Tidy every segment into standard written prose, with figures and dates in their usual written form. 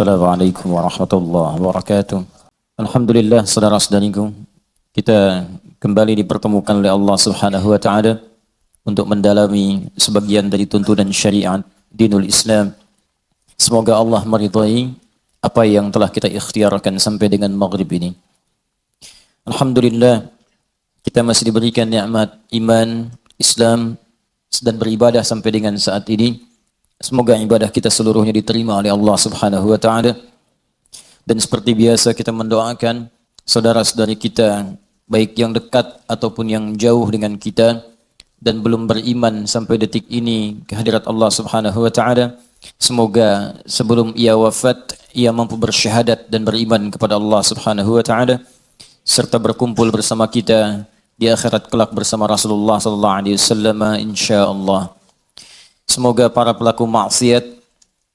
Assalamualaikum warahmatullahi wabarakatuh. Alhamdulillah, saudara-saudariku, kita kembali dipertemukan oleh Allah Subhanahu wa taala untuk mendalami sebagian dari tuntunan syariat dinul Islam. Semoga Allah meridai apa yang telah kita ikhtiarkan sampai dengan maghrib ini. Alhamdulillah, kita masih diberikan nikmat iman, Islam, dan beribadah sampai dengan saat ini. Semoga ibadah kita seluruhnya diterima oleh Allah Subhanahu wa taala. Dan seperti biasa kita mendoakan saudara-saudari kita, baik yang dekat ataupun yang jauh dengan kita dan belum beriman sampai detik ini ke hadirat Allah Subhanahu wa taala. Semoga sebelum ia wafat ia mampu bersyahadat dan beriman kepada Allah Subhanahu wa taala serta berkumpul bersama kita di akhirat kelak bersama Rasulullah sallallahu alaihi wasallam insyaallah. Semoga para pelaku maksiat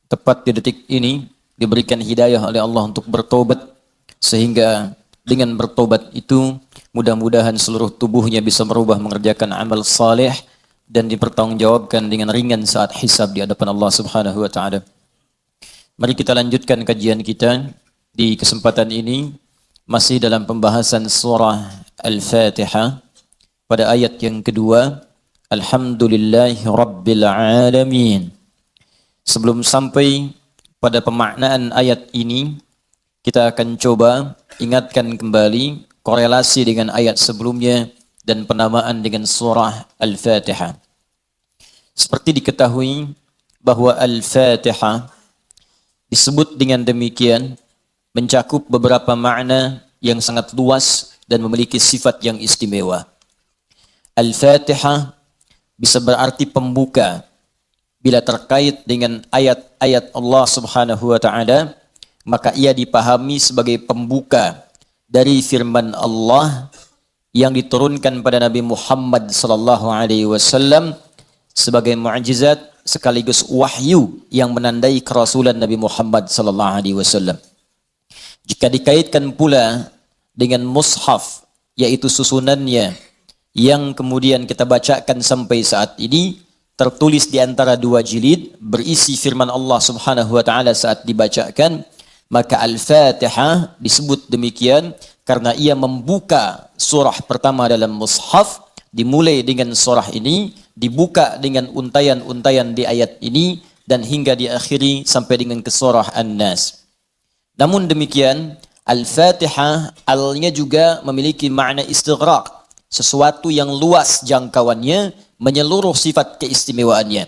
tepat di detik ini diberikan hidayah oleh Allah untuk bertobat, sehingga dengan bertobat itu mudah-mudahan seluruh tubuhnya bisa berubah mengerjakan amal saleh dan dipertanggungjawabkan dengan ringan saat hisab di hadapan Allah Subhanahu wa taala. Mari kita lanjutkan kajian kita di kesempatan ini masih dalam pembahasan surah Al-Fatihah pada ayat yang kedua. Alhamdulillahi Rabbil Alamin. Sebelum sampai pada pemaknaan ayat ini, kita akan coba ingatkan kembali korelasi dengan ayat sebelumnya dan penamaan dengan surah Al-Fatihah. Seperti diketahui bahwa Al-Fatihah disebut dengan demikian mencakup beberapa makna yang sangat luas dan memiliki sifat yang istimewa. Al-Fatihah bisa berarti pembuka bila terkait dengan ayat-ayat Allah Subhanahu wa taala, maka ia dipahami sebagai pembuka dari firman Allah yang diturunkan pada Nabi Muhammad sallallahu alaihi wasallam sebagai mukjizat sekaligus wahyu yang menandai kerasulan Nabi Muhammad sallallahu alaihi wasallam. Jika dikaitkan pula dengan mushaf, yaitu susunannya yang kemudian kita bacakan sampai saat ini, tertulis di antara dua jilid, berisi firman Allah Subhanahu wa taala saat dibacakan, maka Al-Fatihah disebut demikian karena ia membuka surah pertama dalam mushaf, dimulai dengan surah ini, dibuka dengan untayan-untayan di ayat ini, dan hingga diakhiri sampai dengan ke surah An-Nas. Namun demikian, Al-Fatihah alnya juga memiliki makna istighraq, sesuatu yang luas jangkauannya, menyeluruh sifat keistimewaannya.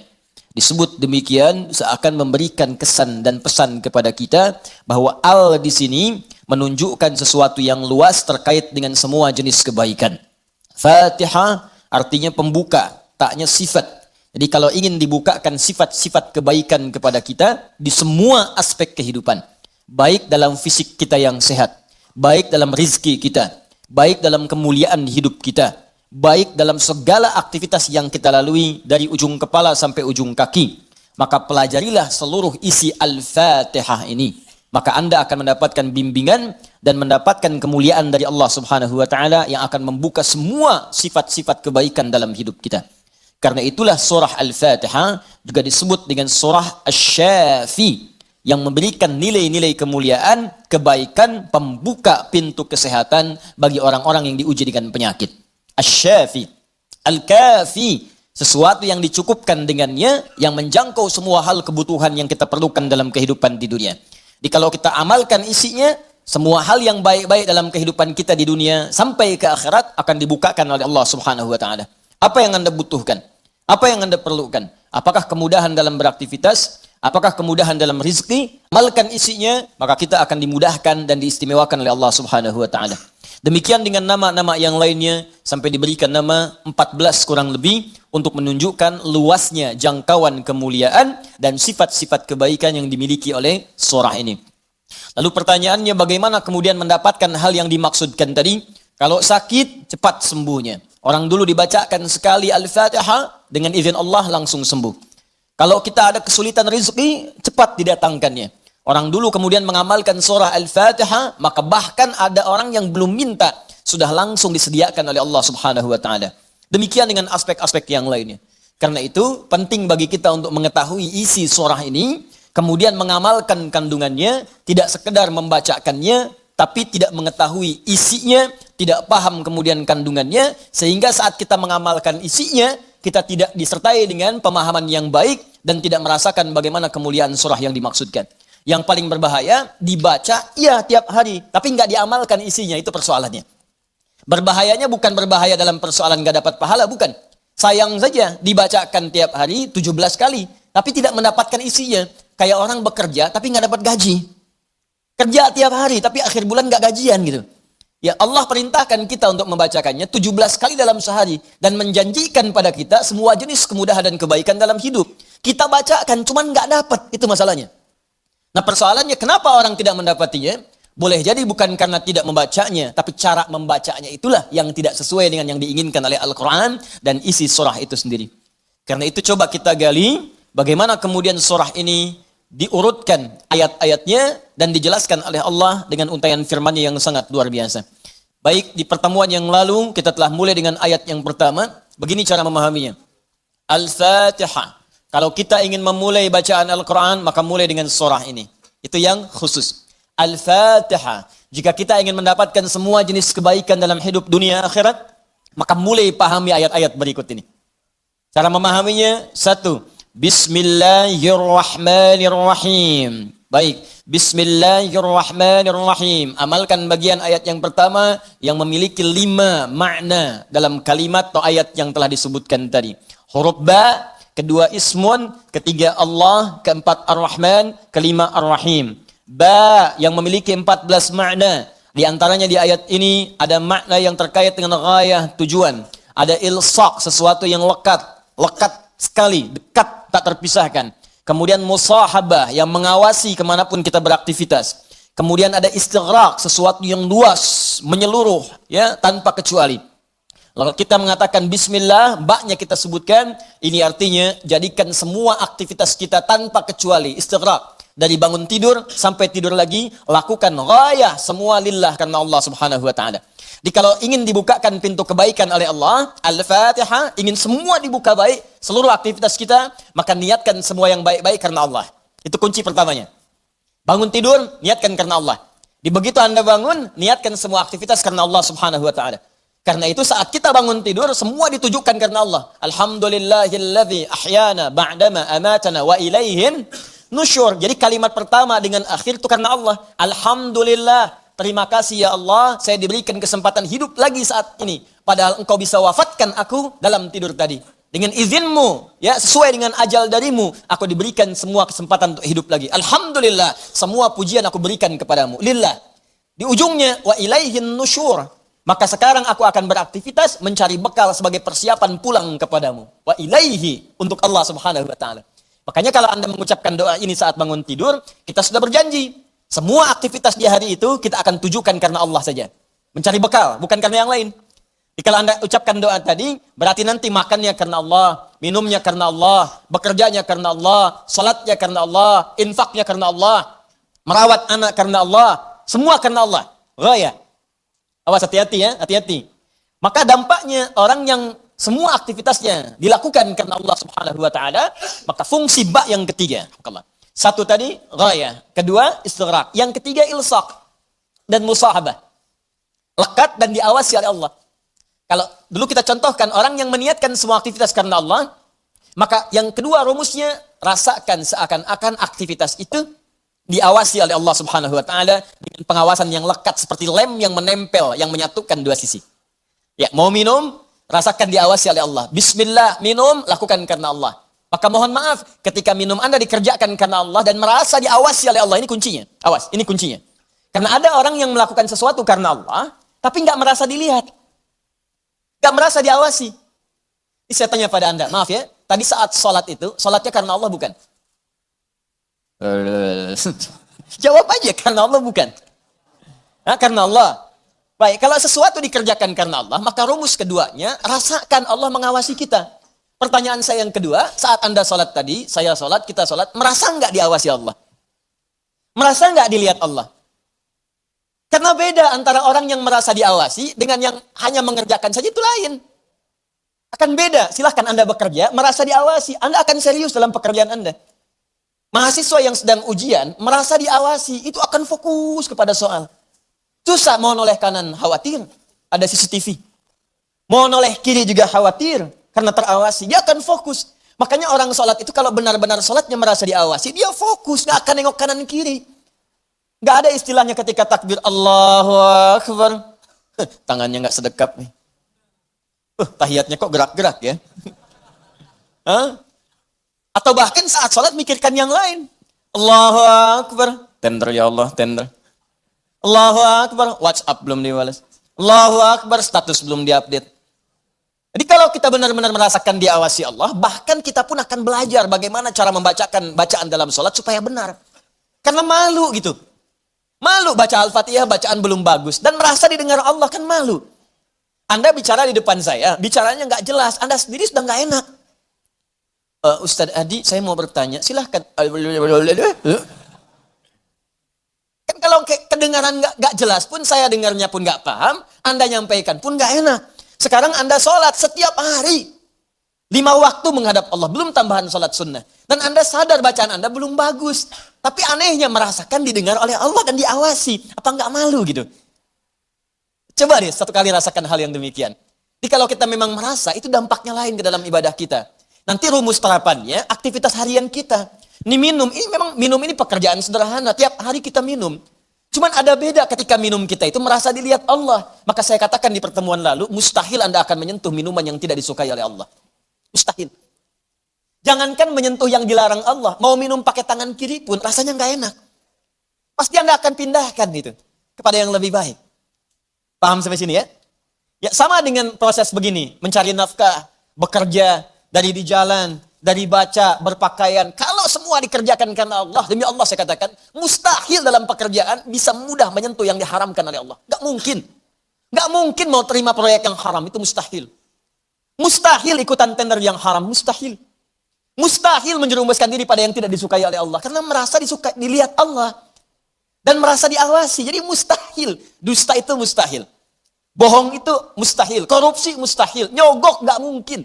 Disebut demikian seakan memberikan kesan dan pesan kepada kita bahwa al di sini menunjukkan sesuatu yang luas terkait dengan semua jenis kebaikan. Fatihah artinya pembuka, taknya sifat. Jadi kalau ingin dibukakan sifat-sifat kebaikan kepada kita di semua aspek kehidupan, baik dalam fisik kita yang sehat, baik dalam rizki kita, baik dalam kemuliaan hidup kita, baik dalam segala aktivitas yang kita lalui dari ujung kepala sampai ujung kaki, maka pelajarilah seluruh isi Al-Fatihah ini. Maka Anda akan mendapatkan bimbingan dan mendapatkan kemuliaan dari Allah Subhanahu wa taala yang akan membuka semua sifat-sifat kebaikan dalam hidup kita. Karena itulah surah Al-Fatihah juga disebut dengan surah Asy-Syafi, yang memberikan nilai-nilai kemuliaan, kebaikan, pembuka pintu kesehatan bagi orang-orang yang diuji dengan penyakit. Asy-Syafi, Al-Kafi, sesuatu yang dicukupkan dengannya, yang menjangkau semua hal kebutuhan yang kita perlukan dalam kehidupan di dunia. Jadi kalau kita amalkan isinya, semua hal yang baik-baik dalam kehidupan kita di dunia sampai ke akhirat akan dibukakan oleh Allah Subhanahu wa taala. Apa yang Anda butuhkan? Apa yang Anda perlukan? Apakah kemudahan dalam beraktivitas? Apakah kemudahan dalam rizki? Amalkan isinya, maka kita akan dimudahkan dan diistimewakan oleh Allah Subhanahu wa taala. Demikian dengan nama-nama yang lainnya sampai diberikan nama 14 kurang lebih untuk menunjukkan luasnya jangkauan kemuliaan dan sifat-sifat kebaikan yang dimiliki oleh surah ini. Lalu pertanyaannya, bagaimana kemudian mendapatkan hal yang dimaksudkan tadi? Kalau sakit, cepat sembuhnya. Orang dulu dibacakan sekali Al-Fatihah, dengan izin Allah langsung sembuh. Kalau kita ada kesulitan rezeki, cepat didatangkannya. Orang dulu kemudian mengamalkan surah Al-Fatihah, maka bahkan ada orang yang belum minta, sudah langsung disediakan oleh Allah Subhanahu wa taala. Demikian dengan aspek-aspek yang lainnya. Karena itu penting bagi kita untuk mengetahui isi surah ini, kemudian mengamalkan kandungannya, tidak sekedar membacakannya, tapi tidak mengetahui isinya, tidak paham kemudian kandungannya, sehingga saat kita mengamalkan isinya, kita tidak disertai dengan pemahaman yang baik, dan tidak merasakan bagaimana kemuliaan surah yang dimaksudkan. Yang paling berbahaya, dibaca, iya tiap hari, tapi nggak diamalkan isinya, itu persoalannya. Berbahayanya bukan berbahaya dalam persoalan nggak dapat pahala, bukan. Sayang saja, dibacakan tiap hari 17 kali, tapi tidak mendapatkan isinya. Kayak orang bekerja, tapi nggak dapat gaji. Kerja tiap hari, tapi akhir bulan nggak gajian gitu. Ya Allah perintahkan kita untuk membacakannya 17 kali dalam sehari. Dan menjanjikan pada kita semua jenis kemudahan dan kebaikan dalam hidup. Kita bacakan, cuman nggak dapat. Itu masalahnya. Nah persoalannya, kenapa orang tidak mendapatinya? Boleh jadi bukan karena tidak membacanya, tapi cara membacanya itulah yang tidak sesuai dengan yang diinginkan oleh Al-Quran dan isi surah itu sendiri. Karena itu coba kita gali, bagaimana kemudian surah ini diurutkan ayat-ayatnya dan dijelaskan oleh Allah dengan untaian firman-Nya yang sangat luar biasa. Baik, di pertemuan yang lalu kita telah mulai dengan ayat yang pertama. Begini cara memahaminya. Al-Fatihah. Kalau kita ingin memulai bacaan Al-Quran, maka mulai dengan surah ini. Itu yang khusus. Al-Fatihah. Jika kita ingin mendapatkan semua jenis kebaikan dalam hidup dunia akhirat, maka mulai pahami ayat-ayat berikut ini. Cara memahaminya, satu, Bismillahirrahmanirrahim. Baik, Bismillahirrahmanirrahim. Amalkan bagian ayat yang pertama yang memiliki 5 makna dalam kalimat atau ayat yang telah disebutkan tadi. Huruf ba, kedua ismun, ketiga Allah, keempat ar-Rahman, kelima ar-Rahim. Ba yang memiliki 14 makna. Di antaranya di ayat ini ada makna yang terkait dengan ghayah, tujuan. Ada ilsaq, sesuatu yang lekat sekali, dekat, tak terpisahkan. Kemudian musahabah, yang mengawasi kemanapun kita beraktivitas. Kemudian ada istighraq, sesuatu yang luas, menyeluruh, ya, tanpa kecuali. Lalu kita mengatakan bismillah, baknya kita sebutkan, ini artinya jadikan semua aktivitas kita tanpa kecuali, istighraq. Dari bangun tidur sampai tidur lagi, lakukan ghayah, semua lillah karena Allah Subhanahu wa taala. Jadi kalau ingin dibukakan pintu kebaikan oleh Allah, Al-Fatihah, ingin semua dibuka baik, seluruh aktivitas kita, maka niatkan semua yang baik-baik karena Allah. Itu kunci pertamanya. Bangun tidur, niatkan karena Allah. Di begitu Anda bangun, niatkan semua aktivitas karena Allah Subhanahu wa taala. Karena itu saat kita bangun tidur, semua ditujukan karena Allah. Alhamdulillahilladzi ahyana ba'dama amatana wa ilaihin nusyur. Jadi kalimat pertama dengan akhir itu karena Allah. Alhamdulillah. Terima kasih ya Allah, saya diberikan kesempatan hidup lagi saat ini. Padahal engkau bisa wafatkan aku dalam tidur tadi. Dengan izinmu, ya, sesuai dengan ajal darimu, aku diberikan semua kesempatan untuk hidup lagi. Alhamdulillah, semua pujian aku berikan kepadamu. Lillah. Di ujungnya, wa ilaihin nusyur. Maka sekarang aku akan beraktivitas mencari bekal sebagai persiapan pulang kepadamu. Wa ilaihi, untuk Allah Subhanahu wa taala. Makanya kalau Anda mengucapkan doa ini saat bangun tidur, kita sudah berjanji. Semua aktivitas di hari itu kita akan tujukan karena Allah saja. Mencari bekal, bukan karena yang lain. Jadi kalau Anda ucapkan doa tadi, berarti nanti makannya karena Allah, minumnya karena Allah, bekerjanya karena Allah, salatnya karena Allah, infaknya karena Allah, merawat anak karena Allah, semua karena Allah. Ghaya. Awas, hati-hati ya, hati-hati. Maka dampaknya orang yang semua aktivitasnya dilakukan karena Allah Subhanahu wa taala, maka fungsi ba yang ketiga. Satu tadi ghayah, kedua istighraq, yang ketiga ilsaq dan musahabah. Lekat dan diawasi oleh Allah. Kalau dulu kita contohkan orang yang meniatkan semua aktivitas karena Allah, maka yang kedua rumusnya rasakan seakan-akan aktivitas itu diawasi oleh Allah Subhanahu wa taala dengan pengawasan yang lekat seperti lem yang menempel, yang menyatukan dua sisi. Ya, mau minum, rasakan diawasi oleh Allah. Bismillah, minum, lakukan karena Allah. Maka mohon maaf, ketika minum Anda dikerjakan karena Allah dan merasa diawasi oleh Allah, ini kuncinya. Awas, ini kuncinya. Karena ada orang yang melakukan sesuatu karena Allah, tapi nggak merasa dilihat. Nggak merasa diawasi. Ini saya tanya pada Anda, maaf ya, tadi saat sholat itu, sholatnya karena Allah bukan? Jawab aja, karena Allah bukan? Nah, karena Allah. Baik, kalau sesuatu dikerjakan karena Allah, maka rumus keduanya, rasakan Allah mengawasi kita. Pertanyaan saya yang kedua, saat Anda sholat tadi, saya sholat, kita sholat, merasa nggak diawasi Allah? Merasa nggak dilihat Allah? Karena beda antara orang yang merasa diawasi dengan yang hanya mengerjakan saja, itu lain. Akan beda, silahkan Anda bekerja, merasa diawasi, Anda akan serius dalam pekerjaan Anda. Mahasiswa yang sedang ujian, merasa diawasi, itu akan fokus kepada soal. Susah, mau noleh kanan, khawatir, ada CCTV. Mau noleh kiri juga khawatir, karena terawasi. Dia akan fokus. Makanya orang sholat itu kalau benar-benar sholatnya merasa diawasi, dia fokus, gak akan nengok kanan kiri. Gak ada istilahnya ketika takbir, Allahu Akbar. Tangannya gak sedekap nih. Tahiyatnya kok gerak-gerak ya. Hah? Atau bahkan saat sholat mikirkan yang lain. Allahu Akbar. Tender ya Allah, tender. Allahu Akbar. WhatsApp belum dibalas. Allahu Akbar. Status belum diupdate. Jadi kalau kita benar-benar merasakan diawasi Allah, bahkan kita pun akan belajar bagaimana cara membacakan bacaan dalam sholat supaya benar. Karena malu gitu. Malu baca Al-Fatihah, bacaan belum bagus. Dan merasa didengar Allah, kan malu. Anda bicara di depan saya, bicaranya nggak jelas. Anda sendiri sudah nggak enak. Ustadz Adi, saya mau bertanya, silahkan. Kan kalau kedengaran nggak jelas pun, saya dengarnya pun nggak paham, Anda nyampaikan pun nggak enak. Sekarang Anda sholat setiap hari, 5 waktu menghadap Allah, belum tambahan sholat sunnah. Dan Anda sadar bacaan Anda belum bagus. Tapi anehnya merasakan didengar oleh Allah dan diawasi. Apa nggak malu gitu? Coba deh satu kali rasakan hal yang demikian. Jadi kalau kita memang merasa, itu dampaknya lain ke dalam ibadah kita. Nanti rumus terapannya, aktivitas harian kita. Ini minum, ini memang minum ini pekerjaan sederhana. Tiap hari kita minum. Cuman ada beda ketika minum kita itu merasa dilihat Allah. Maka saya katakan di pertemuan lalu, mustahil Anda akan menyentuh minuman yang tidak disukai oleh Allah. Mustahil. Jangankan menyentuh yang dilarang Allah. Mau minum pakai tangan kiri pun rasanya nggak enak. Pasti Anda akan pindahkan itu kepada yang lebih baik. Paham sampai sini ya? Ya sama dengan proses begini. Mencari nafkah, bekerja, dari di jalan, dari baca, berpakaian. Kalau semua dikerjakan karena Allah, demi Allah saya katakan, mustahil dalam pekerjaan bisa mudah menyentuh yang diharamkan oleh Allah. Gak mungkin. Gak mungkin mau terima proyek yang haram, itu mustahil. Mustahil ikutan tender yang haram, mustahil. Mustahil menjerumuskan diri pada yang tidak disukai oleh Allah. Karena merasa disukai, dilihat Allah. Dan merasa diawasi, jadi mustahil. Dusta itu mustahil. Bohong itu mustahil. Korupsi mustahil. Nyogok gak mungkin.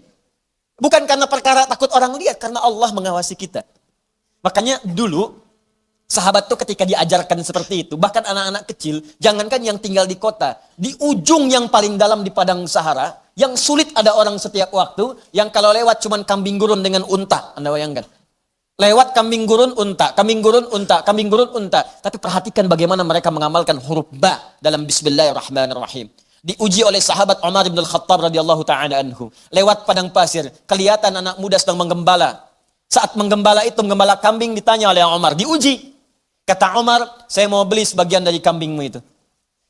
Bukan karena perkara takut orang lihat, karena Allah mengawasi kita. Makanya dulu, sahabat tuh ketika diajarkan seperti itu, bahkan anak-anak kecil, jangankan yang tinggal di kota, di ujung yang paling dalam di padang Sahara, yang sulit ada orang setiap waktu, yang kalau lewat cuman kambing gurun dengan unta, Anda bayangkan. Lewat kambing gurun, unta, kambing gurun, unta, kambing gurun, unta. Tapi perhatikan bagaimana mereka mengamalkan huruf ba dalam Bismillahirrahmanirrahim. Diuji oleh sahabat Umar bin Al-Khattab radhiyallahu ta'ala anhu. Lewat padang pasir, kelihatan anak muda sedang menggembala. Saat menggembala itu, menggembala kambing, ditanya oleh Umar, diuji. Kata Umar, saya mau beli sebagian dari kambingmu itu.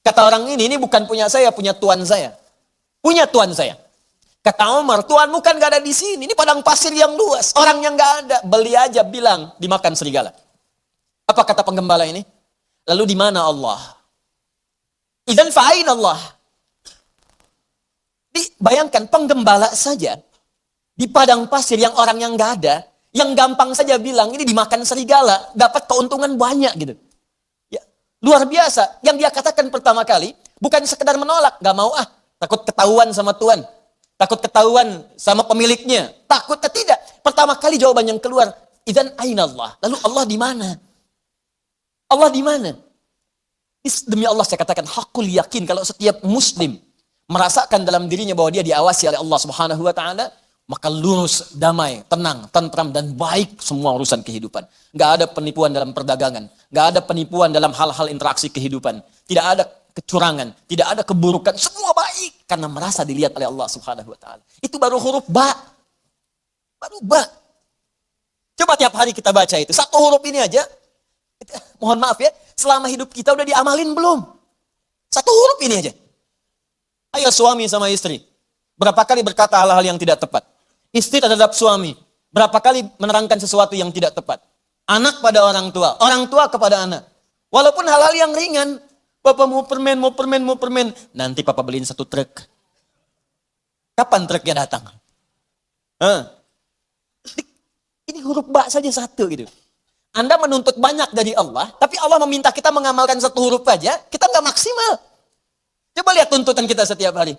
Kata orang ini bukan punya saya, punya tuan saya. Punya tuan saya. Kata Umar, tuanmu kan gak ada di sini, ini padang pasir yang luas, orang yang gak ada. Beli aja, bilang, dimakan serigala. Apa kata penggembala ini? Lalu di mana Allah? Idzan fa'ain Allah. Bayangkan penggembala saja di padang pasir yang orang yang nggak ada, yang gampang saja bilang ini dimakan serigala, dapat keuntungan banyak gitu. Ya, luar biasa. Yang dia katakan pertama kali bukan sekedar menolak, nggak mau takut ketahuan sama tuan, takut ketahuan sama pemiliknya, takut tidak. Pertama kali jawaban yang keluar, idzan aina Allah. Lalu Allah di mana? Allah di mana? Demi Allah saya katakan hakul yakin kalau setiap muslim merasakan dalam dirinya bahwa dia diawasi oleh Allah Subhanahu wa taala, maka lurus, damai, tenang, tentram dan baik semua urusan kehidupan. Enggak ada penipuan dalam perdagangan, enggak ada penipuan dalam hal-hal interaksi kehidupan. Tidak ada kecurangan, tidak ada keburukan, semua baik karena merasa dilihat oleh Allah Subhanahu wa taala. Itu baru huruf ba. Baru ba. Coba tiap hari kita baca itu. Satu huruf ini aja. Mohon maaf ya, selama hidup kita udah diamalin belum? Satu huruf ini aja. Ayo suami sama istri, berapa kali berkata hal-hal yang tidak tepat? Istri terhadap suami, berapa kali menerangkan sesuatu yang tidak tepat? Anak pada orang tua kepada anak. Walaupun hal-hal yang ringan, Papa mau permen, nanti Papa beliin 1 truk. Kapan truknya datang? Ini huruf ba saja satu gitu. Anda menuntut banyak dari Allah, tapi Allah meminta kita mengamalkan 1 huruf aja, kita nggak maksimal. Coba lihat tuntutan kita setiap hari.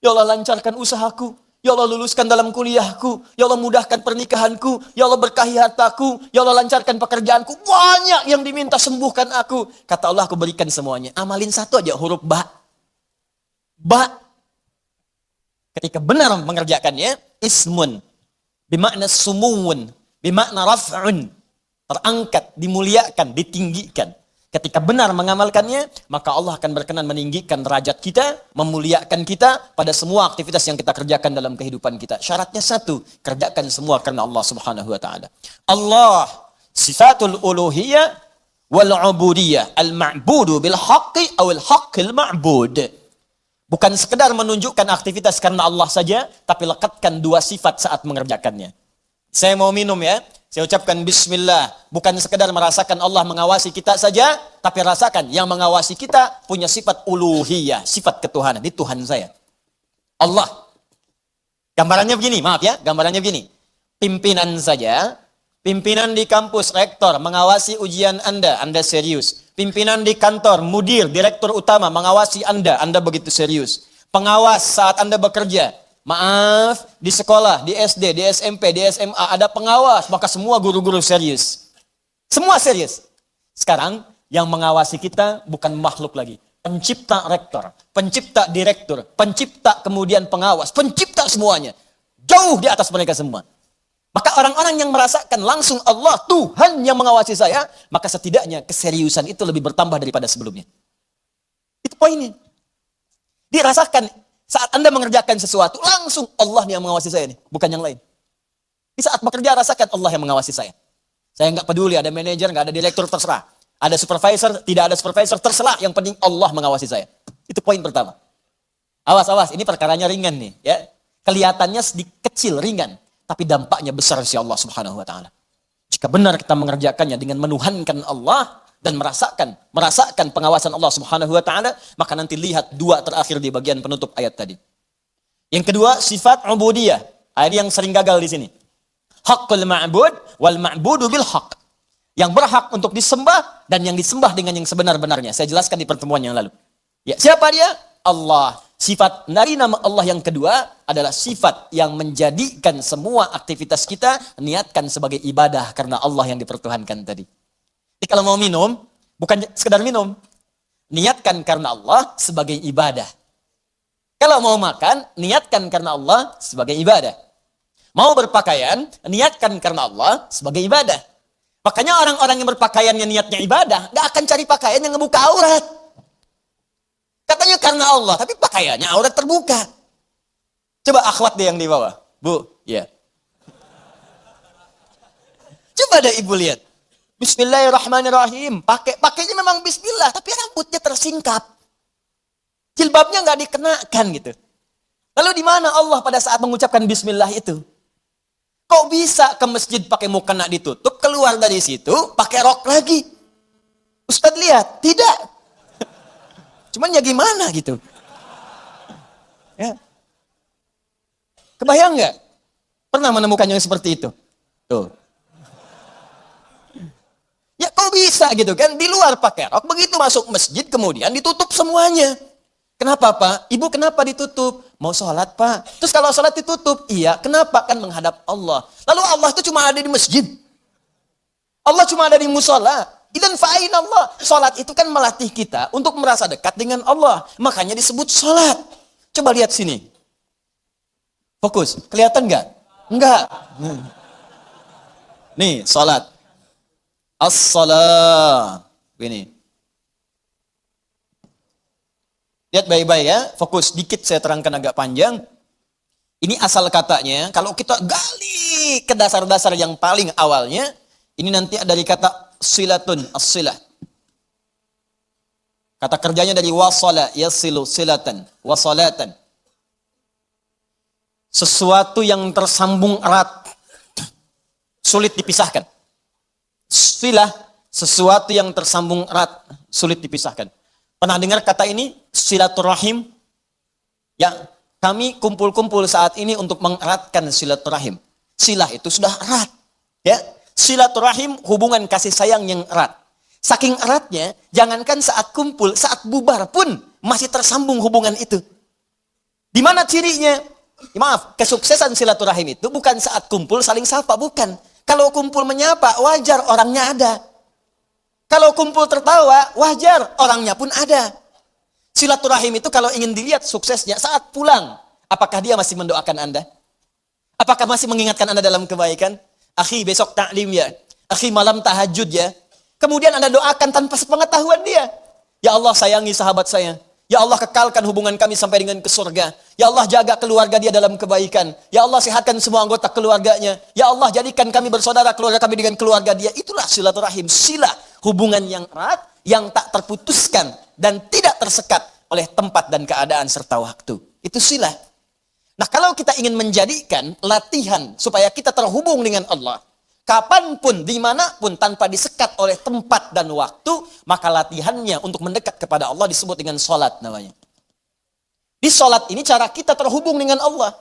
Ya Allah lancarkan usahaku. Ya Allah luluskan dalam kuliahku. Ya Allah mudahkan pernikahanku. Ya Allah berkahi hartaku. Ya Allah lancarkan pekerjaanku. Banyak yang diminta, sembuhkan aku. Kata Allah, aku berikan semuanya. Amalin satu aja, huruf ba. Ba. Ketika benar mengerjakannya, ismun. Bimakna sumuun. Bimakna raf'un. Terangkat, dimuliakan, ditinggikan. Ketika benar mengamalkannya, maka Allah akan berkenan meninggikan derajat kita, memuliakan kita pada semua aktivitas yang kita kerjakan dalam kehidupan kita. Syaratnya satu, kerjakan semua karena Allah Subhanahu wa taala. Allah sifatul uluhiyah wal ubudiyah, al-ma'budu bil haqqi aw al haqqil ma'bud. Bukan sekedar menunjukkan aktivitas karena Allah saja, tapi lekatkan dua sifat saat mengerjakannya. Saya mau minum ya. Saya ucapkan bismillah. Bukan sekedar merasakan Allah mengawasi kita saja, tapi rasakan yang mengawasi kita punya sifat uluhiyah, sifat ketuhanan. Ini Tuhan saya. Allah. Gambarannya begini, maaf ya, gambarannya begini. Pimpinan saja, pimpinan di kampus, rektor mengawasi ujian Anda serius. Pimpinan di kantor, mudir, direktur utama mengawasi Anda begitu serius. Pengawas saat Anda bekerja. Maaf, di sekolah, di SD, di SMP, di SMA ada pengawas, maka semua guru-guru serius. Semua serius. Sekarang yang mengawasi kita bukan makhluk lagi. Pencipta rektor, pencipta direktur, pencipta kemudian pengawas, pencipta semuanya. Jauh di atas mereka semua. Maka orang-orang yang merasakan langsung Allah, Tuhan yang mengawasi saya, maka setidaknya keseriusan itu lebih bertambah daripada sebelumnya. Itu poinnya. Dirasakan saat Anda mengerjakan sesuatu, langsung Allah yang mengawasi saya nih, bukan yang lain. Di saat bekerja, rasakan Allah yang mengawasi saya. Saya nggak peduli, ada manajer, nggak ada direktur, terserah. Ada supervisor, tidak ada supervisor, terserah. Yang penting Allah mengawasi saya. Itu poin pertama. Awas, ini perkaranya ringan nih. Ya. Kelihatannya sedikit kecil, ringan. Tapi dampaknya besar si Allah Subhanahu wa ta'ala. Jika benar kita mengerjakannya dengan menuhankan Allah, dan merasakan pengawasan Allah Subhanahu wa taala, maka nanti lihat dua terakhir di bagian penutup ayat tadi. Yang kedua, sifat ubudiyah. Ayat yang sering gagal di sini. Haqqul ma'bud wal ma'budu bil haqq. Yang berhak untuk disembah dan yang disembah dengan yang sebenar-benarnya. Saya jelaskan di pertemuan yang lalu. Ya, siapa dia? Allah. Sifat dari nama Allah yang kedua adalah sifat yang menjadikan semua aktivitas kita niatkan sebagai ibadah karena Allah yang dipertuhankan tadi. Jadi kalau mau minum, bukan sekedar minum. Niatkan karena Allah sebagai ibadah. Kalau mau makan, niatkan karena Allah sebagai ibadah. Mau berpakaian, niatkan karena Allah sebagai ibadah. Makanya orang-orang yang berpakaian yang niatnya ibadah, gak akan cari pakaian yang ngebuka aurat. Katanya karena Allah, tapi pakaiannya aurat terbuka. Coba akhwat deh yang di bawah. Bu, ya. Coba deh ibu lihat. Bismillahirrahmanirrahim. Pakainya memang bismillah, tapi rambutnya tersingkap. Jilbabnya nggak dikenakan gitu. Lalu di mana Allah pada saat mengucapkan bismillah itu? Kok bisa ke masjid pakai mukena ditutup, keluar dari situ pakai rok lagi? Ustadz lihat, tidak. Cuman ya gimana gitu. Ya. Kebayang nggak? Pernah menemukan yang seperti itu? Tuh. Ya kok bisa gitu kan, di luar pakai rok, begitu masuk masjid kemudian ditutup semuanya. Kenapa Pak? Ibu kenapa ditutup? Mau sholat Pak. Terus kalau sholat ditutup, iya kenapa? Kan menghadap Allah. Lalu Allah itu cuma ada di masjid. Allah cuma ada di musola. Idan fa'in Allah. Sholat itu kan melatih kita untuk merasa dekat dengan Allah. Makanya disebut sholat. Coba lihat sini. Fokus, kelihatan nggak? Enggak. Nih, sholat. As-salah. Ini. Lihat baik-baik ya. Fokus dikit saya terangkan agak panjang. Ini asal katanya. Kalau kita gali ke dasar-dasar yang paling awalnya. Ini nanti dari kata silatun. As-silah. Kata kerjanya dari wasala. Yasilu silatan. Wasalatan. Sesuatu yang tersambung erat. Sulit dipisahkan. Silah, sesuatu yang tersambung erat, sulit dipisahkan. Pernah dengar kata ini? Silaturahim. Ya, kami kumpul-kumpul saat ini untuk mengeratkan silaturahim. Silah itu sudah erat. Ya, silaturahim hubungan kasih sayang yang erat. Saking eratnya, jangankan saat kumpul, saat bubar pun masih tersambung hubungan itu. Di mana cirinya? Maaf, kesuksesan silaturahim itu bukan saat kumpul saling sapa, bukan. Kalau kumpul menyapa, wajar orangnya ada. Kalau kumpul tertawa, wajar orangnya pun ada. Silaturahim itu kalau ingin dilihat suksesnya saat pulang, apakah dia masih mendoakan Anda? Apakah masih mengingatkan Anda dalam kebaikan? Akhi, besok taklim ya. Akhi, malam tahajud ya. Kemudian Anda doakan tanpa sepengetahuan dia. Ya Allah, sayangi sahabat saya. Ya Allah, kekalkan hubungan kami sampai dengan ke surga. Ya Allah, jaga keluarga dia dalam kebaikan. Ya Allah, sehatkan semua anggota keluarganya. Ya Allah, jadikan kami bersaudara keluarga kami dengan keluarga dia. Itulah silaturahim, sila, hubungan yang erat, yang tak terputuskan dan tidak tersekat oleh tempat dan keadaan serta waktu. Itu sila. Nah, kalau kita ingin menjadikan latihan supaya kita terhubung dengan Allah, kapanpun, dimanapun, tanpa disekat oleh tempat dan waktu, maka latihannya untuk mendekat kepada Allah disebut dengan sholat namanya. Di sholat ini cara kita terhubung dengan Allah.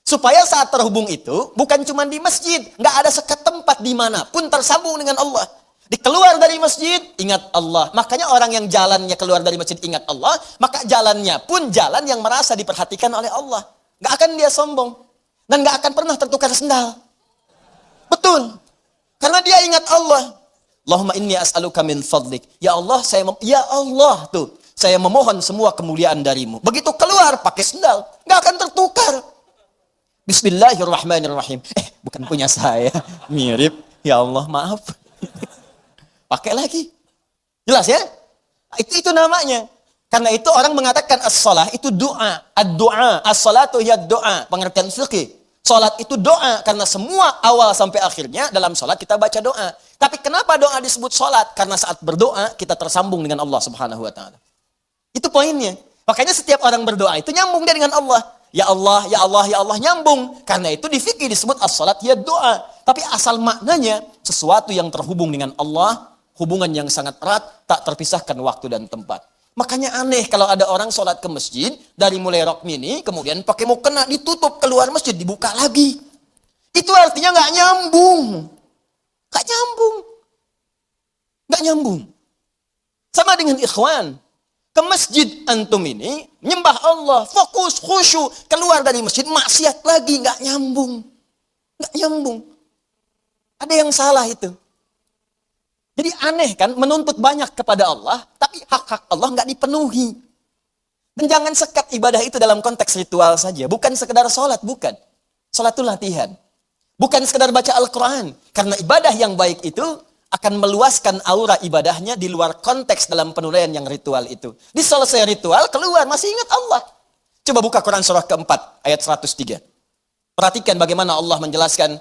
Supaya saat terhubung itu, bukan cuma di masjid, nggak ada sekat tempat dimanapun tersambung dengan Allah. Dikeluar dari masjid, ingat Allah. Makanya orang yang jalannya keluar dari masjid ingat Allah, maka jalannya pun jalan yang merasa diperhatikan oleh Allah. Nggak akan dia sombong. Dan nggak akan pernah tertukar sendal. Betul. Karena dia ingat Allah. Allahumma inni as'aluka min fadlik. Ya Allah, ya Allah tuh. Saya memohon semua kemuliaan darimu. Begitu keluar pakai sendal, nggak akan tertukar. Bismillahirrahmanirrahim. Bukan punya saya. Mirip. Ya Allah, maaf. Pakai lagi. Jelas ya? Itu namanya. Karena itu orang mengatakan as-salah itu doa. Ad-doa. As-salatu ya doa. Pengertian fikih. Salat itu doa. Karena semua awal sampai akhirnya dalam salat kita baca doa. Tapi kenapa doa disebut salat? Karena saat berdoa kita tersambung dengan Allah subhanahu wa ta'ala. Itu poinnya. Makanya setiap orang berdoa itu nyambung dia dengan Allah. Ya Allah, ya Allah, ya Allah, nyambung. Karena itu di fikih disebut as-salat ya doa. Tapi asal maknanya sesuatu yang terhubung dengan Allah. Hubungan yang sangat erat, tak terpisahkan waktu dan tempat. Makanya aneh kalau ada orang sholat ke masjid, dari mulai rok mini, kemudian pakai mukena ditutup, keluar masjid, dibuka lagi. Itu artinya nggak nyambung. Nggak nyambung. Nggak nyambung. Sama dengan ikhwan. Ke masjid antum ini, nyembah Allah, fokus, khusyuk, keluar dari masjid, maksiat lagi, nggak nyambung. Nggak nyambung. Ada yang salah itu. Jadi aneh kan, menuntut banyak kepada Allah, tapi hak-hak Allah nggak dipenuhi. Dan jangan sekat ibadah itu dalam konteks ritual saja. Bukan sekedar sholat, bukan. Sholat itu latihan. Bukan sekedar baca Al-Quran. Karena ibadah yang baik itu akan meluaskan aura ibadahnya di luar konteks dalam penuraian yang ritual itu. Di selesai ritual, keluar, masih ingat Allah. Coba buka Quran surah keempat, ayat 103. Perhatikan bagaimana Allah menjelaskan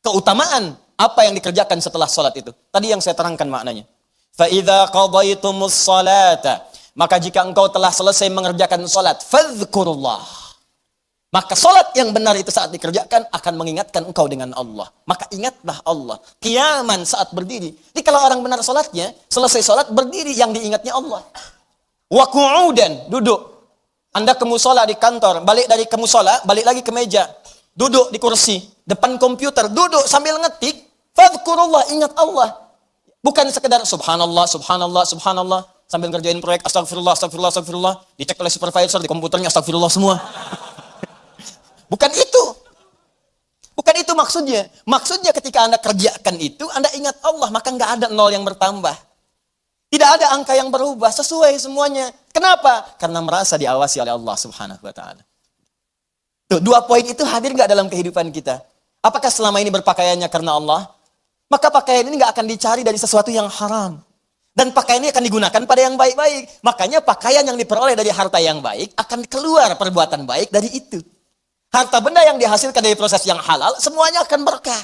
keutamaan apa yang dikerjakan setelah sholat itu. Tadi yang saya terangkan maknanya. فَإِذَا قَضَيْتُمُ الصَّلَاةَ Maka jika engkau telah selesai mengerjakan sholat, فَذْكُرُ اللَّهِ Maka sholat yang benar itu saat dikerjakan akan mengingatkan engkau dengan Allah. Maka ingatlah Allah. Qiyaman saat berdiri. Jadi kalau orang benar sholatnya, selesai sholat berdiri yang diingatnya Allah. وَقُعُودًا Duduk. Anda ke musola di kantor, balik dari ke musola, balik lagi ke meja. Duduk di kursi, depan komputer, duduk sambil ngetik. Fadhkurullah, ingat Allah. Bukan sekedar subhanallah, subhanallah, subhanallah. Sambil ngerjain proyek, astagfirullah, astagfirullah, astagfirullah. Dicek oleh supervisor, di komputernya astagfirullah semua. Bukan itu. Bukan itu maksudnya. Maksudnya ketika Anda kerjakan itu, Anda ingat Allah, maka nggak ada nol yang bertambah. Tidak ada angka yang berubah, sesuai semuanya. Kenapa? Karena merasa diawasi oleh Allah subhanahu wa ta'ala. Tuh, dua poin itu hadir nggak dalam kehidupan kita? Apakah selama ini berpakaiannya karena Allah? Maka pakaian ini nggak akan dicari dari sesuatu yang haram. Dan pakaian ini akan digunakan pada yang baik-baik. Makanya pakaian yang diperoleh dari harta yang baik akan keluar perbuatan baik dari itu. Harta benda yang dihasilkan dari proses yang halal, semuanya akan berkah.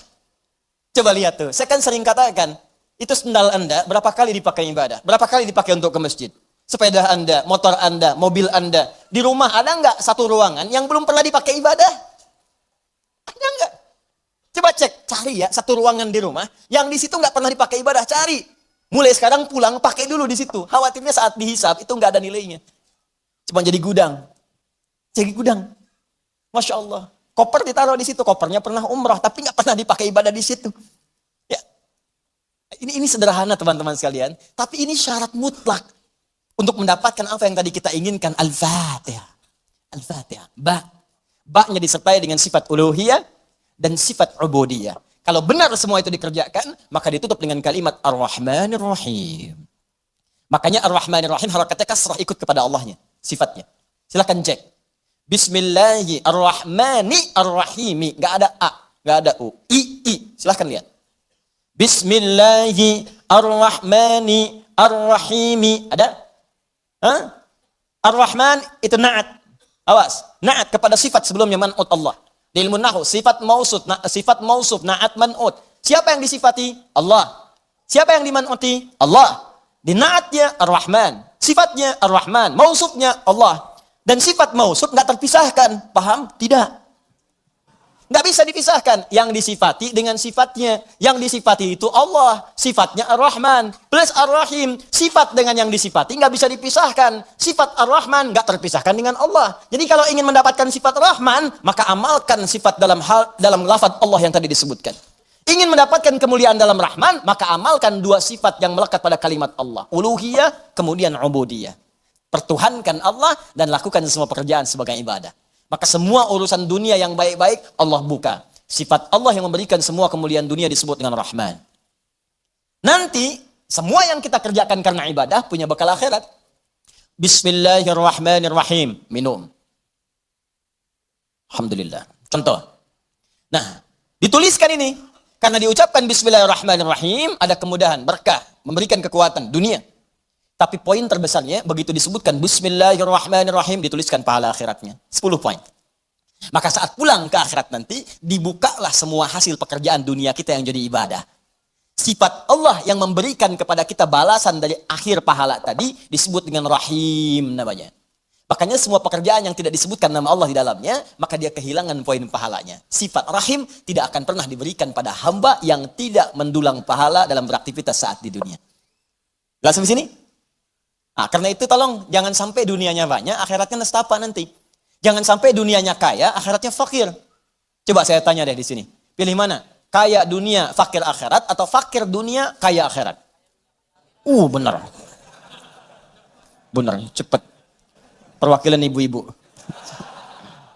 Coba lihat tuh, saya kan sering katakan, itu sendal Anda berapa kali dipakai ibadah? Berapa kali dipakai untuk ke masjid? Sepeda Anda, motor Anda, mobil Anda. Di rumah ada nggak satu ruangan yang belum pernah dipakai ibadah? Ada nggak? Coba cek, cari ya satu ruangan di rumah yang di situ nggak pernah dipakai ibadah, cari. Mulai sekarang pulang pakai dulu di situ. Khawatirnya saat dihisap itu nggak ada nilainya. Cuma jadi gudang. Jadi gudang. Masya Allah. Koper ditaruh di situ, kopernya pernah umrah tapi nggak pernah dipakai ibadah di situ. Ya. Ini sederhana teman-teman sekalian, tapi ini syarat mutlak untuk mendapatkan apa yang tadi kita inginkan. Al-Fatihah. Al-Fatihah. Ba-nya disertai dengan sifat uluhiyah dan sifat ubudiyah. Kalau benar semua itu dikerjakan, maka ditutup dengan kalimat Ar-Rahmanir Rahim. Makanya Ar-Rahmanir Rahim harakatnya kasrah ikut kepada Allahnya, sifatnya. Silakan cek. Bismillahirrahmanirrahim. Enggak ada a, enggak ada u. I. Silakan lihat. Bismillahirrahmanirrahim. Ada? Hah? Ar-Rahman itu na'at. Awas, na'at kepada sifat sebelumnya man'ut Allah. Di ilmu nahwu, sifat mausuf, na'at man'ut. Siapa yang disifati? Allah. Siapa yang diman'uti? Allah. Di na'atnya Ar-Rahman. Sifatnya Ar-Rahman. Mausufnya Allah. Dan sifat mausuf nggak terpisahkan. Paham? Tidak. Nggak bisa dipisahkan. Yang disifati dengan sifatnya. Yang disifati itu Allah. Sifatnya Ar-Rahman. Plus Ar-Rahim. Sifat dengan yang disifati nggak bisa dipisahkan. Sifat Ar-Rahman nggak terpisahkan dengan Allah. Jadi kalau ingin mendapatkan sifat Rahman, maka amalkan sifat dalam lafaz Allah yang tadi disebutkan. Ingin mendapatkan kemuliaan dalam Rahman, maka amalkan dua sifat yang melekat pada kalimat Allah. Uluhiyah, kemudian ubudiyah. Pertuhankan Allah dan lakukan semua pekerjaan sebagai ibadah. Maka semua urusan dunia yang baik-baik Allah buka. Sifat Allah yang memberikan semua kemuliaan dunia disebut dengan Rahman. Nanti semua yang kita kerjakan karena ibadah punya bekal akhirat. Bismillahirrahmanirrahim. Minum. Alhamdulillah. Contoh. Nah, dituliskan ini. Karena diucapkan Bismillahirrahmanirrahim ada kemudahan, berkah, memberikan kekuatan dunia. Tapi poin terbesarnya, begitu disebutkan Bismillahirrahmanirrahim, dituliskan pahala akhiratnya. 10 poin. Maka saat pulang ke akhirat nanti, dibukalah semua hasil pekerjaan dunia kita yang jadi ibadah. Sifat Allah yang memberikan kepada kita balasan dari akhir pahala tadi, disebut dengan Rahim namanya. Makanya semua pekerjaan yang tidak disebutkan nama Allah di dalamnya, maka dia kehilangan poin pahalanya. Sifat Rahim tidak akan pernah diberikan pada hamba yang tidak mendulang pahala dalam beraktivitas saat di dunia. Jelas sampai sini? Nah, karena itu tolong jangan sampai dunianya banyak, akhiratnya nestapa nanti. Jangan sampai dunianya kaya, akhiratnya fakir. Coba saya tanya deh di sini. Pilih mana? Kaya dunia, fakir akhirat, atau fakir dunia, kaya akhirat? Benar. Benar, cepat. Perwakilan ibu-ibu.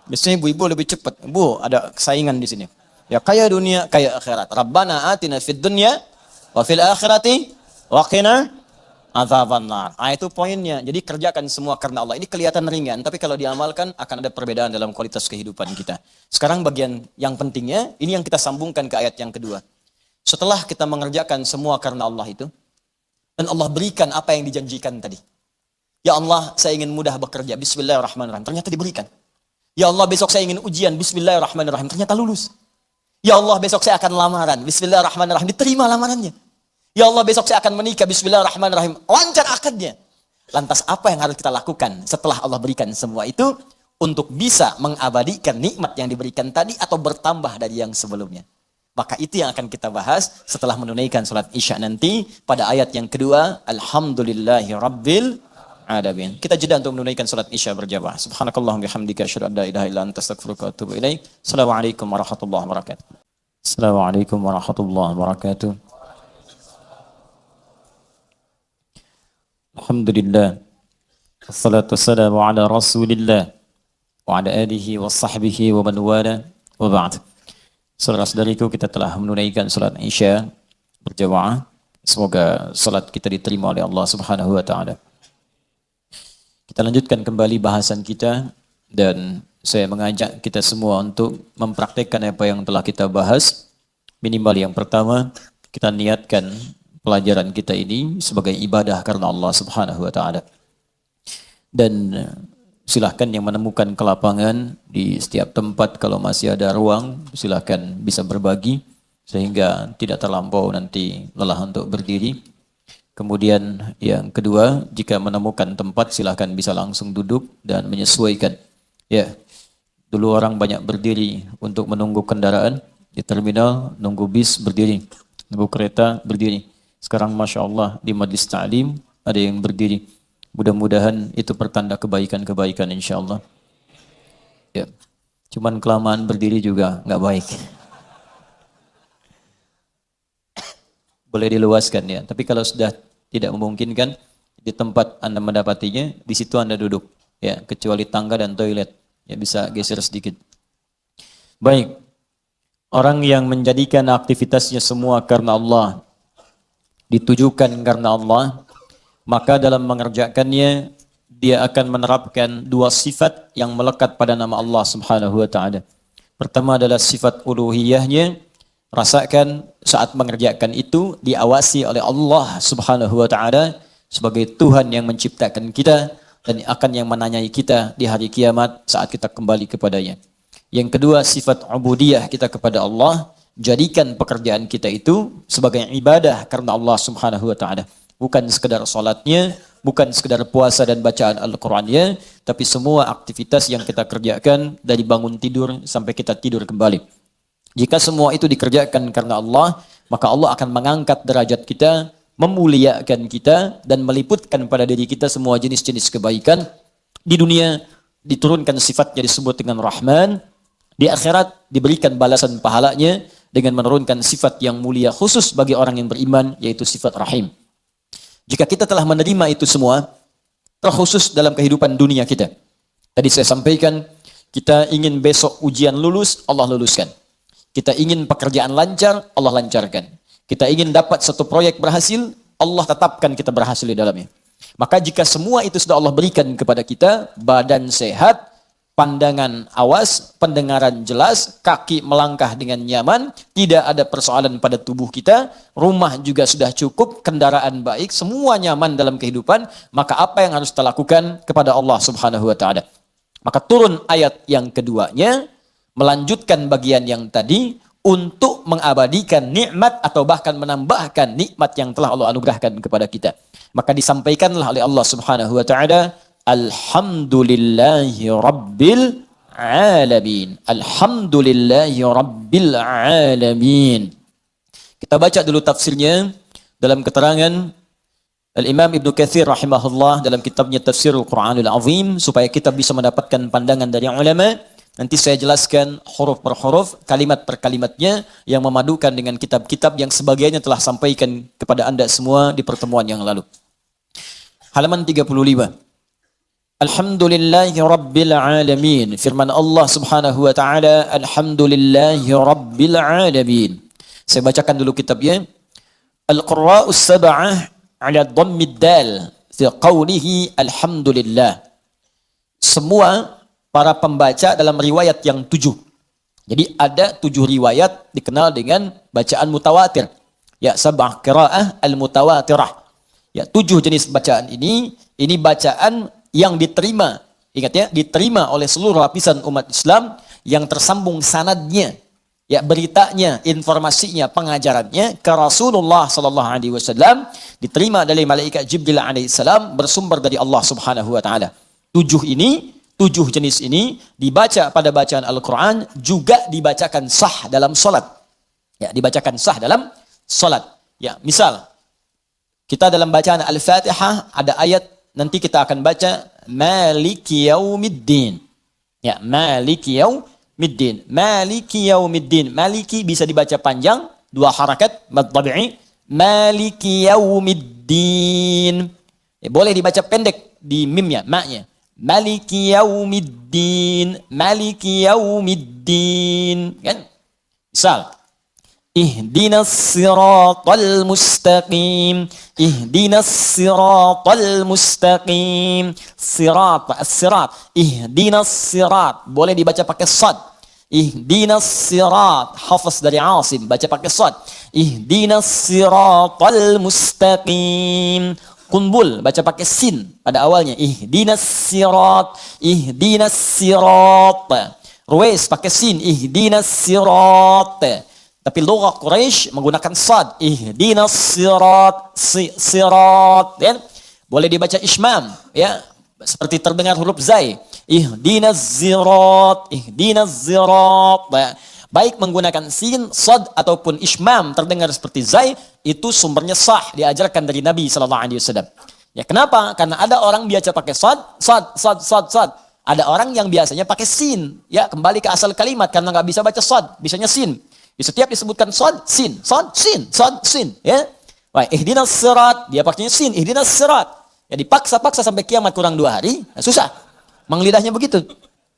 Biasanya ibu-ibu lebih cepat. Bu, ada saingan di sini. Ya kaya dunia, kaya akhirat. Rabbana atina fid dunya wa fil akhirati wa qina adzabannar. Itu poinnya. Jadi kerjakan semua karena Allah. Ini kelihatan ringan, tapi kalau diamalkan akan ada perbedaan dalam kualitas kehidupan kita. Sekarang bagian yang pentingnya, ini yang kita sambungkan ke ayat yang kedua. Setelah kita mengerjakan semua karena Allah itu, dan Allah berikan apa yang dijanjikan tadi. Ya Allah, saya ingin mudah bekerja. Bismillahirrahmanirrahim. Ternyata diberikan. Ya Allah, besok saya ingin ujian. Bismillahirrahmanirrahim. Ternyata lulus. Ya Allah, besok saya akan lamaran. Bismillahirrahmanirrahim. Diterima lamarannya. Ya Allah, besok saya akan menikah. Bismillahirrahmanirrahim. Lancar akadnya. Lantas apa yang harus kita lakukan setelah Allah berikan semua itu untuk bisa mengabadikan nikmat yang diberikan tadi atau bertambah dari yang sebelumnya? Maka itu yang akan kita bahas setelah menunaikan salat Isya nanti pada ayat yang kedua. Alhamdulillahi Rabbil Alamin. Kita jeda untuk menunaikan salat Isya berjamaah. Subhanakallahumma bihamdika asyhadu an la ilaha illa anta astaghfiruka wa atubu ilaik. Assalamualaikum warahmatullahi wabarakatuh. Assalamualaikum warahmatullahi wabarakatuh. Alhamdulillah. Wassalatu wassalamu ala Rasulillah wa ala alihi wa sahbihi wa man wala wa ba'd. Saudara-saudariku, kita telah menunaikan salat Isya berjamaah. Semoga salat kita diterima oleh Allah Subhanahu wa taala. Kita lanjutkan kembali bahasan kita dan saya mengajak kita semua untuk mempraktekkan apa yang telah kita bahas. Minimal yang pertama, kita niatkan pelajaran kita ini sebagai ibadah karena Allah Subhanahu wa taala. Dan silahkan yang menemukan kelapangan di setiap tempat, kalau masih ada ruang, silahkan bisa berbagi sehingga tidak terlampau nanti lelah untuk berdiri. Kemudian yang kedua, jika menemukan tempat silahkan bisa langsung duduk dan menyesuaikan. Ya, dulu orang banyak berdiri untuk menunggu kendaraan di terminal, nunggu bis berdiri, nunggu kereta berdiri. Sekarang Masya Allah di majlis ta'lim ada yang berdiri. Mudah-mudahan itu pertanda kebaikan-kebaikan insya Allah. Ya. Cuman kelamaan berdiri juga nggak baik. Boleh diluaskan ya. Tapi kalau sudah tidak memungkinkan di tempat Anda mendapatinya, di situ Anda duduk. Ya, kecuali tangga dan toilet. Ya bisa geser sedikit. Baik, orang yang menjadikan aktivitasnya semua karena Allah, ditujukan karena Allah, maka dalam mengerjakannya dia akan menerapkan dua sifat yang melekat pada nama Allah Subhanahu wa taala. Pertama adalah sifat uluhiyahnya, rasakan saat mengerjakan itu diawasi oleh Allah Subhanahu wa taala sebagai Tuhan yang menciptakan kita dan akan yang menanyai kita di hari kiamat saat kita kembali kepadanya. Yang kedua, sifat ubudiyah kita kepada Allah, jadikan pekerjaan kita itu sebagai ibadah karena Allah Subhanahu wa taala. Bukan sekedar salatnya, bukan sekedar puasa dan bacaan Al-Qur'annya, tapi semua aktivitas yang kita kerjakan dari bangun tidur sampai kita tidur kembali. Jika semua itu dikerjakan karena Allah, maka Allah akan mengangkat derajat kita, memuliakan kita dan meliputkan pada diri kita semua jenis-jenis kebaikan. Di dunia diturunkan sifatnya disebut dengan Rahman. Di akhirat diberikan balasan pahalanya dengan menurunkan sifat yang mulia khusus bagi orang yang beriman, yaitu sifat Rahim. Jika kita telah menerima itu semua, terkhusus dalam kehidupan dunia kita. Tadi saya sampaikan, kita ingin besok ujian lulus, Allah luluskan. Kita ingin pekerjaan lancar, Allah lancarkan. Kita ingin dapat satu proyek berhasil, Allah tetapkan kita berhasil di dalamnya. Maka jika semua itu sudah Allah berikan kepada kita, badan sehat, pandangan awas, pendengaran jelas, kaki melangkah dengan nyaman, tidak ada persoalan pada tubuh kita, rumah juga sudah cukup, kendaraan baik, semua nyaman dalam kehidupan, maka apa yang harus kita lakukan kepada Allah Subhanahu wa taala? Maka turun ayat yang keduanya, melanjutkan bagian yang tadi untuk mengabadikan nikmat atau bahkan menambahkan nikmat yang telah Allah anugerahkan kepada kita. Maka disampaikanlah oleh Allah Subhanahu wa taala, Alhamdulillahi Rabbil Alamin. Alhamdulillahi Rabbil Alamin. Kita baca dulu tafsirnya dalam keterangan Al-Imam Ibnu Katsir rahimahullah dalam kitabnya Tafsirul Quranul Azim, supaya kita bisa mendapatkan pandangan dari ulama. Nanti saya jelaskan huruf per huruf, kalimat per kalimatnya yang memadukan dengan kitab-kitab yang sebagiannya telah sampaikan kepada Anda semua di pertemuan yang lalu. Halaman 35. Alhamdulillahi Rabbil Alamin. Firman Allah Subhanahu wa taala, Alhamdulillahi Rabbil Alamin. Saya bacakan dulu kitabnya. Al-Qurra'us Sab'ah ala dhammid dal fi qawlihi Alhamdulillah. Semua para pembaca dalam riwayat yang 7. Jadi ada 7 riwayat dikenal dengan bacaan mutawatir. Ya, sab'ah qira'ah al-mutawatirah. Ya, 7 jenis bacaan ini bacaan yang diterima, ingat ya, diterima oleh seluruh lapisan umat Islam yang tersambung sanadnya, ya, beritanya, informasinya, pengajarannya ke Rasulullah sallallahu alaihi wasallam, diterima dari malaikat Jibril alaihi salam, bersumber dari Allah Subhanahu wa taala. 7 jenis ini dibaca pada bacaan Al-Qur'an, juga dibacakan sah dalam salat. Ya, dibacakan sah dalam salat. Ya, misal kita dalam bacaan Al-Fatihah ada ayat, nanti kita akan baca Maliki Yaumiddin. Ya, Maliki Yaumiddin. Maliki Yaumiddin. Maliki bisa dibaca panjang, 2 harakat mad tabi'i. Maliki Yaumiddin. Ya, boleh dibaca pendek di mimnya, ma-nya. Maliki Yaumiddin. Maliki Yaumiddin. Kan? Misal Ihdinas siratal mustaqim. Ihdinas siratal mustaqim. Sirat, as-sirat. Ihdinas sirat. Boleh dibaca pakai sad. Ihdinas sirat. Hafaz dari Asim, baca pakai sad. Ihdinas siratal mustaqim. Qunbul, baca pakai sin pada awalnya. Ihdinas sirat. Ihdinas sirat. Ruwais pakai sin. Ihdinas sirat. Tapi lughah Quraisy menggunakan sad. Ihdinas sirat, sirat. Ya? Boleh dibaca ismam, ya, seperti terdengar huruf zai. Ihdinas zirat, ihdinas zirat. Baik menggunakan sin, sad ataupun ismam terdengar seperti zai, itu sumbernya sah, diajarkan dari Nabi sallallahu alaihi wasallam. Ya, kenapa? Karena ada orang biasa pakai sad. Ada orang yang biasanya pakai sin. Ya, kembali ke asal kalimat karena nggak bisa baca sad, bisanya sin. Di setiap disebutkan sad, sin, sad, sin, sad, sin, ya. Wah, ihdinas sirat, dia pakainya sin, ihdinas sirat. Ya, dipaksa-paksa sampai kiamat kurang 2 hari, nah, susah. Mang lidahnya begitu.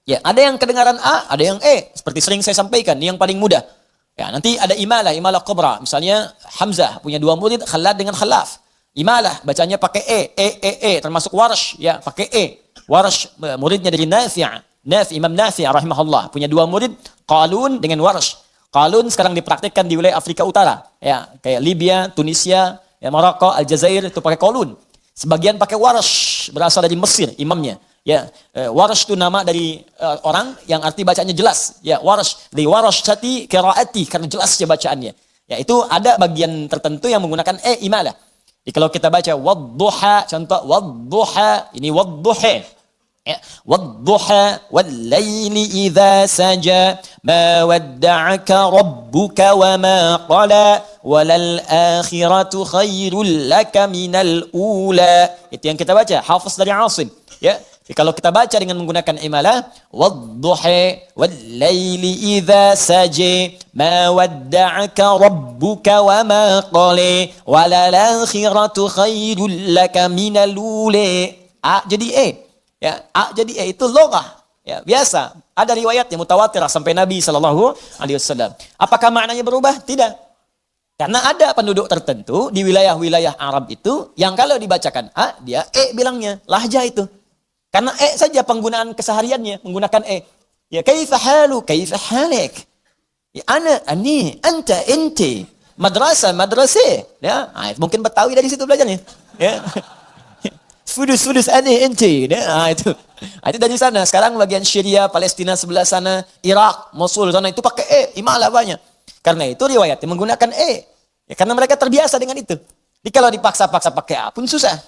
Ya, ada yang kedengaran A, ada yang E. Seperti sering saya sampaikan, ini yang paling mudah. Ya, nanti ada imalah kubra. Misalnya Hamzah punya dua murid, Khalad dengan Khalaf. Imalah bacanya pakai E, termasuk Warsh, ya, pakai E. Warsh muridnya dari Imam Nafi' rahimahullah, punya dua murid, Qalun dengan Warsh. Qalun sekarang dipraktikkan di wilayah Afrika Utara, ya, kayak Libya, Tunisia, ya, Maroko, Aljazair itu pakai Qalun. Sebagian pakai Warsh, berasal dari Mesir imamnya. Ya, Warsh itu nama dari orang yang arti bacanya jelas. Ya, Warsh, di Warsh sati qiraati, karena jelas ya bacaannya. Ya, itu ada bagian tertentu yang menggunakan imalah. Jadi kalau kita baca wadduha, contoh wadduha, ini wadduha. Ya, wadduha wal laili idza saja ma wadda'aka rabbuka wa ma qala walal akhiratu khairul laka minal ula. Itu yang kita baca, hafaz dari Asim. Ya, jadi kalau kita baca dengan menggunakan imalah, wadduha wal laili idza saja ma wadda'aka rabbuka wa ma qala walal akhiratu khairul laka minal ula. A jadi E. Ya, A jadi E itu loghah. Ya, biasa. Ada riwayatnya mutawatir sampai Nabi SAW. Apakah maknanya berubah? Tidak. Karena ada penduduk tertentu di wilayah-wilayah Arab itu yang kalau dibacakan A, dia E bilangnya. Lahja itu. Karena E saja penggunaan kesehariannya, menggunakan E. Ya, kaifa halu, kaifa halik. Ya, ana, ani, anta, inti. Madrasah. Ya, mungkin Betawi dari situ belajarnya. Ya. Sudus aneh ente. Nah, itu dari sana. Sekarang bagian Syria, Palestina sebelah sana, Irak, Mosul sana itu pakai E, imalah banyak. Karena itu riwayatnya menggunakan E. Ya, karena mereka terbiasa dengan itu. Jadi kalau dipaksa-paksa pakai A pun susah.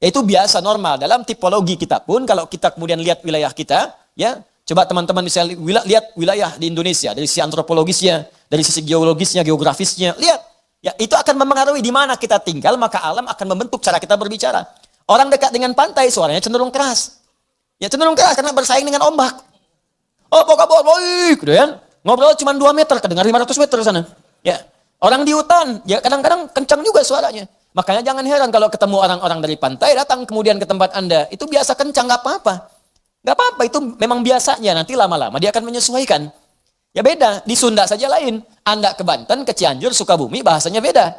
Ya, itu biasa normal dalam tipologi kita pun. Kalau kita kemudian lihat wilayah kita, ya, coba teman-teman bisa lihat wilayah di Indonesia dari sisi antropologisnya, dari sisi geologisnya, geografisnya, lihat. Ya, itu akan mempengaruhi di mana kita tinggal, maka alam akan membentuk cara kita berbicara. Orang dekat dengan pantai suaranya cenderung keras. Ya, cenderung keras karena bersaing dengan ombak. Oh, apa kabar? Baik, gitu kan. Ngobrol cuma 2 meter, kedengar 500 meter sana. Ya. Orang di hutan, ya kadang-kadang kencang juga suaranya. Makanya jangan heran kalau ketemu orang-orang dari pantai datang kemudian ke tempat Anda. Itu biasa kencang, nggak apa-apa. Nggak apa-apa, itu memang biasanya. Nanti lama-lama dia akan menyesuaikan. Ya beda, di Sunda saja lain. Anda ke Banten, ke Cianjur, Sukabumi, bahasanya beda.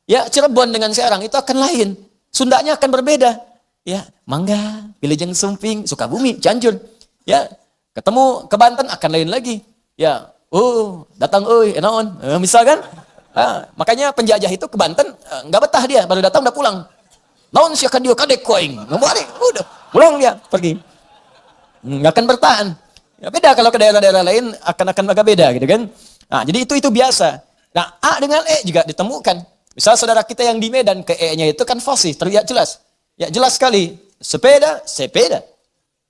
Ya, Cirebon dengan Serang itu akan lain. Sundanya akan berbeda. Ya, Mangga, Wilujeng Sumping, Sukabumi, Cianjur. Ya, ketemu ke Banten akan lain lagi. Ya, datang naon. Misalkan, makanya penjajah itu ke Banten nggak betah dia, baru datang udah pulang. Naon sih akan dia kadek koing. Udah pulang dia, pergi. Nggak akan bertahan. Ya, beda kalau ke daerah-daerah lain akan agak beda gitu kan. Nah, jadi itu biasa. Nah, A dengan E juga ditemukan. Misal saudara kita yang di Medan ke E-nya itu kan fasih, terlihat jelas. Ya, jelas sekali. Sepeda.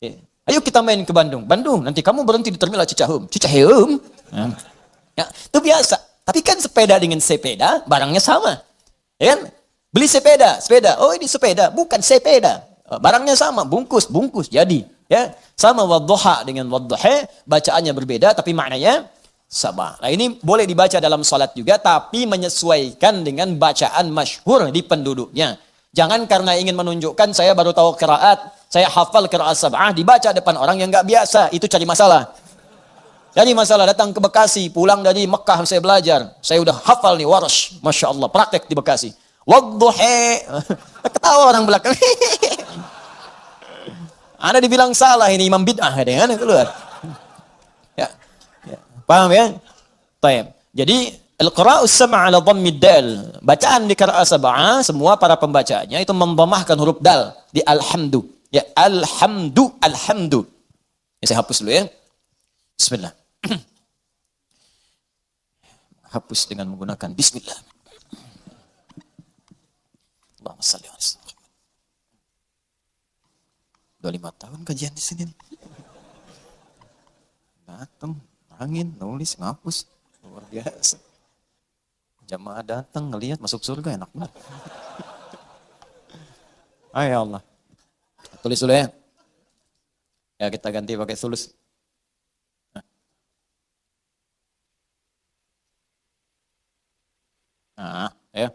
Ya. Ayo kita main ke Bandung. Nanti kamu berhenti di terminal Cicaheum. Ya, itu biasa. Tapi kan sepeda dengan sepeda, barangnya sama. Ya kan? Beli sepeda. Oh, ini sepeda, bukan sepeda. Barangnya sama, bungkus. Jadi, ya, sama wadduha dengan wadduha, bacaannya berbeda tapi maknanya sama. Nah, ini boleh dibaca dalam salat juga, tapi menyesuaikan dengan bacaan masyhur di penduduknya. Jangan karena ingin menunjukkan saya baru tahu qiraat, saya hafal qiraat sab'ah, dibaca depan orang yang nggak biasa, itu cari masalah. Cari masalah, datang ke Bekasi, pulang dari Mekah saya belajar, saya udah hafal nih Warsh, Masya Allah, praktek di Bekasi. Wadduha, ketawa orang belakang. Anda dibilang salah, ini imam bid'ah, dengan keluar. Ya. Paham ya? Baik. Jadi al-qira'us sab'a 'ala dhammid dal. Bacaan di qira'ah sab'ah semua para pembacanya itu mendhammahkan huruf dal di alhamdu. Ya, alhamdu. Ya, saya hapus dulu ya. Bismillah. Hapus dengan menggunakan bismillah. Allahumma shalli ala Muhammad. 25 tahun kajian di sini. Datang angin, nulis, ngapus, luar biasa. Jamaah datang, ngelihat masuk surga, enak banget. Ya Allah. Tulis dulu ya. Ya, kita ganti pakai tulis. Ya.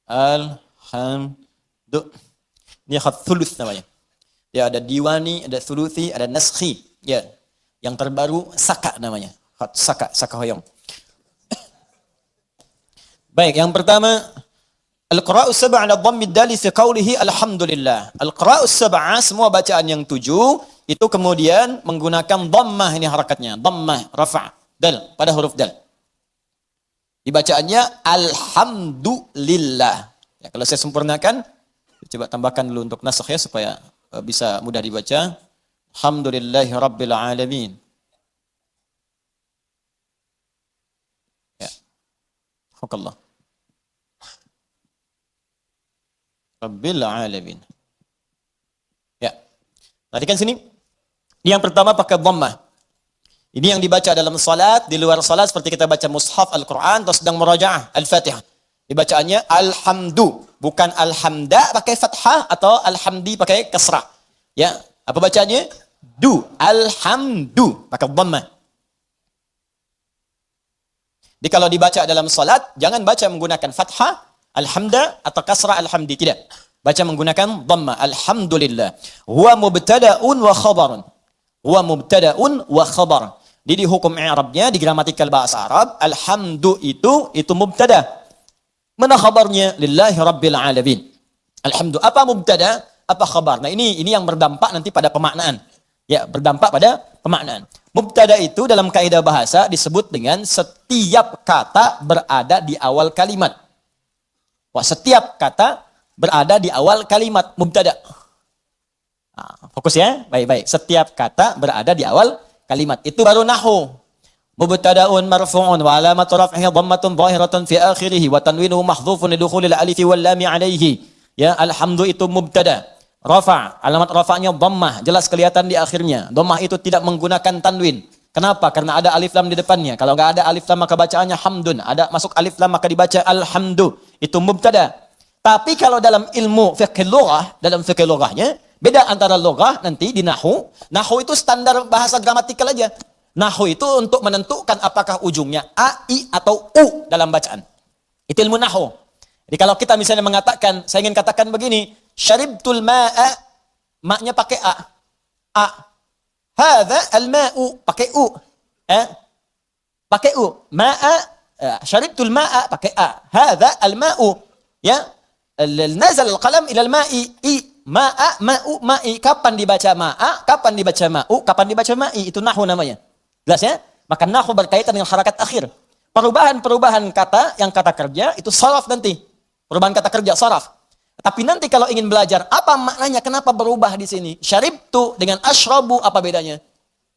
Alhamdulillah. Ini khat thuluth namanya. Ya, ada diwani, ada thuluthi, ada naskhi. Ya. Yang terbaru Saka namanya. Saka Hoyong. Baik, yang pertama Al-Qira'us sab'a ala dhammid dali fi qawlihi alhamdulillah. Al-Qira'us sab'a semua bacaan yang 7 itu kemudian menggunakan dhammah ini harakatnya, dhammah rafa' dal pada huruf dal. Dibacaannya alhamdulillah. Ya, kalau saya sempurnakan coba tambahkan dulu untuk nasakh ya supaya bisa mudah dibaca. Alhamdulillahi rabbil alamin. Ya. Alhamdulillah. Rabbil alamin. Ya. Perhatikan sini. Ini yang pertama pakai dhammah. Ini yang dibaca dalam salat, di luar salat seperti kita baca mushaf Al-Qur'an atau sedang murajaah Al-Fatihah. Dibacaannya alhamdu, bukan alhamda pakai fathah atau alhamdi pakai kasrah. Ya, apa bacanya? Du, alhamdu pakai dhammah. Jadi kalau dibaca dalam salat jangan baca menggunakan fathah alhamda atau kasrah alhamdi, tidak. Baca menggunakan dhamma. Alhamdulillah. Huwa mubtada'un wa khabarun. Huwa mubtada'un wa khabar. Jadi di hukum i'rabnya di gramatikal bahasa Arab, alhamdu itu mubtada. Mana khabarnya? Lillahi rabbil alamin. Alhamdu apa mubtada, apa khabar. Nah, ini yang berdampak nanti pada pemaknaan. Ya, berdampak pada pemaknaan. Mubtada itu dalam kaidah bahasa disebut dengan setiap kata berada di awal kalimat. Wah, setiap kata berada di awal kalimat mubtada. Nah, fokus ya, baik-baik. Setiap kata berada di awal kalimat. Itu baru nahwu. Mubtada'un marfu'un wa alamatu raf'ihi dhammatun zahiratun fi akhirih wa tanwinuhu mahdhufun lidukhulil alif wal lam 'alaihi. Ya, alhamdu itu mubtada. Rafa', alamat rafa'nya dhammah, jelas kelihatan di akhirnya. Dhammah itu tidak menggunakan tanwin. Kenapa? Karena ada alif lam di depannya. Kalau enggak ada alif lam maka bacaannya hamdun. Ada masuk alif lam maka dibaca alhamdu. Itu mubtada. Tapi kalau dalam ilmu fiqh lughah, dalam fiqh lughahnya, beda antara lughah nanti di nahwu. Nahwu itu standar bahasa gramatikal aja. Nahwu itu untuk menentukan apakah ujungnya a, i atau u dalam bacaan. Itu ilmu nahwu. Jadi kalau kita misalnya mengatakan, saya ingin katakan begini, syaribtul ma'a, maknya pakai a. A. Hadza al-ma'u, pakai u. Pakai u. Ma'a, syaribtul ma'a, pakai a. Hadza al-ma'u. Ya. Nazal al-qalam ila al-ma'i. I. Ma'a, ma'u, ma'i. Kapan dibaca ma'a, kapan dibaca ma'u, kapan dibaca ma'i. Itu nahwu namanya. Jelas ya? Maka nahwu berkaitan dengan harakat akhir. Perubahan-perubahan kata, yang kata kerja, itu saraf nanti. Perubahan kata kerja, saraf. Tapi nanti kalau ingin belajar, apa maknanya, kenapa berubah di sini? Syaribtu dengan asyrabu, apa bedanya?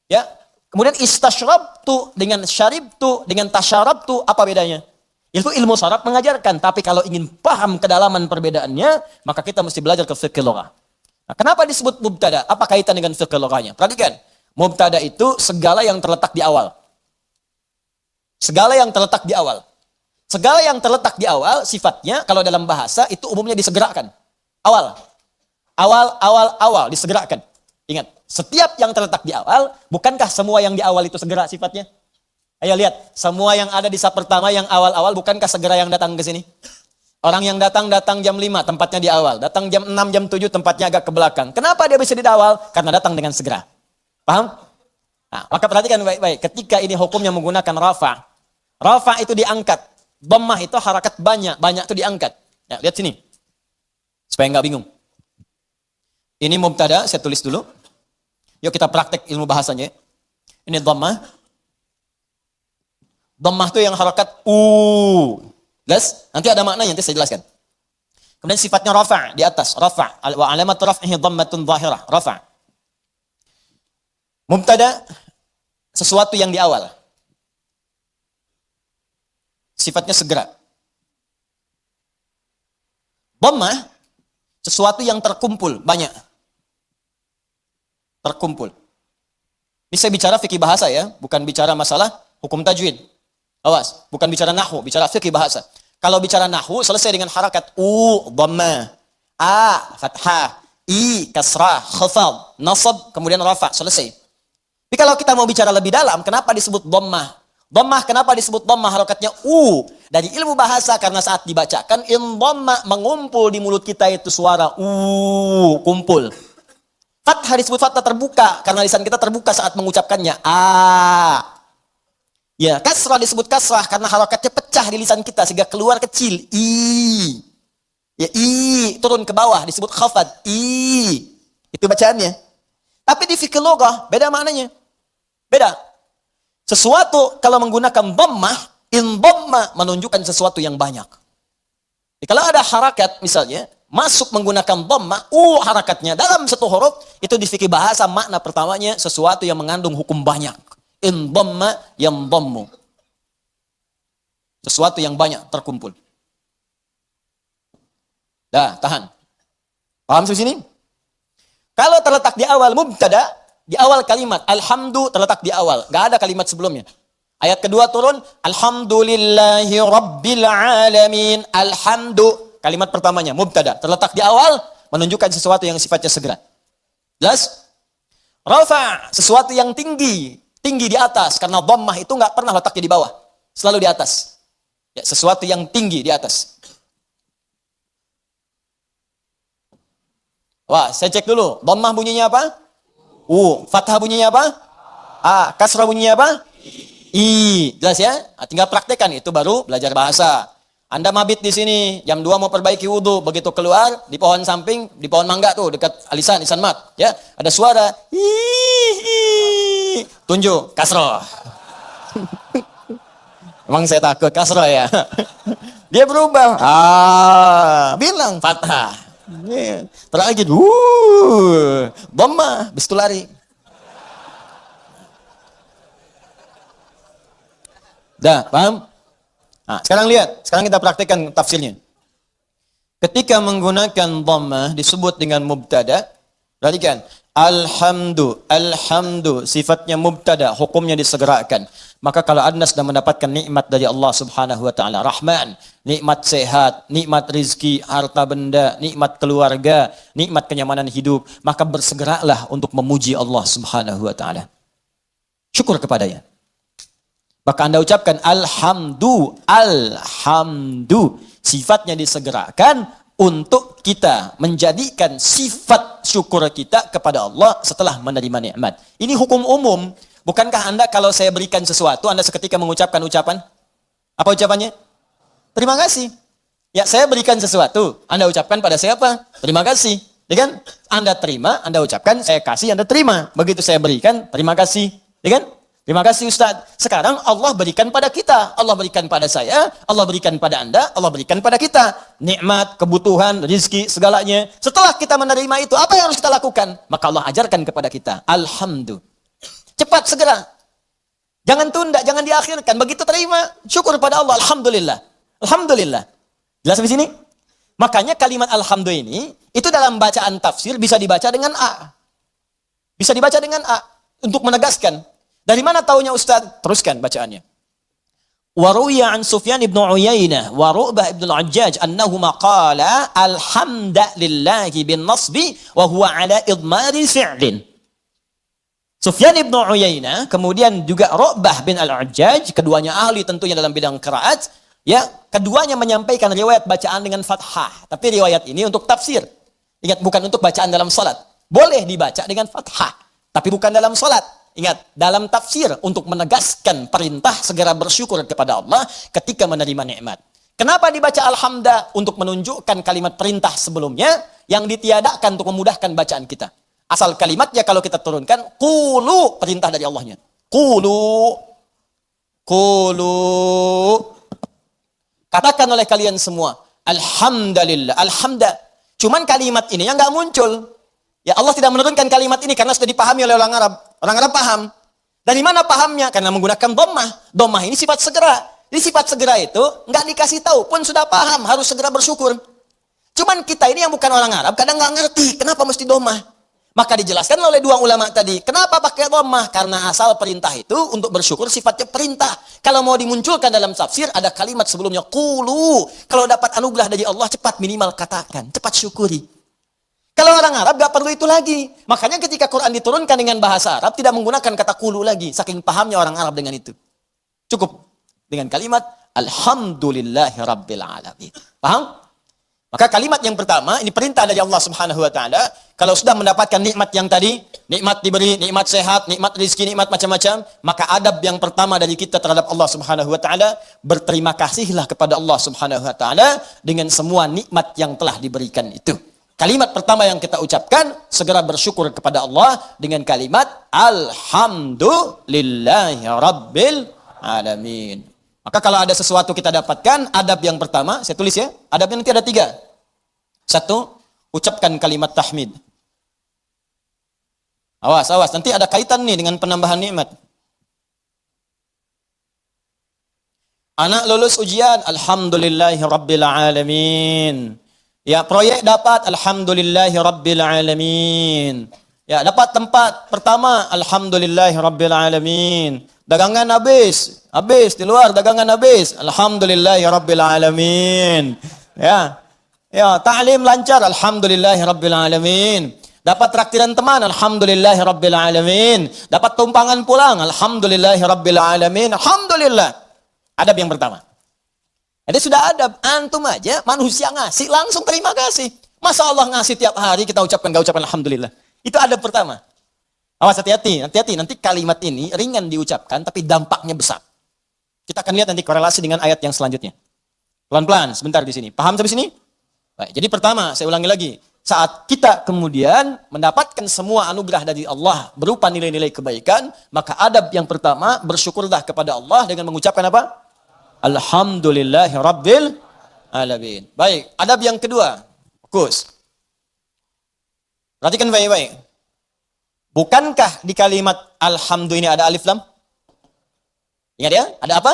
Ya. Kemudian istasyrabtu dengan syaribtu, dengan tasyarabtu, apa bedanya? Itu ilmu saraf mengajarkan. Tapi kalau ingin paham kedalaman perbedaannya, maka kita mesti belajar ke fiqh lughah. Nah, kenapa disebut mubtada? Apa kaitan dengan fiqh lughahnya? Perhatikan. Mubtada itu segala yang terletak di awal. Segala yang terletak di awal. Segala yang terletak di awal sifatnya kalau dalam bahasa itu umumnya disegerakan. Awal. Awal disegerakan. Ingat, setiap yang terletak di awal, bukankah semua yang di awal itu segera sifatnya? Ayo lihat, semua yang ada di saf pertama yang awal-awal bukankah segera yang datang ke sini? Orang yang datang jam 5 tempatnya di awal, datang jam 6 jam 7 tempatnya agak ke belakang. Kenapa dia bisa di awal? Karena datang dengan segera. Paham? Nah, maka perhatikan baik-baik. Ketika ini hukumnya menggunakan rafa. Rafa itu diangkat. Dhammah itu harakat banyak. Banyak itu diangkat. Ya, lihat sini. Supaya nggak bingung. Ini mubtada, saya tulis dulu. Yuk kita praktek ilmu bahasanya. Ini dhammah. Dhammah itu yang harakat u. Jelas? Nanti ada maknanya, nanti saya jelaskan. Kemudian sifatnya rafa' di atas. Rafa' wa alamat raf'ihi dhammatun zahirah. Rafa'. Mubtada, sesuatu yang di awal. Sifatnya segera. Dhammah, sesuatu yang terkumpul, banyak. Terkumpul. Ini saya bicara fikih bahasa ya, bukan bicara masalah hukum tajwid. Awas, bukan bicara nahwu, bicara fikih bahasa. Kalau bicara nahwu, selesai dengan harakat u, dhammah, a, fathah, i, kasrah, khafad, nasab, kemudian rafa, selesai. Tapi kalau kita mau bicara lebih dalam, kenapa disebut dhammah? Dhammah kenapa disebut dhammah? Harakatnya u. Dari ilmu bahasa karena saat dibacakan in dhamma mengumpul di mulut kita itu suara u, kumpul. Fathah disebut fathah terbuka karena lisan kita terbuka saat mengucapkannya. Ya, kasrah disebut kasrah karena harakatnya pecah di lisan kita sehingga keluar kecil. Ya, turun ke bawah disebut khafad. Itu bacaannya. Tapi di fikih lugah beda maknanya. Beda. Sesuatu kalau menggunakan dhammah, in dhamma menunjukkan sesuatu yang banyak. Jadi, kalau ada harakat misalnya masuk menggunakan dhammah, harakatnya dalam satu huruf, itu di fikih bahasa makna pertamanya sesuatu yang mengandung hukum banyak. In dhamma yang dhammu. Sesuatu yang banyak terkumpul. Dah, tahan. Paham sampai sini? Kalau terletak di awal mubtada, di awal kalimat alhamdu terletak di awal, gak ada kalimat sebelumnya. Ayat kedua turun, alhamdulillahi rabbil alamin. Alhamdu, kalimat pertamanya mubtada, terletak di awal, menunjukkan sesuatu yang sifatnya segera. Jelas? Rafa, sesuatu yang tinggi di atas, karena dhammah itu nggak pernah letaknya di bawah, selalu di atas. Ya, sesuatu yang tinggi di atas. Wah, saya cek dulu, dhammah bunyinya apa? Fathah bunyinya apa? Kasrah bunyinya apa? Jelas ya? Tinggal praktekkan, itu baru belajar bahasa. Anda mabit di sini, jam 2 mau perbaiki wudhu, begitu keluar di pohon samping, di pohon mangga tuh dekat alisan mat, ya, ada suara, tunjuk kasroh. Emang saya takut kasroh ya. Dia berubah, bilang fathah. Terakhir, dhammah, bis itu lari. Dah, paham? Nah, sekarang lihat, sekarang kita praktekkan tafsirnya. Ketika menggunakan dhammah disebut dengan mubtada, perhatikan, alhamdu, sifatnya mubtada, hukumnya disegerakan. Maka kalau Anda sedang mendapatkan nikmat dari Allah Subhanahu wa taala, Rahman, nikmat sehat, nikmat rizki, harta benda, nikmat keluarga, nikmat kenyamanan hidup, maka bersegeralah untuk memuji Allah Subhanahu wa taala. Syukur kepadanya. Maka Anda ucapkan alhamdu, sifatnya disegerakan untuk kita menjadikan sifat syukur kita kepada Allah setelah menerima nikmat. Ini hukum umum. Bukankah Anda kalau saya berikan sesuatu, Anda seketika mengucapkan ucapan? Apa ucapannya? Terima kasih. Ya, saya berikan sesuatu, Anda ucapkan pada siapa? Terima kasih. Ya kan? Anda terima, Anda ucapkan, saya kasih, Anda terima. Begitu saya berikan, terima kasih. Ya kan? Terima kasih Ustaz. Sekarang Allah berikan pada kita. Allah berikan pada saya, Allah berikan pada Anda, Allah berikan pada kita. Nikmat, kebutuhan, rizki, segalanya. Setelah kita menerima itu, apa yang harus kita lakukan? Maka Allah ajarkan kepada kita. Alhamdulillah. Cepat, segera. Jangan tunda, jangan diakhirkan. Begitu terima, syukur pada Allah. Alhamdulillah. Alhamdulillah. Jelas di sini? Makanya kalimat alhamdulillah ini, itu dalam bacaan tafsir bisa dibaca dengan A. Bisa dibaca dengan A. Untuk menegaskan. Dari mana taunya Ustaz? Teruskan bacaannya. Waruya an Sufyan ibn Uyainah wa Ru'bah ibn al-Ajjaj annahuma qala alhamdulillahi bin nasbi wa huwa ala idmari fi'lin. Sufyan ibn Uyainah, kemudian juga Ru'bah bin al-Ajjaj, keduanya ahli tentunya dalam bidang qiraat, ya, keduanya menyampaikan riwayat bacaan dengan fathah. Tapi riwayat ini untuk tafsir. Ingat, bukan untuk bacaan dalam salat. Boleh dibaca dengan fathah, tapi bukan dalam salat. Ingat, dalam tafsir untuk menegaskan perintah segera bersyukur kepada Allah ketika menerima nikmat. Kenapa dibaca alhamdulillah? Untuk menunjukkan kalimat perintah sebelumnya yang ditiadakan untuk memudahkan bacaan kita. Asal kalimatnya kalau kita turunkan, qulu, perintah dari Allahnya. Qulu. Katakan oleh kalian semua, alhamdulillah, alhamdulillah. Cuman kalimat ini yang nggak muncul. Ya, Allah tidak menurunkan kalimat ini karena sudah dipahami oleh orang Arab. Orang Arab paham. Dari mana pahamnya? Karena menggunakan dhammah. Dhammah ini sifat segera. Jadi sifat segera itu nggak dikasih tahu pun sudah paham, harus segera bersyukur. Cuman kita ini yang bukan orang Arab kadang nggak ngerti kenapa mesti dhammah. Maka dijelaskan oleh dua ulama tadi. Kenapa pakai dhammah? Karena asal perintah itu untuk bersyukur sifatnya perintah. Kalau mau dimunculkan dalam tafsir ada kalimat sebelumnya qulu. Kalau dapat anugerah dari Allah cepat minimal katakan, cepat syukuri. Kalau orang Arab gak perlu itu lagi. Makanya ketika Quran diturunkan dengan bahasa Arab, tidak menggunakan kata qulu lagi. Saking pahamnya orang Arab dengan itu. Cukup dengan kalimat, alhamdulillahi rabbil alamin. Paham? Maka kalimat yang pertama, ini perintah dari Allah Subhanahu wa taala, kalau sudah mendapatkan nikmat yang tadi, nikmat diberi, nikmat sehat, nikmat rezeki, nikmat macam-macam, maka adab yang pertama dari kita terhadap Allah Subhanahu wa taala, berterima kasihlah kepada Allah Subhanahu wa taala dengan semua nikmat yang telah diberikan itu. Kalimat pertama yang kita ucapkan, segera bersyukur kepada Allah dengan kalimat alhamdulillahi rabbil alamin. Maka kalau ada sesuatu kita dapatkan, adab yang pertama, saya tulis ya, adabnya nanti ada 3. 1, ucapkan kalimat tahmid. Awas, nanti ada kaitan nih dengan penambahan nikmat. Anak lulus ujian, alhamdulillahi rabbil alamin. Ya, proyek dapat, alhamdulillahi rabbil alamin. Ya, dapat tempat pertama, alhamdulillahi rabbil alamin. Dagangan habis di luar dagangan habis, alhamdulillahi rabbil alamin. Ya, ta'lim lancar, alhamdulillahi rabbil alamin. Dapat traktiran teman, alhamdulillahi rabbil alamin. Dapat tumpangan pulang, alhamdulillahi rabbil alamin. Alhamdulillah. Adab yang pertama. Jadi sudah adab, antum aja manusia ngasih langsung terima kasih. Masa Allah ngasih tiap hari kita ucapkan alhamdulillah. Itu adab pertama. Awas, hati-hati. Nanti kalimat ini ringan diucapkan, tapi dampaknya besar. Kita akan lihat nanti korelasi dengan ayat yang selanjutnya. Pelan-pelan, sebentar di sini. Paham sampai sini? Baik, jadi pertama, saya ulangi lagi. Saat kita kemudian mendapatkan semua anugerah dari Allah berupa nilai-nilai kebaikan, maka adab yang pertama, bersyukurlah kepada Allah dengan mengucapkan apa? Alhamdulillahi rabbil alamin. Baik, adab yang kedua. Fokus. Perhatikan baik-baik. Bukankah di kalimat alhamdulillah ini ada alif lam? Ingat ya? Ada apa?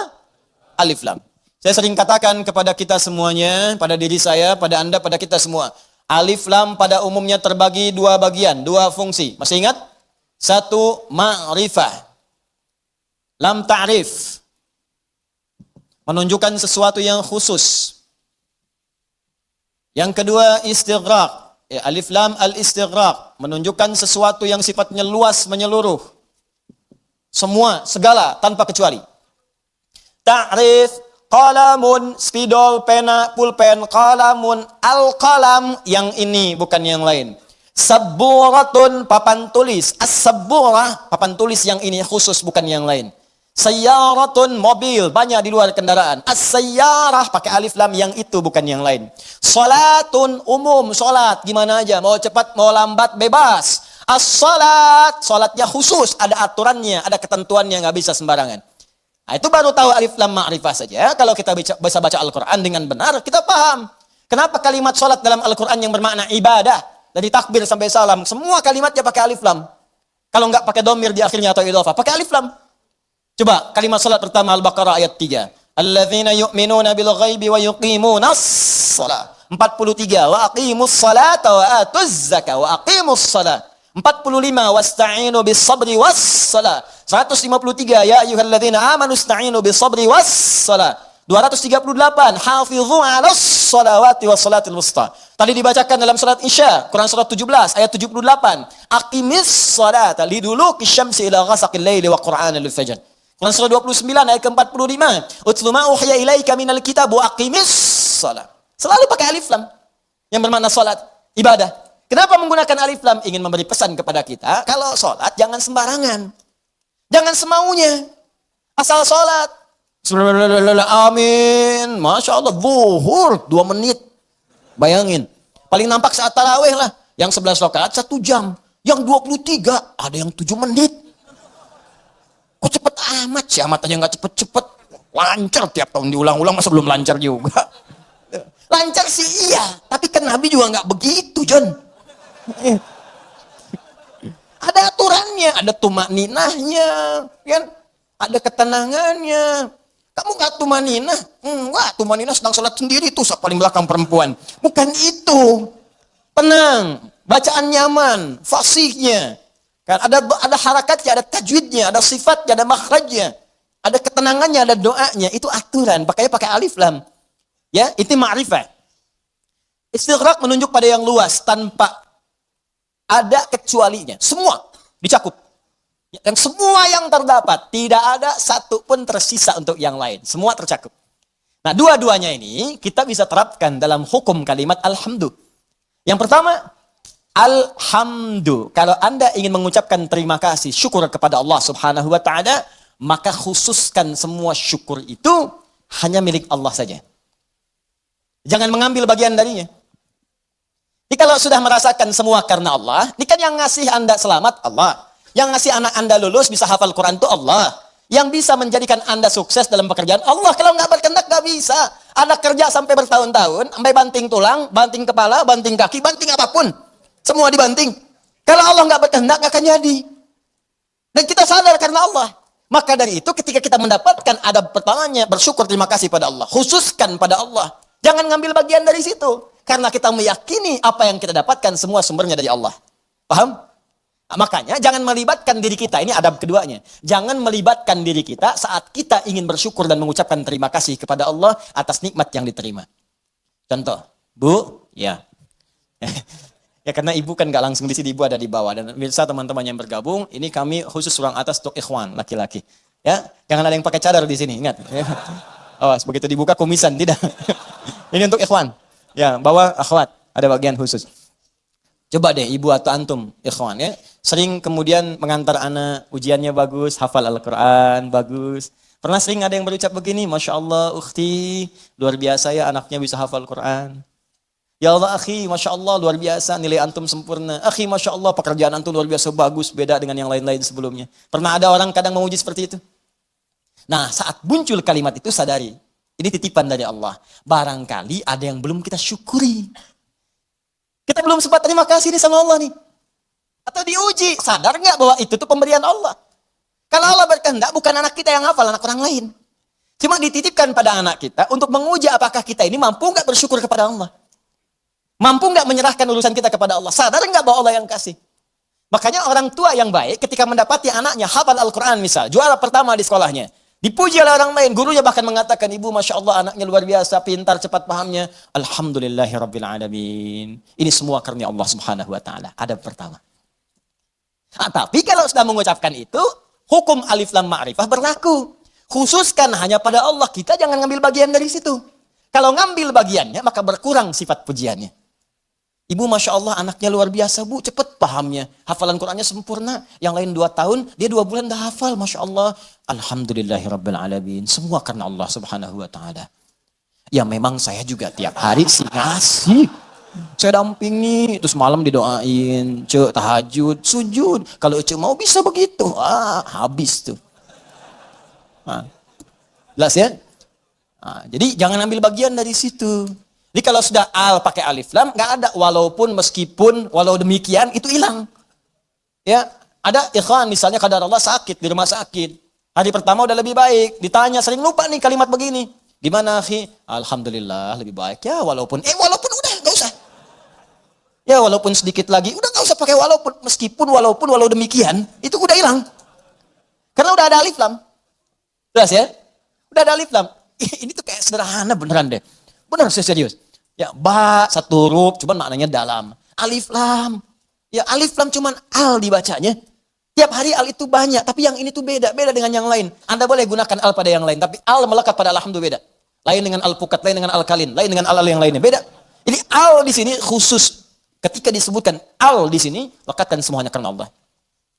Alif lam. Saya sering katakan kepada kita semuanya, pada diri saya, pada Anda, pada kita semua. Alif lam pada umumnya terbagi 2 bagian, 2 fungsi. Masih ingat? 1, ma'rifah. Lam ta'rif. Menunjukkan sesuatu yang khusus. Yang kedua, istighraq. Alif lam al-istighraq, menunjukkan sesuatu yang sifatnya luas menyeluruh. Semua, segala, tanpa kecuali. Ta'rif, qalamun, spidol, pena, pulpen, qalamun, al-qalam, yang ini bukan yang lain. Sabburatun, papan tulis. As-sabburah, papan tulis yang ini khusus bukan yang lain. Sayyaratun, mobil, banyak di luar kendaraan. As-sayyarah, pakai alif lam, yang itu bukan yang lain. Salatun, umum, salat, gimana aja, mau cepat, mau lambat, bebas. As-salat, salatnya khusus, ada aturannya, ada ketentuannya, nggak bisa sembarangan. Nah, itu baru tahu alif lam ma'rifah saja. Kalau kita bisa baca Al-Quran dengan benar, kita paham. Kenapa kalimat salat dalam Al-Quran yang bermakna ibadah, dari takbir sampai salam, semua kalimatnya pakai alif lam. Kalau nggak pakai domir di akhirnya atau idhofah, pakai alif lam. Coba kalimat salat pertama Al-Baqarah ayat 3. Alladzina yu'minuna bil ghaibi wa yuqimunas shalah. 43. Wa aqimus salata wa atuz zakah wa aqimus salah. 45. Wasta'inu bis sabri was salah. 153. Ya ayyuhalladzina amanu ista'inu bis sabri was salah. 238. Hafizu 'alas salawati was salatil wusta. Tadi dibacakan dalam salat Isya, Quran surat 17 ayat 78. Aqimis salata liduluki syamsi ila ghasaqil laili wa qur'anal fajr. Quran surah 29 ayat ke-45. Utlu ma uhiya ilaika minal kitab wa aqimis shalah. Selalu pakai alif lam yang bermakna salat, ibadah. Kenapa menggunakan alif lam? Ingin memberi pesan kepada kita, kalau salat jangan sembarangan. Jangan semaunya. Asal salat. Amin. Masya Allah, zuhur 2 menit. Bayangin. Paling nampak saat tarawih lah. Yang 11 rakaat 1 jam. Yang 23 ada yang 7 menit. Kok cepet amat sih? Amat aja nggak cepet-cepet. Lancar tiap tahun diulang-ulang, masa belum lancar juga? Lancar sih iya, tapi kan Nabi juga nggak begitu, John. Ada aturannya, ada tumakninahnya, kan? Ada ketenangannya. Kamu nggak tumakninah? Wah, tumakninah sedang sholat sendiri tuh, paling belakang perempuan. Bukan itu. Tenang, bacaan nyaman, fasihnya. Kan ada harakatnya, ada tajwidnya, ada sifatnya, ada makhrajnya, ada ketenangannya, ada doanya. Itu aturan, pakai alif lam. Ya, itu ma'rifah. Istighraq menunjuk pada yang luas tanpa ada kecualinya. Semua dicakup. Dan semua yang terdapat, tidak ada satu pun tersisa untuk yang lain. Semua tercakup. Nah, dua-duanya ini kita bisa terapkan dalam hukum kalimat alhamdu. Yang pertama, alhamdu. Kalau Anda ingin mengucapkan terima kasih, syukur kepada Allah Subhanahu wa taala, maka khususkan semua syukur itu hanya milik Allah saja. Jangan mengambil bagian darinya. Jadi kalau sudah merasakan semua karena Allah, ini kan yang ngasih Anda selamat Allah. Yang ngasih anak Anda lulus bisa hafal Quran itu Allah. Yang bisa menjadikan Anda sukses dalam pekerjaan Allah. Kalau nggak berkehendak nggak bisa. Anak kerja sampai bertahun-tahun, sampai banting tulang, banting kepala, banting kaki, banting apapun. Semua dibanting. Kalau Allah nggak berkehendak nggak akan jadi. Dan kita sadar karena Allah. Maka dari itu ketika kita mendapatkan adab pertamanya, bersyukur terima kasih pada Allah. Khususkan pada Allah. Jangan ngambil bagian dari situ. Karena kita meyakini apa yang kita dapatkan semua sumbernya dari Allah. Paham? Nah, makanya jangan melibatkan diri kita. Ini adab keduanya. Jangan melibatkan diri kita saat kita ingin bersyukur dan mengucapkan terima kasih kepada Allah atas nikmat yang diterima. Contoh, Bu, ya. Ya karena ibu kan nggak langsung di sini, ibu ada di bawah. Dan pemirsa teman-teman yang bergabung, ini kami khusus ruang atas untuk ikhwan, laki-laki. Ya, jangan ada yang pakai cadar di sini, ingat. Awas, begitu dibuka kumisan, tidak. Ini untuk ikhwan. Ya, bawah akhwat, ada bagian khusus. Coba deh ibu atau antum, ikhwan ya, sering kemudian mengantar anak, ujiannya bagus, hafal Al-Quran, bagus. Pernah sering ada yang berucap begini, Masya Allah, ukhti, luar biasa ya anaknya bisa hafal Quran. Ya Allah, akhi, Masya Allah, luar biasa, nilai antum sempurna. Akhi, Masya Allah, pekerjaan antum luar biasa bagus, beda dengan yang lain-lain sebelumnya. Pernah ada orang kadang memuji seperti itu? Nah, saat muncul kalimat itu sadari, ini titipan dari Allah. Barangkali ada yang belum kita syukuri. Kita belum sempat terima kasih nih sama Allah nih. Atau diuji, sadar nggak bahwa itu tuh pemberian Allah. Kalau Allah berkehendak, bukan anak kita yang hafal, anak orang lain. Cuma dititipkan pada anak kita untuk menguji apakah kita ini mampu nggak bersyukur kepada Allah. Mampu nggak menyerahkan urusan kita kepada Allah. Sadar nggak bahwa Allah yang kasih. Makanya orang tua yang baik ketika mendapati anaknya hafal Al-Quran misal, juara pertama di sekolahnya. Dipuji oleh orang lain, gurunya bahkan mengatakan, ibu Masya Allah anaknya luar biasa, pintar, cepat pahamnya. Alhamdulillahirrabbilalamin. Ini semua karena Allah Subhanahu wa ta'ala. Adab pertama. Nah, tapi kalau sudah mengucapkan itu, hukum alif lam ma'rifah berlaku. Khususkan hanya pada Allah, kita jangan ngambil bagian dari situ. Kalau ngambil bagiannya, maka berkurang sifat pujiannya. Ibu Masya Allah anaknya luar biasa bu, cepat pahamnya. Hafalan Qurannya sempurna. Yang lain 2 tahun, dia 2 bulan dah hafal. Masya Allah. Alhamdulillahirrabbilalamin. Semua karena Allah Subhanahu wa ta'ala. Ya memang saya juga tiap hari sih ngasih. Saya dampingi, terus malam didoain. Cek tahajud, sujud. Kalau cek mau bisa begitu. Habis tuh. Jelas ya? Jadi jangan ambil bagian dari situ. Jadi kalau sudah al pakai alif lam, nggak ada walaupun, meskipun, walau demikian, itu hilang. Ya, ada ikhwan misalnya kadar Allah sakit di rumah sakit. Hari pertama udah lebih baik, ditanya sering lupa nih kalimat begini. Gimana akhi? Alhamdulillah lebih baik. Ya walaupun udah nggak usah. Ya walaupun sedikit lagi, udah nggak usah pakai walaupun, meskipun, walaupun, walau demikian, itu udah hilang. Karena udah ada alif lam. Jelas ya? Udah ada alif lam. Ini tuh kayak sederhana beneran deh. Benar, serius. Ya, ba, satu huruf, cuman maknanya dalam. Alif lam. Ya, alif lam cuman al dibacanya. Tiap hari al itu banyak, tapi yang ini tuh beda. Beda dengan yang lain. Anda boleh gunakan al pada yang lain, tapi al melekat pada alhamdulillah beda. Lain dengan al pukat, lain dengan al kalin, lain dengan al yang lainnya. Beda. Jadi al di sini khusus. Ketika disebutkan al di sini, lekatkan semuanya karena Allah.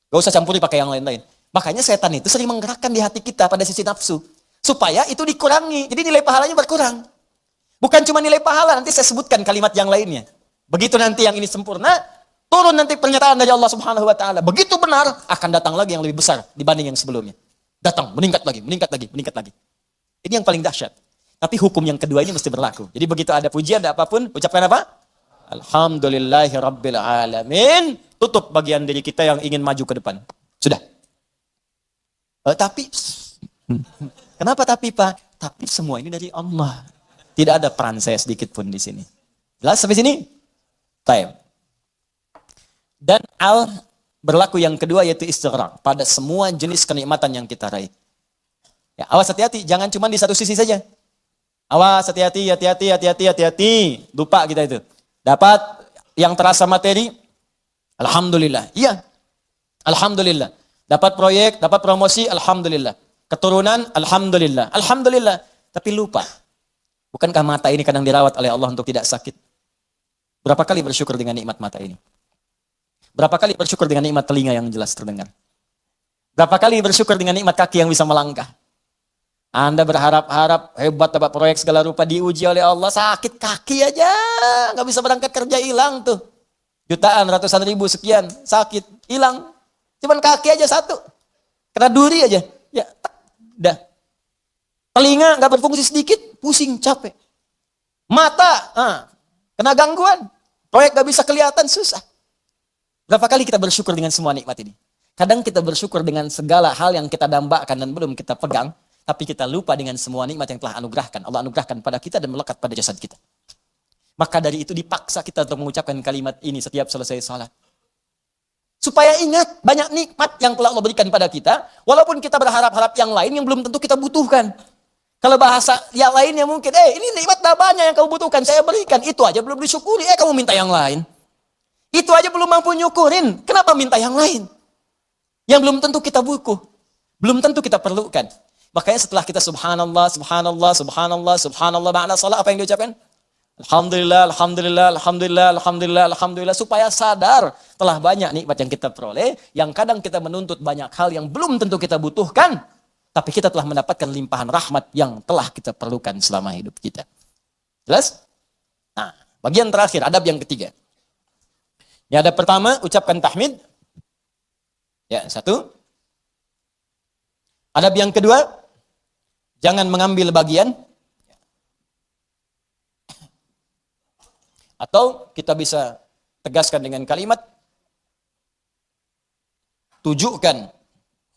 Gak usah campuri pakai yang lain-lain. Makanya setan itu sering menggerakkan di hati kita pada sisi nafsu. Supaya itu dikurangi. Jadi nilai pahalanya berkurang. Bukan cuma nilai pahala, nanti saya sebutkan kalimat yang lainnya. Begitu nanti yang ini sempurna, turun nanti pernyataan dari Allah Subhanahu wa ta'ala. Begitu benar, akan datang lagi yang lebih besar dibanding yang sebelumnya. Datang, meningkat lagi, meningkat lagi, meningkat lagi. Ini yang paling dahsyat. Tapi hukum yang kedua ini mesti berlaku. Jadi begitu ada pujian, ada apapun, ucapkan apa? Alhamdulillahirrabbilalamin. Tutup bagian diri kita yang ingin maju ke depan. Sudah. Tapi, kenapa tapi Pak? Tapi semua ini dari Allah. Tidak ada peran saya sedikit pun di sini. Jelas sampai sini? Time. Dan al berlaku yang kedua yaitu istighraq pada semua jenis kenikmatan yang kita raih. Ya, awas hati-hati, jangan cuma di satu sisi saja. Awas hati-hati, hati-hati. Lupa kita itu. Dapat yang terasa materi, alhamdulillah. Iya. Alhamdulillah. Dapat proyek, dapat promosi, alhamdulillah. Keturunan, alhamdulillah. Alhamdulillah. Tapi lupa. Bukankah mata ini kadang dirawat oleh Allah untuk tidak sakit? Berapa kali bersyukur dengan nikmat mata ini? Berapa kali bersyukur dengan nikmat telinga yang jelas terdengar? Berapa kali bersyukur dengan nikmat kaki yang bisa melangkah? Anda berharap-harap hebat dapat proyek segala rupa, diuji oleh Allah, sakit kaki aja, nggak bisa berangkat kerja, hilang tuh. Jutaan, ratusan ribu, sekian, sakit, hilang. Cuman kaki aja satu. Kena duri aja, ya, dah. Telinga nggak berfungsi sedikit, pusing, capek. Mata, kena gangguan, proyek nggak bisa kelihatan, susah. Berapa kali kita bersyukur dengan semua nikmat ini? Kadang kita bersyukur dengan segala hal yang kita dambakan dan belum kita pegang, tapi kita lupa dengan semua nikmat yang telah Allah anugerahkan pada kita dan melekat pada jasad kita. Maka dari itu dipaksa kita untuk mengucapkan kalimat ini setiap selesai salat. Supaya ingat banyak nikmat yang telah Allah berikan pada kita, walaupun kita berharap-harap yang lain yang belum tentu kita butuhkan. Kalau bahasa yang lainnya mungkin, ini nikmat banyak yang kamu butuhkan, saya berikan. Itu aja belum disyukuri, kamu minta yang lain. Itu aja belum mampu nyukurin, kenapa minta yang lain? Yang belum tentu kita butuh, belum tentu kita perlukan. Makanya setelah kita subhanallah, subhanallah, subhanallah, subhanallah, makna salat apa yang diucapkan? Alhamdulillah, alhamdulillah, alhamdulillah, alhamdulillah, alhamdulillah. Supaya sadar telah banyak nikmat yang kita peroleh, yang kadang kita menuntut banyak hal yang belum tentu kita butuhkan, tapi kita telah mendapatkan limpahan rahmat yang telah kita perlukan selama hidup kita. Jelas? Nah, bagian terakhir, adab yang ketiga. Ya, adab pertama, ucapkan tahmid. Ya, satu. Adab yang kedua, jangan mengambil bagian. Atau kita bisa tegaskan dengan kalimat, tujukan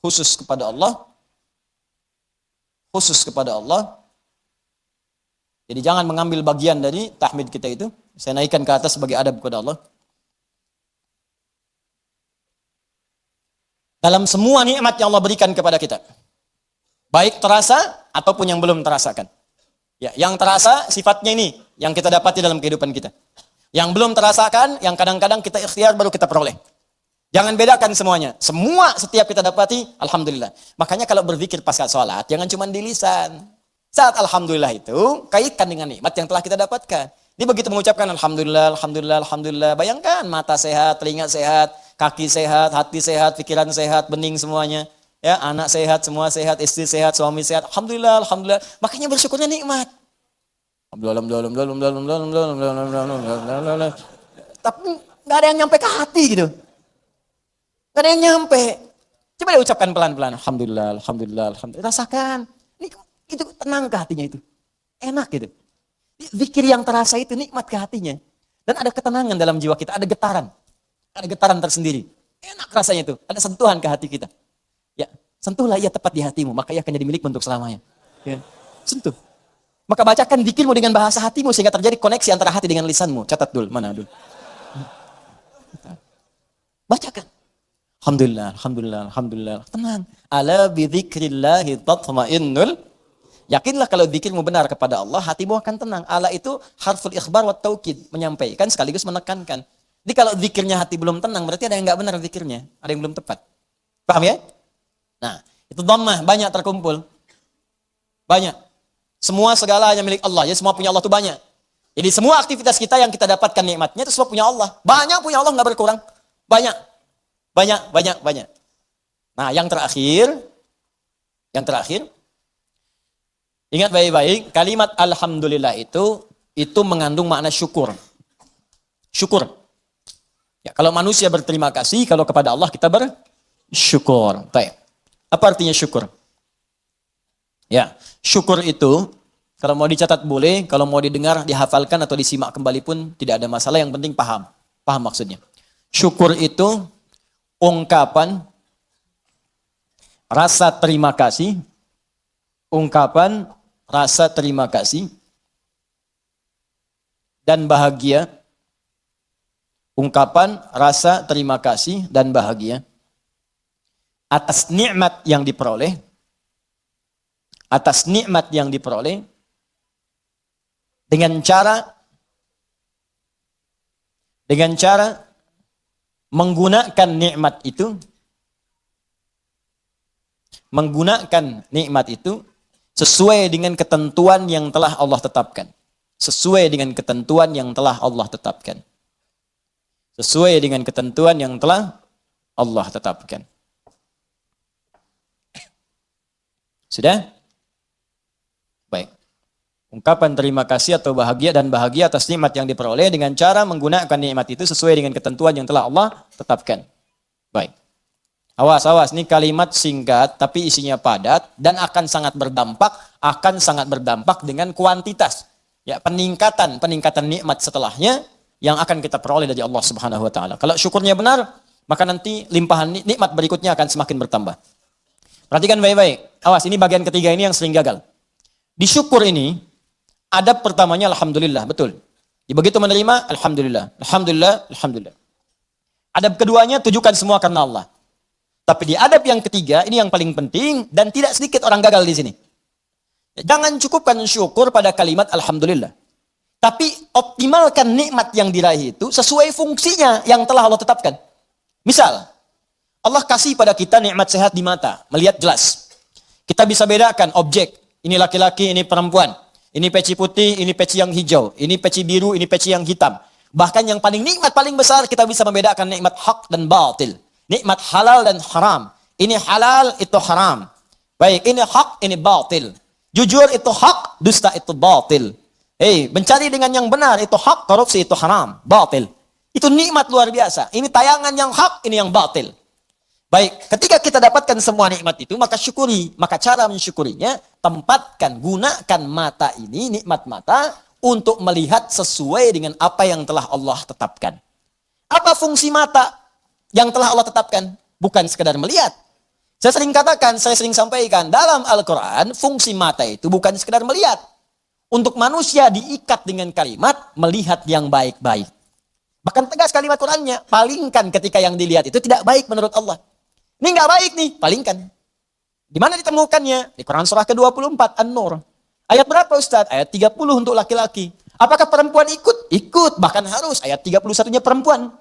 khusus kepada Allah. Khusus kepada Allah. Jadi jangan mengambil bagian dari tahmid kita itu. Saya naikkan ke atas sebagai adab kepada Allah. Dalam semua nikmat yang Allah berikan kepada kita. Baik terasa ataupun yang belum terasakan. Ya, yang terasa sifatnya ini yang kita dapati dalam kehidupan kita. Yang belum terasakan, yang kadang-kadang kita ikhtiar baru kita peroleh. Jangan bedakan semuanya. Semua setiap kita dapati, alhamdulillah. Makanya kalau berzikir pasca sholat, jangan cuma di lisan. Saat alhamdulillah itu, kaitkan dengan nikmat yang telah kita dapatkan. Ini begitu mengucapkan alhamdulillah, alhamdulillah, alhamdulillah. Bayangkan mata sehat, telinga sehat, kaki sehat, hati sehat, pikiran sehat, bening semuanya. Ya, anak sehat, semua sehat, istri sehat, suami sehat. Alhamdulillah, alhamdulillah. Makanya bersyukurnya nikmat. Tapi nggak ada yang nyampe ke hati gitu. Nggak ada yang nyampe. Coba deh ucapkan pelan-pelan. Alhamdulillah, alhamdulillah, alhamdulillah. Rasakan. Itu tenang ke hatinya itu. Enak gitu. Zikir yang terasa itu nikmat ke hatinya. Dan ada ketenangan dalam jiwa kita. Ada getaran. Ada getaran tersendiri. Enak rasanya itu. Ada sentuhan ke hati kita. Ya, sentuhlah ia tepat di hatimu. Maka ia akan jadi milikmu untuk selamanya. Ya. Sentuh. Maka bacakan zikirmu dengan bahasa hatimu sehingga terjadi koneksi antara hati dengan lisanmu. Catat dulu, mana dulu. Bacakan. Alhamdulillah, alhamdulillah, alhamdulillah. Tenang. Ala bidzikrillahi tatma'innul. Yakinlah kalau zikirmu benar kepada Allah, hatimu akan tenang. Ala itu harful ikhbar wa taukid, menyampaikan sekaligus menekankan. Jadi kalau zikirnya hati belum tenang, berarti ada yang enggak benar zikirnya, ada yang belum tepat. Paham ya? Nah, itu dhammah banyak terkumpul. Banyak. Semua segalanya milik Allah. Ya, semua punya Allah itu banyak. Jadi semua aktivitas kita yang kita dapatkan nikmatnya itu semua punya Allah. Banyak punya Allah, nggak berkurang. Banyak. Banyak, banyak, banyak. Nah, yang terakhir, ingat baik-baik, kalimat alhamdulillah itu mengandung makna syukur. Syukur. Ya, kalau manusia berterima kasih, kalau kepada Allah kita bersyukur. Baik. Apa artinya syukur? Ya, syukur itu kalau mau dicatat boleh, kalau mau didengar, dihafalkan atau disimak kembali pun tidak ada masalah, yang penting paham. Paham maksudnya. Syukur itu ungkapan rasa terima kasih, ungkapan rasa terima kasih dan bahagia. Ungkapan rasa terima kasih dan bahagia atas nikmat yang diperoleh, dengan cara menggunakan nikmat itu sesuai dengan ketentuan yang telah Allah tetapkan. Sesuai dengan ketentuan yang telah Allah tetapkan. Sesuai dengan ketentuan yang telah Allah tetapkan. Sudah? Baik. Ungkapan terima kasih atau bahagia dan bahagia atas nikmat yang diperoleh dengan cara menggunakan nikmat itu sesuai dengan ketentuan yang telah Allah tetapkan. Baik. Awas, ini kalimat singkat tapi isinya padat dan akan sangat berdampak dengan kuantitas. Ya, peningkatan nikmat setelahnya yang akan kita peroleh dari Allah Subhanahu wa taala. Kalau syukurnya benar, maka nanti limpahan nikmat berikutnya akan semakin bertambah. Perhatikan baik-baik. Awas, ini bagian ketiga ini yang sering gagal. Di syukur ini, adab pertamanya alhamdulillah, betul. Begitu menerima, alhamdulillah. Adab keduanya, tujukan semua karena Allah. Tapi di adab yang ketiga, ini yang paling penting, dan tidak sedikit orang gagal di sini. Jangan cukupkan syukur pada kalimat alhamdulillah. Tapi optimalkan nikmat yang diraih itu sesuai fungsinya yang telah Allah tetapkan. Misal, Allah kasih pada kita nikmat sehat di mata, melihat jelas. Kita bisa bedakan objek, ini laki-laki, ini perempuan. Ini peci putih, ini peci yang hijau. Ini peci biru, ini peci yang hitam. Bahkan yang paling nikmat, paling besar, kita bisa membedakan nikmat hak dan batil. Nikmat halal dan haram. Ini halal, itu haram. Baik, ini hak, ini batil. Jujur itu hak, dusta itu batil. Mencari dengan yang benar, itu hak, korupsi itu haram, batil. Itu nikmat luar biasa. Ini tayangan yang hak, ini yang batil. Baik, ketika kita dapatkan semua nikmat itu, maka syukuri. Maka cara mensyukurinya, tempatkan, gunakan mata ini, nikmat mata, untuk melihat sesuai dengan apa yang telah Allah tetapkan. Apa fungsi mata yang telah Allah tetapkan? Bukan sekedar melihat. Saya sering sampaikan, dalam Al-Quran, fungsi mata itu bukan sekedar melihat. Untuk manusia diikat dengan kalimat, melihat yang baik-baik. Bahkan tegas kalimat Qurannya, palingkan ketika yang dilihat itu tidak baik menurut Allah. Ini nggak baik nih, palingkan. Di mana ditemukannya? Di Quran surah ke-24, An-Nur. Ayat berapa Ustaz? Ayat 30 untuk laki-laki. Apakah perempuan ikut? Ikut, bahkan harus. Ayat 31-nya perempuan.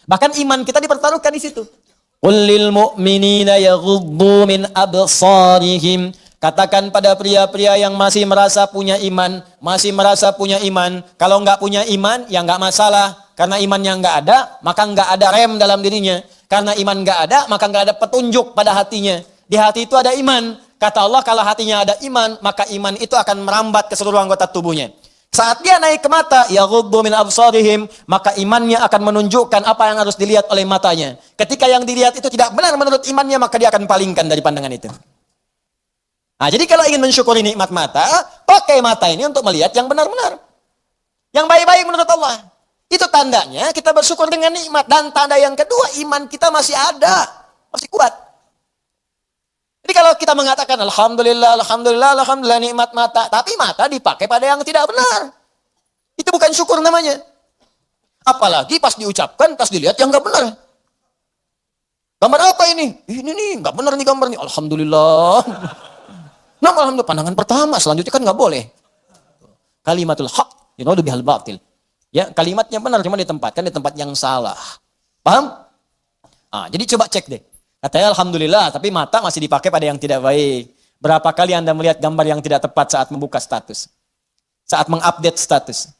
Bahkan iman kita dipertaruhkan di situ. Qul lil mu'minina yaghuddu min absarihim. Katakan pada pria-pria yang masih merasa punya iman, kalau nggak punya iman, ya nggak masalah. Karena imannya nggak ada, maka nggak ada rem dalam dirinya. Karena iman nggak ada, maka nggak ada petunjuk pada hatinya. Di hati itu ada iman. Kata Allah, kalau hatinya ada iman, maka iman itu akan merambat ke seluruh anggota tubuhnya. Saat dia naik ke mata, yaghuddu min absarihim, maka imannya akan menunjukkan apa yang harus dilihat oleh matanya. Ketika yang dilihat itu tidak benar menurut imannya, maka dia akan palingkan dari pandangan itu. Nah, jadi kalau ingin mensyukuri nikmat mata, pakai mata ini untuk melihat yang benar-benar. Yang baik-baik menurut Allah. Itu tandanya kita bersyukur dengan nikmat. Dan tanda yang kedua, iman kita masih ada. Masih kuat. Jadi kalau kita mengatakan alhamdulillah nikmat mata, tapi mata dipakai pada yang tidak benar. Itu bukan syukur namanya. Apalagi pas diucapkan, pas dilihat yang nggak benar. Gambar apa ini? Ini nih, nggak benar nih gambar nih. Alhamdulillah. Nah, alhamdulillah pandangan pertama, selanjutnya kan nggak boleh. Kalimatul haq, yuradu bihal batil. Ya, kalimatnya benar cuma ditempatkan di tempat yang salah. Paham? Jadi coba cek deh. Katanya alhamdulillah, tapi mata masih dipakai pada yang tidak baik. Berapa kali Anda melihat gambar yang tidak tepat saat membuka status? Saat mengupdate status?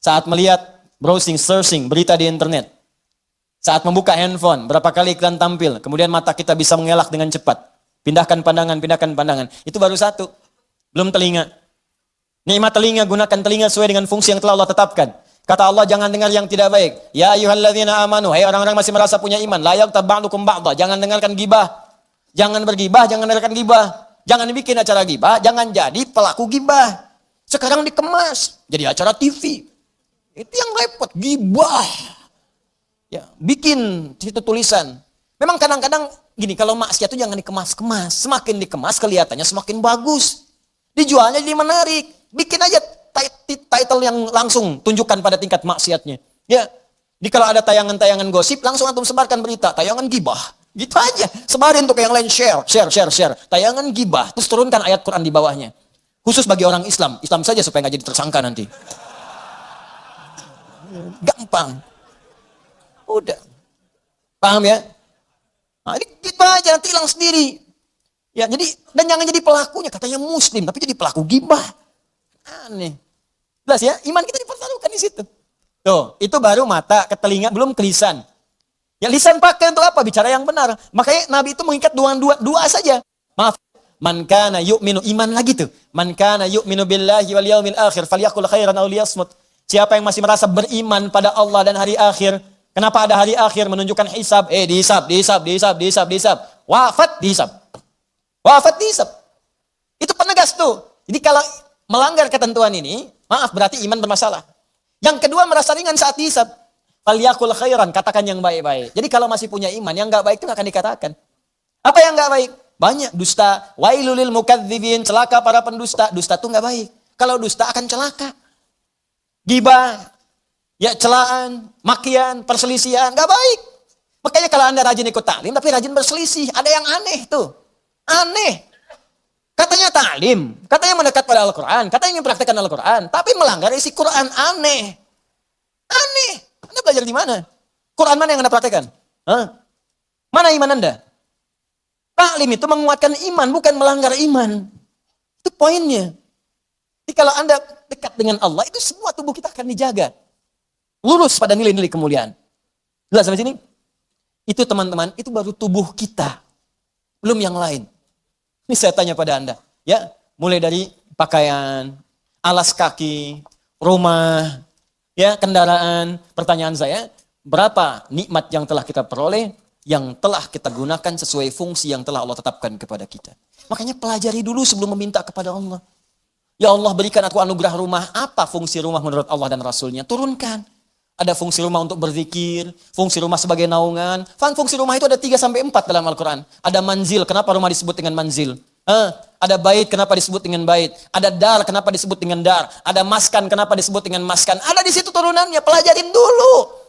Saat melihat browsing, searching, berita di internet? Saat membuka handphone, berapa kali iklan tampil? Kemudian mata kita bisa mengelak dengan cepat. Pindahkan pandangan. Itu baru satu. Belum telinga. Nikmat telinga, gunakan telinga sesuai dengan fungsi yang telah Allah tetapkan. Kata Allah, jangan dengar yang tidak baik. Ya ayyuhalladzina amanu, hai orang-orang masih merasa punya iman, la yaghtab ba'dukum ba'dha, jangan dengarkan gibah. Jangan bergibah, jangan dengarkan gibah. Jangan bikin acara gibah, jangan jadi pelaku gibah. Sekarang dikemas jadi acara TV. Itu yang repot, gibah. Ya, bikin situ tulisan. Memang kadang-kadang gini, kalau maksiat itu jangan dikemas-kemas. Semakin dikemas kelihatannya semakin bagus. Dijualnya jadi menarik. Bikin aja title yang langsung tunjukkan pada tingkat maksiatnya. Ya. Jadi kalau ada tayangan-tayangan gosip, langsung antum sebarkan berita, tayangan gibah. Gitu aja. Sebarin untuk yang lain, share. Tayangan gibah. Terus turunkan ayat Quran di bawahnya. Khusus bagi orang Islam. Islam saja supaya nggak jadi tersangka nanti. Gampang. Udah. Paham ya? Nah, gitu aja, nanti hilang sendiri. Ya, jadi dan jangan jadi pelakunya, katanya muslim tapi jadi pelaku gibah. Aneh. Jelas ya, iman kita dipertaruhkan di situ. Tuh, itu baru mata, ke telinga, belum ke lisan. Ya lisan pakai untuk apa? Bicara yang benar. Makanya Nabi itu mengikat dua saja. Maaf. Man kana yu'minu, iman lagi tuh. Man kana yu'minu billahi wal yaumil akhir falyaqul khairan aw liyasmut. Siapa yang masih merasa beriman pada Allah dan hari akhir. Kenapa ada hari akhir? Menunjukkan hisab. Dihisab. Wafat dihisab. Itu penegas tuh. Jadi kalau melanggar ketentuan ini, maaf berarti iman bermasalah. Yang kedua merasa ringan saat dihisab. Falyaqul khairan, katakan yang baik-baik. Jadi kalau masih punya iman, yang enggak baik itu akan dikatakan. Apa yang enggak baik? Banyak dusta. Wailul lil mukadzibin, celaka para pendusta. Dusta itu enggak baik. Kalau dusta akan celaka. Gibah, ya celaan, makian, perselisihan, enggak baik. Makanya kalau Anda rajin ikut taklim tapi rajin berselisih, ada yang aneh tuh. Aneh. Katanya taklim, katanya mendekat pada Al-Quran, katanya mempraktekkan Al-Quran, tapi melanggar isi Quran, aneh. Aneh. Anda belajar di mana? Quran mana yang Anda praktekkan? Hah? Mana iman Anda? Taklim itu menguatkan iman, bukan melanggar iman. Itu poinnya. Jadi kalau Anda dekat dengan Allah, itu semua tubuh kita akan dijaga. Lurus pada nilai-nilai kemuliaan. Jelas sampai sini? Itu teman-teman, itu baru tubuh kita. Belum yang lain. Ini saya tanya pada Anda. Ya, mulai dari pakaian, alas kaki, rumah, ya, kendaraan. Pertanyaan saya, berapa nikmat yang telah kita peroleh, yang telah kita gunakan sesuai fungsi yang telah Allah tetapkan kepada kita. Makanya pelajari dulu sebelum meminta kepada Allah. Ya Allah, berikan aku anugerah rumah. Apa fungsi rumah menurut Allah dan Rasulnya? Turunkan. Ada fungsi rumah untuk berzikir, fungsi rumah sebagai naungan. Fungsi rumah itu ada 3-4 dalam Al-Quran. Ada manzil, kenapa rumah disebut dengan manzil? Ada bait, kenapa disebut dengan bait? Ada dar, kenapa disebut dengan dar? Ada maskan, kenapa disebut dengan maskan? Ada di situ turunannya, pelajarin dulu.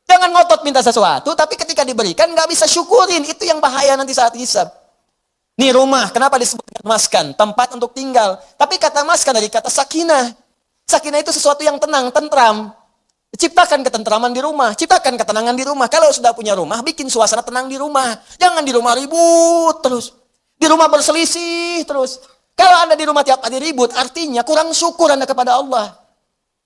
Jangan ngotot minta sesuatu, tapi ketika diberikan nggak bisa syukurin. Itu yang bahaya nanti saat hisab. Nih rumah, kenapa disebut dengan maskan? Tempat untuk tinggal. Tapi kata maskan dari kata sakinah. Sakinah itu sesuatu yang tenang, tentram. Ciptakan ketentraman di rumah, ciptakan ketenangan di rumah. Kalau sudah punya rumah, bikin suasana tenang di rumah. Jangan di rumah ribut terus. Di rumah berselisih terus. Kalau Anda di rumah tiap hari ribut, artinya kurang syukur Anda kepada Allah.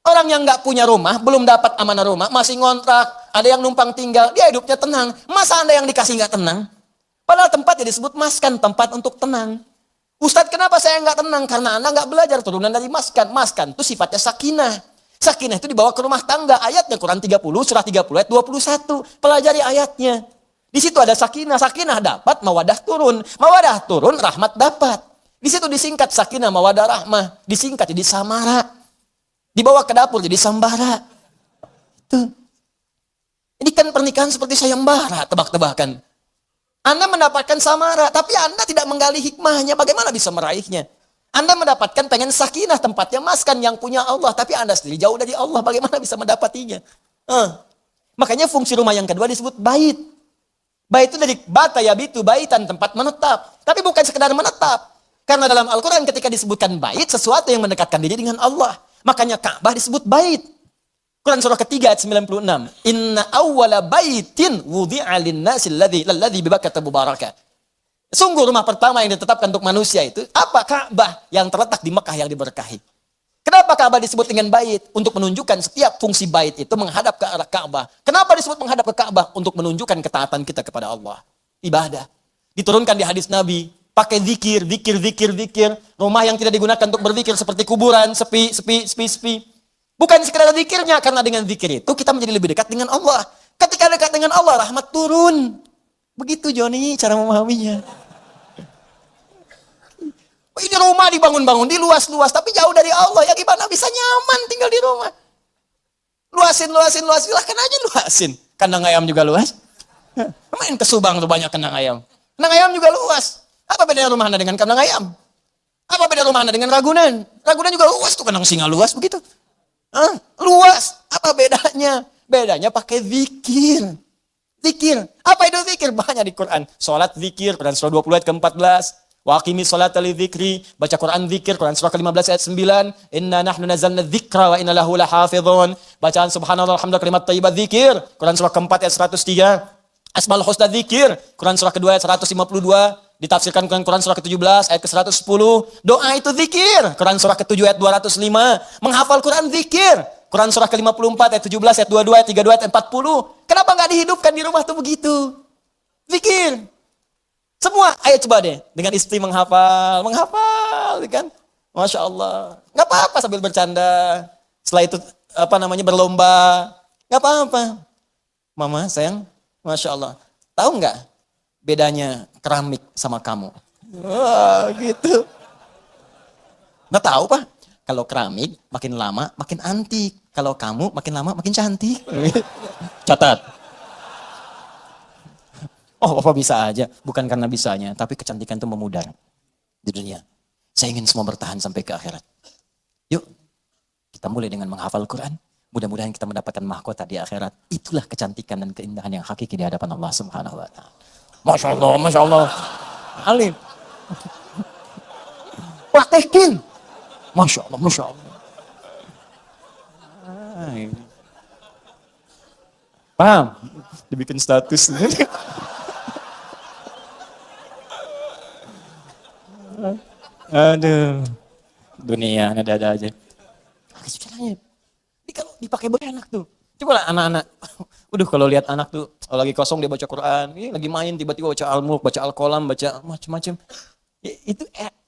Orang yang nggak punya rumah, belum dapat amanah rumah, masih ngontrak, ada yang numpang tinggal, dia hidupnya tenang. Masa Anda yang dikasih nggak tenang? Padahal tempatnya disebut maskan, tempat untuk tenang. Ustadz, kenapa saya nggak tenang? Karena Anda nggak belajar turunan dari maskan. Maskan itu sifatnya sakinah. Sakinah itu dibawa ke rumah tangga. Ayatnya Quran 30, surah 30 ayat 21. Pelajari ayatnya. Di situ ada sakinah. Sakinah dapat, mawadah turun. Mawadah turun, rahmat dapat. Di situ disingkat sakinah, mawadah, rahmah. Disingkat jadi samara. Dibawa ke dapur jadi sambara. Itu. Ini kan pernikahan seperti sayembara, tebak-tebakan. Anda mendapatkan samara, tapi Anda tidak menggali hikmahnya. Bagaimana bisa meraihnya? Anda mendapatkan pengen sakinah, tempatnya maskan yang punya Allah. Tapi Anda sendiri jauh dari Allah. Bagaimana bisa mendapatinya? Makanya fungsi rumah yang kedua disebut bait. Bait itu dari bata yabitu, baitan, tempat menetap. Tapi bukan sekedar menetap. Karena dalam Al-Quran ketika disebutkan bait, sesuatu yang mendekatkan diri dengan Allah. Makanya Ka'bah disebut bait. Quran surah ketiga ayat 96. Inna awwala baitin wudi'a linnasi alladhi bibakata mubarakah. Sungguh rumah pertama yang ditetapkan untuk manusia itu apa? Ka'bah yang terletak di Mekah yang diberkahi. Kenapa Ka'bah disebut dengan bait? Untuk menunjukkan setiap fungsi bait itu menghadap ke arah Ka'bah. Kenapa disebut menghadap ke Ka'bah? Untuk menunjukkan ketaatan kita kepada Allah. Ibadah. Diturunkan di hadis Nabi. Pakai zikir. Rumah yang tidak digunakan untuk berzikir seperti kuburan, sepi. Bukan sekedar zikirnya, karena dengan zikir itu kita menjadi lebih dekat dengan Allah. Ketika dekat dengan Allah, rahmat turun. Begitu Joni cara memahaminya. Ini rumah dibangun-bangun, diluas-luas, tapi jauh dari Allah. Ya gimana bisa nyaman tinggal di rumah? Luasin. Silahkan aja luasin. Kandang ayam juga luas. Main ke Subang tuh banyak kandang ayam. Kandang ayam juga luas. Apa bedanya rumah Anda dengan kandang ayam? Apa beda rumah Anda dengan Ragunan? Ragunan juga luas tuh, kandang singa luas begitu. Luas. Apa bedanya? Bedanya pakai zikir. Zikir. Apa itu zikir? Banyak di Quran. Salat zikir, Quran surah 20 ayat ke-14. Wa aqimi sholata li dzikri, baca Quran zikir, Quran surah ke-15 ayat 9. Inna nahnu nazzalna dzikra wa inna lahu lahafizun. Bacaan subhanallah alhamdulillah kalimat thayyibah zikir, Quran surah ke-4 ayat 103. Asmaul husna zikir, Quran surah kedua ayat 152. ditafsirkan dengan Quran surah ke-17 ayat ke-110. Doa itu zikir. Quran surah ke-7 ayat 205. Menghafal Quran zikir. Quran surah ke-54 ayat 17, ayat 22, ayat 32, ayat 40. Kenapa nggak dihidupkan di rumah tuh begitu? Zikir. Semua, ayo coba deh. Dengan istri menghafal, kan? Masya Allah. Nggak apa-apa sambil bercanda. Setelah itu, berlomba. Nggak apa-apa. Mama, sayang, Masya Allah. Tahu nggak bedanya keramik sama kamu? Wah, gitu. Nggak tahu, Pak. Kalau keramik, makin lama, makin antik. Kalau kamu, makin lama, makin cantik. Catat. Oh, Bapak bisa aja. Bukan karena bisanya, tapi kecantikan itu memudar di dunia. Saya ingin semua bertahan sampai ke akhirat. Yuk, kita mulai dengan menghafal Quran. Mudah-mudahan kita mendapatkan mahkota di akhirat. Itulah kecantikan dan keindahan yang hakiki di hadapan Allah Subhanahu wa Ta'ala. Masya Allah, Masya Allah. Alim. Praktekin. Masya Allah, Masya Allah. Paham? Dibikin status. Aduh. Dunia ada aja. Caranya. Ini kalau dipakai banyak enak tuh. Coba lah anak-anak. Waduh, kalau lihat anak tuh lagi kosong dia baca Quran, ini lagi main tiba-tiba baca Al-Mulk, baca Al-Qalam, baca macam-macam. Itu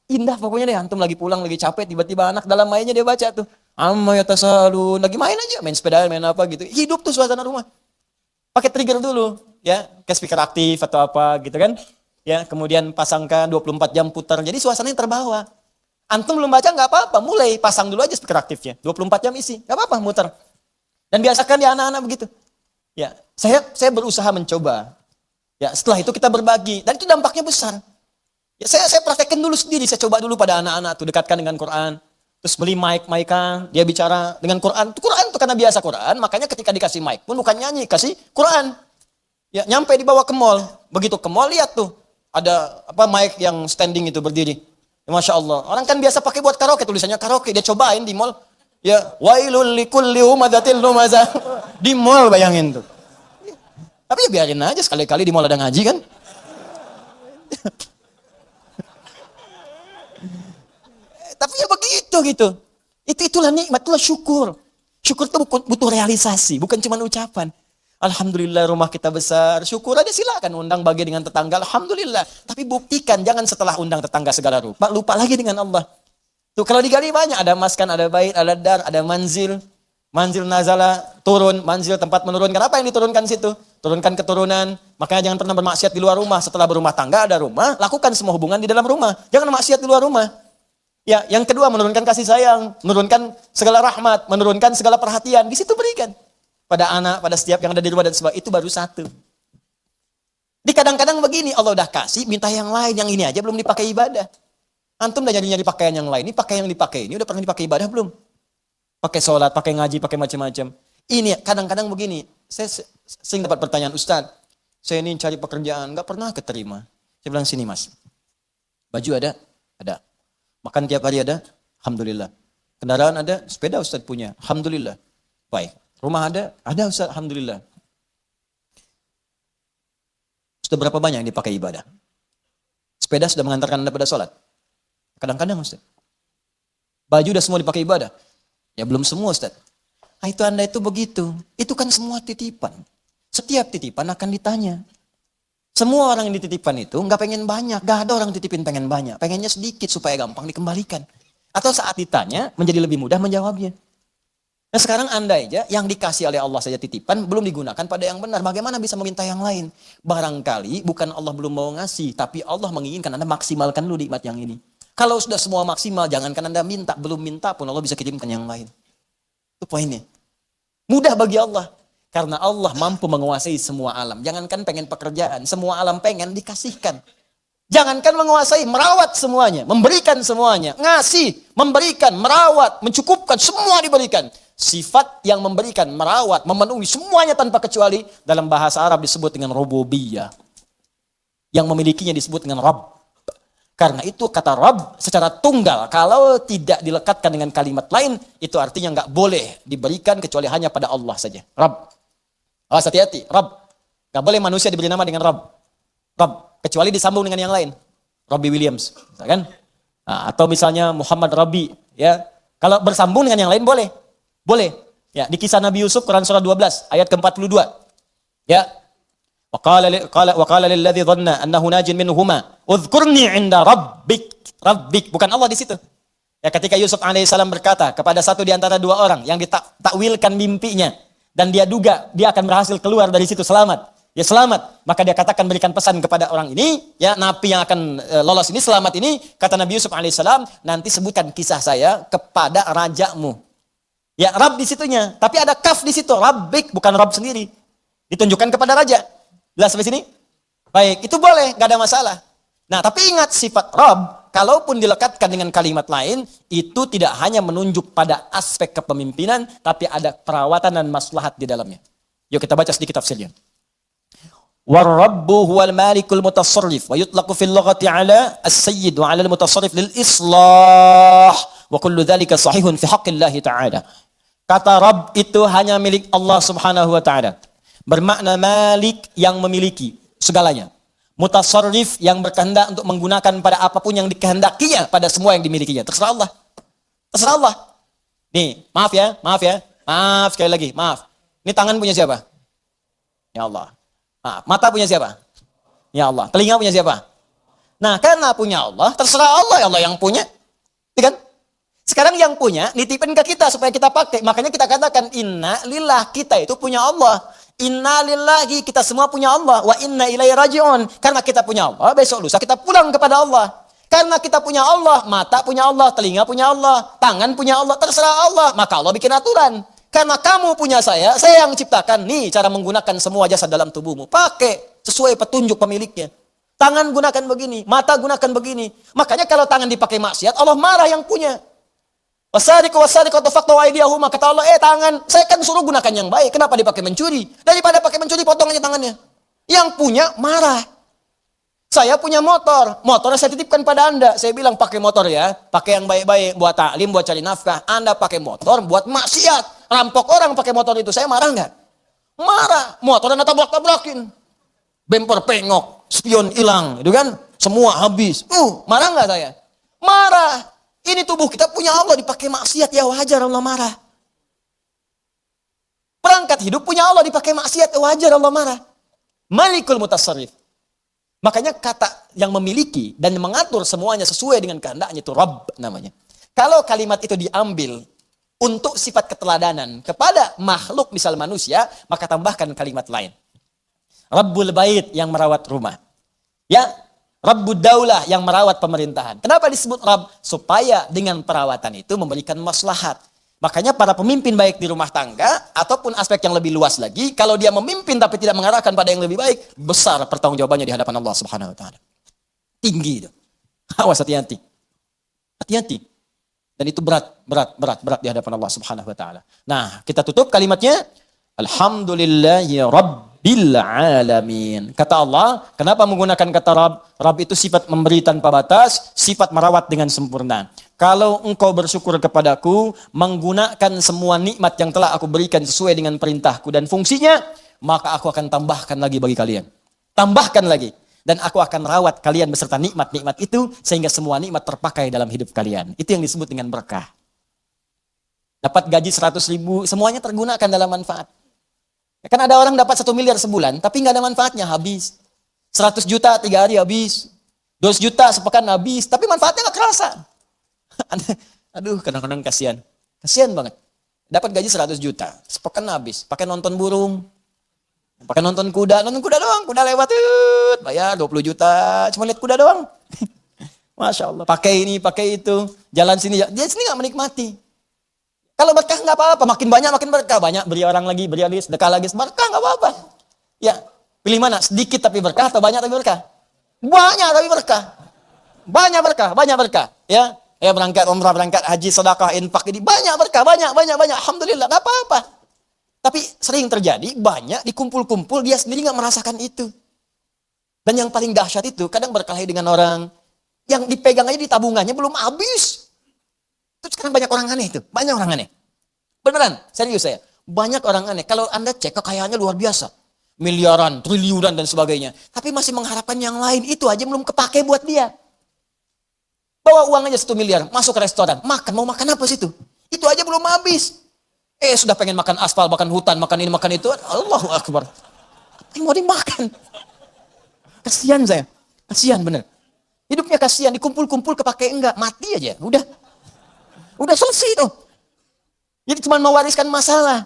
indah pokoknya deh. Antum lagi pulang lagi capek tiba-tiba anak dalam mainnya dia baca tuh. Amma yatasalun, lagi main aja, main sepeda, main apa gitu. Hidup tuh suasana rumah. Pakai trigger dulu, ya, ke speaker aktif atau apa gitu kan. Ya, kemudian pasangkan 24 jam putar. Jadi suasananya terbawa. Antum belum baca nggak apa-apa, mulai pasang dulu aja speaker aktifnya. 24 jam isi, nggak apa-apa muter. Dan biasakan ya anak-anak begitu. Ya, saya berusaha mencoba. Ya, setelah itu kita berbagi dan itu dampaknya besar. Ya, saya praktekkan dulu sendiri, saya coba dulu pada anak-anak tuh dekatkan dengan Quran. Terus beli mic-mican, dia bicara dengan Quran. Quran tuh karena biasa Quran, makanya ketika dikasih mic pun bukan nyanyi, kasih Quran. Ya, nyampe dibawa ke mall. Begitu ke mall lihat tuh ada mic yang standing itu berdiri. Ya, Masya Allah. Orang kan biasa pakai buat karaoke, tulisannya karaoke. Dia cobain di mall. Ya, wailul likulli humadzatil lumazah. Di mall bayangin tuh. Tapi ya biarin aja, sekali-kali di mall ada ngaji kan. Tapi ya begitu gitu. Itulah nikmat, itulah syukur. Syukur itu butuh realisasi, bukan cuma ucapan. Alhamdulillah rumah kita besar, syukur aja silakan undang bagi dengan tetangga, alhamdulillah. Tapi buktikan, jangan setelah undang tetangga segala rupa, lupa lagi dengan Allah. Tuh kalau digali banyak, ada maskan, ada bait, ada dar, ada manzil. Manzil nazala, turun, manzil tempat menurunkan. Apa yang diturunkan situ? Turunkan keturunan. Makanya jangan pernah bermaksiat di luar rumah. Setelah berumah tangga ada rumah, lakukan semua hubungan di dalam rumah. Jangan maksiat di luar rumah. Ya, yang kedua menurunkan kasih sayang, menurunkan segala rahmat, menurunkan segala perhatian. Di situ berikan pada anak, pada setiap yang ada di rumah dan sebagainya. Itu baru satu. Di kadang-kadang begini, Allah udah kasih, minta yang lain, yang ini aja belum dipakai ibadah. Antum udah nyari-nyari pakaian yang lain, ini pakaian yang dipakai ini udah pernah dipakai ibadah belum? Pakai sholat, pakai ngaji, pakai macam-macam. Ini kadang-kadang begini, saya sering dapat pertanyaan, Ustaz, saya ini cari pekerjaan, nggak pernah keterima. Saya bilang, sini mas, baju ada? Ada. Makan tiap hari ada? Alhamdulillah. Kendaraan ada? Sepeda Ustaz punya? Alhamdulillah. Baik. Rumah ada? Ada Ustaz, alhamdulillah. Sudah berapa banyak yang dipakai ibadah? Sepeda sudah mengantarkan Anda pada sholat? Kadang-kadang Ustaz. Baju udah semua dipakai ibadah? Ya belum semua Ustaz. Nah, itu Anda itu begitu. Itu kan semua titipan. Setiap titipan akan ditanya. Semua orang yang dititipkan itu nggak pengen banyak. Gak ada orang titipin pengen banyak. Pengennya sedikit supaya gampang dikembalikan. Atau saat ditanya menjadi lebih mudah menjawabnya. Nah sekarang Anda aja yang dikasih oleh Allah saja titipan belum digunakan pada yang benar. Bagaimana bisa meminta yang lain? Barangkali bukan Allah belum mau ngasih. Tapi Allah menginginkan Anda maksimalkan dulu nikmat yang ini. Kalau sudah semua maksimal, jangankan Anda minta. Belum minta pun Allah bisa kirimkan yang lain. Itu poinnya. Mudah bagi Allah. Karena Allah mampu menguasai semua alam. Jangankan pengen pekerjaan, semua alam pengen dikasihkan. Jangankan menguasai, merawat semuanya. Memberikan semuanya. Ngasih, memberikan, merawat, mencukupkan, semua diberikan. Sifat yang memberikan, merawat, memenuhi semuanya tanpa kecuali. Dalam bahasa Arab disebut dengan rububiyah. Yang memilikinya disebut dengan Rabb. Karena itu kata Rabb secara tunggal, kalau tidak dilekatkan dengan kalimat lain, itu artinya nggak boleh diberikan kecuali hanya pada Allah saja. Rabb. Oh, hati-hati, Rabb. Nggak boleh manusia diberi nama dengan Rabb. Rabb, kecuali disambung dengan yang lain. Robbie Williams, kan? Nah, atau misalnya Muhammad Rabi, ya. Kalau bersambung dengan yang lain boleh. Boleh. Ya, di kisah Nabi Yusuf Quran surah 12 ayat ke-42. Ya. Wa qala lilladzi dhanna annahu najin minhuma udhkurni 'inda rabbik. Bukan Allah di situ. Ya, ketika Yusuf alaihissalam berkata kepada satu di antara dua orang yang ditakwilkan mimpinya dan dia duga dia akan berhasil keluar dari situ selamat. Ya selamat, maka dia katakan berikan pesan kepada orang ini, ya napi yang akan lolos ini, selamat ini, kata Nabi Yusuf alaihissalam, nanti sebutkan kisah saya kepada rajamu. Ya Rabb di situnya, tapi ada kaf di situ, Rabbik, bukan Rabb sendiri. Ditunjukkan kepada raja. Jelas sampai sini? Baik, itu boleh, nggak ada masalah. Nah, tapi ingat sifat Rabb, kalaupun dilekatkan dengan kalimat lain, itu tidak hanya menunjuk pada aspek kepemimpinan, tapi ada perawatan dan maslahat di dalamnya. Yuk kita baca sedikit tafsirnya. War-rabbu huwal malikul mutasarrif wa yutlaqu fil lughati ala as-sayyid wa ala al-mutasarrif lil islah wa kullu dhalika sahihun fi haqqillah ta'ala. Kata Rabb itu hanya milik Allah Subhanahu wa taala. Bermakna malik yang memiliki segalanya. Mutasarrif yang berkehendak untuk menggunakan pada apapun yang dikehendakinya pada semua yang dimilikinya. Terserah Allah. Terserah Allah. Nih, maaf ya. Maaf sekali lagi, maaf. Ini tangan punya siapa? Ya Allah. Mata punya siapa? Ya Allah. Telinga punya siapa? Nah, karena punya Allah, terserah Allah, ya Allah yang punya. Ya kan? Sekarang yang punya, nitipin ke kita supaya kita pakai. Makanya kita katakan, inna lillah, kita itu punya Allah. Inna lillahi, kita semua punya Allah. Wa inna ilaihi raji'un. Karena kita punya Allah, besok lusa kita pulang kepada Allah. Karena kita punya Allah, mata punya Allah, telinga punya Allah, tangan punya Allah, terserah Allah. Maka Allah bikin aturan. Karena kamu punya saya yang ciptakan. Nih cara menggunakan semua jasad dalam tubuhmu. Pakai sesuai petunjuk pemiliknya. Tangan gunakan begini, mata gunakan begini. Makanya kalau tangan dipakai maksiat, Allah marah yang punya. Wasariqu wasariqatu faqtu aydiyahuma. Kata Allah, tangan, saya kan suruh gunakan yang baik. Kenapa dipakai mencuri? Daripada pakai mencuri, potong aja tangannya. Yang punya marah. Saya punya motor saya titipkan pada Anda. Saya bilang pakai motor ya, pakai yang baik-baik, buat taklim, buat cari nafkah. Anda pakai motor buat maksiat, rampok orang pakai motor itu. Saya marah nggak? Marah. Motor Anda tabrak-tabrakin, bemper pengok, spion hilang, itu kan? Semua habis. Marah nggak saya? Marah. Ini tubuh kita punya Allah dipakai maksiat, ya wajar Allah marah. Perangkat hidup punya Allah dipakai maksiat, ya wajar Allah marah. Malikul mutasarrif. Makanya kata yang memiliki dan mengatur semuanya sesuai dengan kehendaknya itu Rabb namanya. Kalau kalimat itu diambil untuk sifat keteladanan kepada makhluk misal manusia, maka tambahkan kalimat lain. Rabbul bait yang merawat rumah. Ya, Rabbud daulah yang merawat pemerintahan. Kenapa disebut Rabb? Supaya dengan perawatan itu memberikan maslahat. Makanya para pemimpin baik di rumah tangga ataupun aspek yang lebih luas lagi, kalau dia memimpin tapi tidak mengarahkan pada yang lebih baik, besar pertanggungjawabannya di hadapan Allah Subhanahu wa taala. Tinggi itu. Awas, hati-hati. Hati-hati. Dan itu berat di hadapan Allah Subhanahu wa taala. Nah, kita tutup kalimatnya, alhamdulillahi rabbil alamin. Kata Allah, kenapa menggunakan kata Rabb? Rabb itu sifat memberi tanpa batas, sifat merawat dengan sempurna. Kalau engkau bersyukur kepadaku, menggunakan semua nikmat yang telah aku berikan sesuai dengan perintahku dan fungsinya, maka aku akan tambahkan lagi bagi kalian. Tambahkan lagi. Dan aku akan rawat kalian beserta nikmat-nikmat itu, sehingga semua nikmat terpakai dalam hidup kalian. Itu yang disebut dengan berkah. Dapat gaji 100.000, semuanya tergunakan dalam manfaat. Kan ada orang dapat 1 miliar sebulan, tapi nggak ada manfaatnya, habis. 100 juta 3 hari habis. 200 juta sepekan habis, tapi manfaatnya nggak kerasa. Aduh, kadang-kadang kasihan. Kasihan banget. Dapat gaji 100 juta, sepekan habis. Pakai nonton burung, pakai nonton kuda doang. Kuda lewat, bayar 20 juta, cuma lihat kuda doang. Masya Allah. Pakai ini, pakai itu, jalan sini, dia sini nggak menikmati. Kalau berkah nggak apa-apa, makin banyak makin berkah. Banyak beri orang lagi, beri lagi, sedekah lagi, berkah nggak apa-apa. Ya, pilih mana? Sedikit tapi berkah atau banyak tapi berkah? Banyak tapi berkah. Banyak berkah. Ya berangkat umrah, berangkat haji, sedekah, infak, ini banyak berkah, banyak. Alhamdulillah, nggak apa-apa. Tapi sering terjadi banyak dikumpul-kumpul dia sendiri nggak merasakan itu. Dan yang paling dahsyat itu kadang berkelahi dengan orang yang dipegang aja di tabungannya belum habis. Itu sekarang banyak orang aneh itu, banyak orang aneh. Beneran, serius saya. Banyak orang aneh. Kalau Anda cek kekayaannya luar biasa. Miliaran, triliunan dan sebagainya. Tapi masih mengharapkan yang lain, itu aja belum kepake buat dia. Bawa uang aja 1 miliar, masuk ke restoran, makan, mau makan apa situ? Itu aja belum habis. Sudah pengen makan aspal, makan hutan, makan ini, makan itu. Allahu Akbar. Apa yang mau dimakan? Kasihan saya. Kasihan bener. Hidupnya kasihan, dikumpul-kumpul kepake enggak, mati aja. Udah selesai tuh. Jadi cuma mewariskan masalah.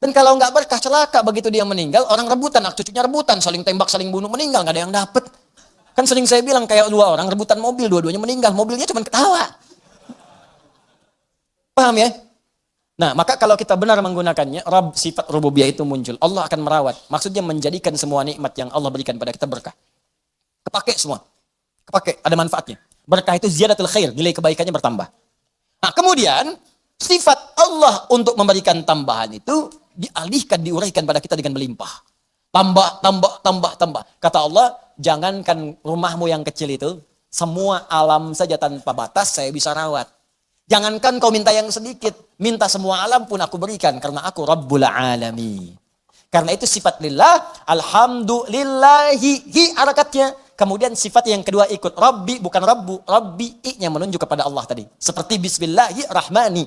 Dan kalau enggak berkah, celaka begitu dia meninggal, orang rebutan, anak cucunya rebutan, saling tembak, saling bunuh, meninggal, enggak ada yang dapet. Kan sering saya bilang kayak 2 orang rebutan mobil, dua-duanya meninggal, mobilnya cuma ketawa. Paham ya? Nah, maka kalau kita benar menggunakannya, sifat rububiyah itu muncul. Allah akan merawat. Maksudnya menjadikan semua nikmat yang Allah berikan pada kita berkah. Kepake semua. Kepake, ada manfaatnya. Berkah itu ziyadatul khair, nilai kebaikannya bertambah. Nah, kemudian sifat Allah untuk memberikan tambahan itu dialihkan, diuraikan pada kita dengan melimpah. Tambah. Kata Allah, jangankan rumahmu yang kecil itu, semua alam saja tanpa batas saya bisa rawat. Jangankan kau minta yang sedikit, minta semua alam pun aku berikan karena aku Rabbul Alamin. Karena itu sifat lillah, alhamdulillahi, hi harakatnya. Kemudian sifat yang kedua ikut, Rabbi bukan Rabbu, Rabbi i-nya menunjuk kepada Allah tadi. Seperti bismillahirrahmani.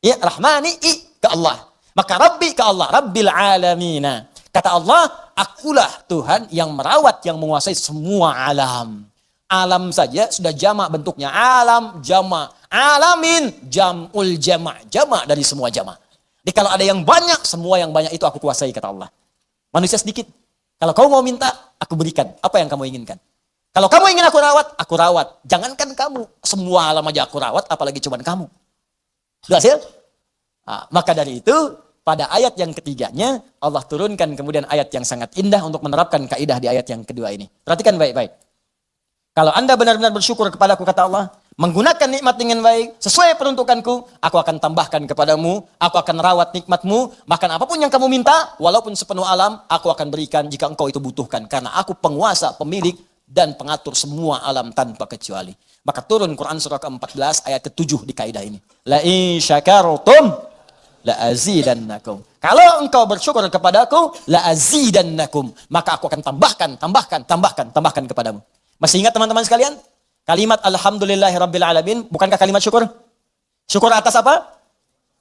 Ya, rahmani i ke Allah. Maka Rabbi ke Allah, Rabbil Alamina. Kata Allah, akulah Tuhan yang merawat, yang menguasai semua alam. Alam saja sudah jamak bentuknya. Alam, jamak. Alamin, jam'ul jamak. Jamak dari semua jamak. Jadi kalau ada yang banyak, semua yang banyak itu aku kuasai, kata Allah. Manusia sedikit. Kalau kau mau minta, aku berikan. Apa yang kamu inginkan? Kalau kamu ingin aku rawat. Jangankan kamu, semua alam aja aku rawat, apalagi cuma kamu. Sudah hasil? Nah, maka dari itu, pada ayat yang ketiganya, Allah turunkan kemudian ayat yang sangat indah untuk menerapkan kaidah di ayat yang kedua ini. Perhatikan baik-baik. Kalau Anda benar-benar bersyukur kepadaku, kata Allah, menggunakan nikmat dengan baik, sesuai peruntukanku, aku akan tambahkan kepadamu, aku akan rawat nikmatmu, makan apapun yang kamu minta, walaupun sepenuh alam, aku akan berikan jika engkau itu butuhkan. Karena aku penguasa, pemilik, dan pengatur semua alam tanpa kecuali. Maka turun Quran surah ke-14 ayat ke-7 di kaidah ini. La in syakartum la azidannakum. Kalau engkau bersyukur kepadaku, la azidannakum, maka aku akan tambahkan kepadamu. Masih ingat teman-teman sekalian? Kalimat alhamdulillahirabbil alamin, bukankah kalimat syukur? Syukur atas apa?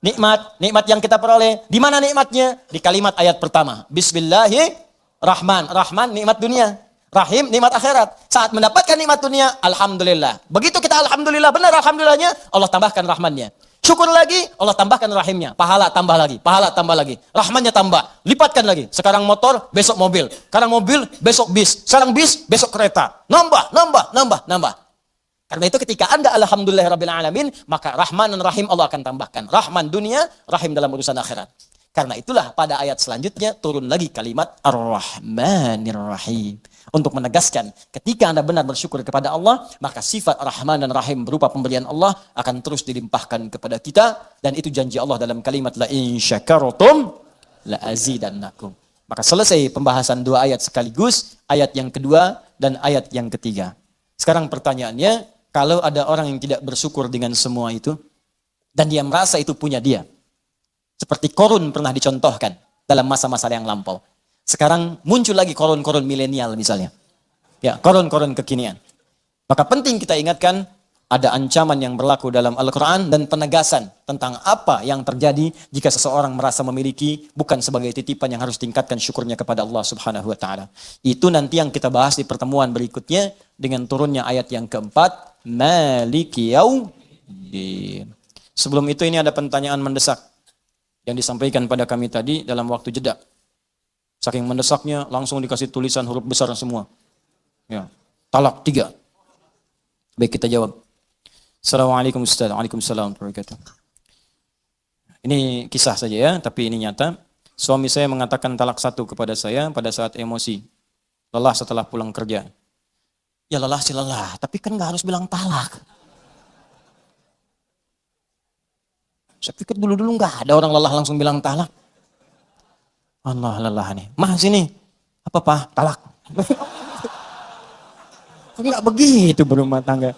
Nikmat yang kita peroleh. Di mana nikmatnya? Di kalimat ayat pertama. Bismillahirrahman. Rahman nikmat dunia. Rahim nikmat akhirat. Saat mendapatkan nikmat dunia, alhamdulillah. Begitu kita alhamdulillah, benar alhamdulillahnya, Allah tambahkan rahmannya. Syukur lagi, Allah tambahkan rahimnya. Pahala tambah lagi. Rahmannya tambah. Lipatkan lagi. Sekarang motor, besok mobil. Sekarang mobil, besok bis. Sekarang bis, besok kereta. Nambah. Karena itu ketika Anda alhamdulillahirabbil alamin, maka Rahman dan Rahim Allah akan tambahkan. Rahman dunia, Rahim dalam urusan akhirat. Karena itulah pada ayat selanjutnya turun lagi kalimat Ar-Rahmanir Rahim. Untuk menegaskan ketika Anda benar bersyukur kepada Allah, maka sifat Rahman dan Rahim berupa pemberian Allah akan terus dilimpahkan kepada kita. Dan itu janji Allah dalam kalimat La in syakartum la azidannakum. Maka selesai pembahasan 2 ayat sekaligus, ayat yang kedua dan ayat yang ketiga. Sekarang pertanyaannya, kalau ada orang yang tidak bersyukur dengan semua itu, dan dia merasa itu punya dia. Seperti Korun pernah dicontohkan dalam masa-masa yang lampau. Sekarang muncul lagi korun-korun milenial misalnya. Ya, korun-korun kekinian. Maka penting kita ingatkan, ada ancaman yang berlaku dalam Al-Quran dan penegasan tentang apa yang terjadi jika seseorang merasa memiliki, bukan sebagai titipan yang harus tingkatkan syukurnya kepada Allah Subhanahu wa Ta'ala. Itu nanti yang kita bahas di pertemuan berikutnya dengan turunnya ayat yang keempat, Maliki Yaumiddin. Sebelum itu ini ada pertanyaan mendesak yang disampaikan pada kami tadi dalam waktu jeda. Saking mendesaknya langsung dikasih tulisan huruf besar semua. Ya, talak 3. Baik, kita jawab. Assalamualaikum Ustaz. Waalaikumsalam warahmatullahi wabarakatuh. Ini kisah saja ya, tapi ini nyata. Suami saya mengatakan talak 1 kepada saya pada saat emosi. Lelah setelah pulang kerja. Ya lelah sih lelah, tapi kan gak harus bilang talak. Saya pikir dulu-dulu gak ada orang lelah langsung bilang talak. Allah lelah nih. Mah sini. Apa Pak? Talak. Enggak begitu berumah tangga.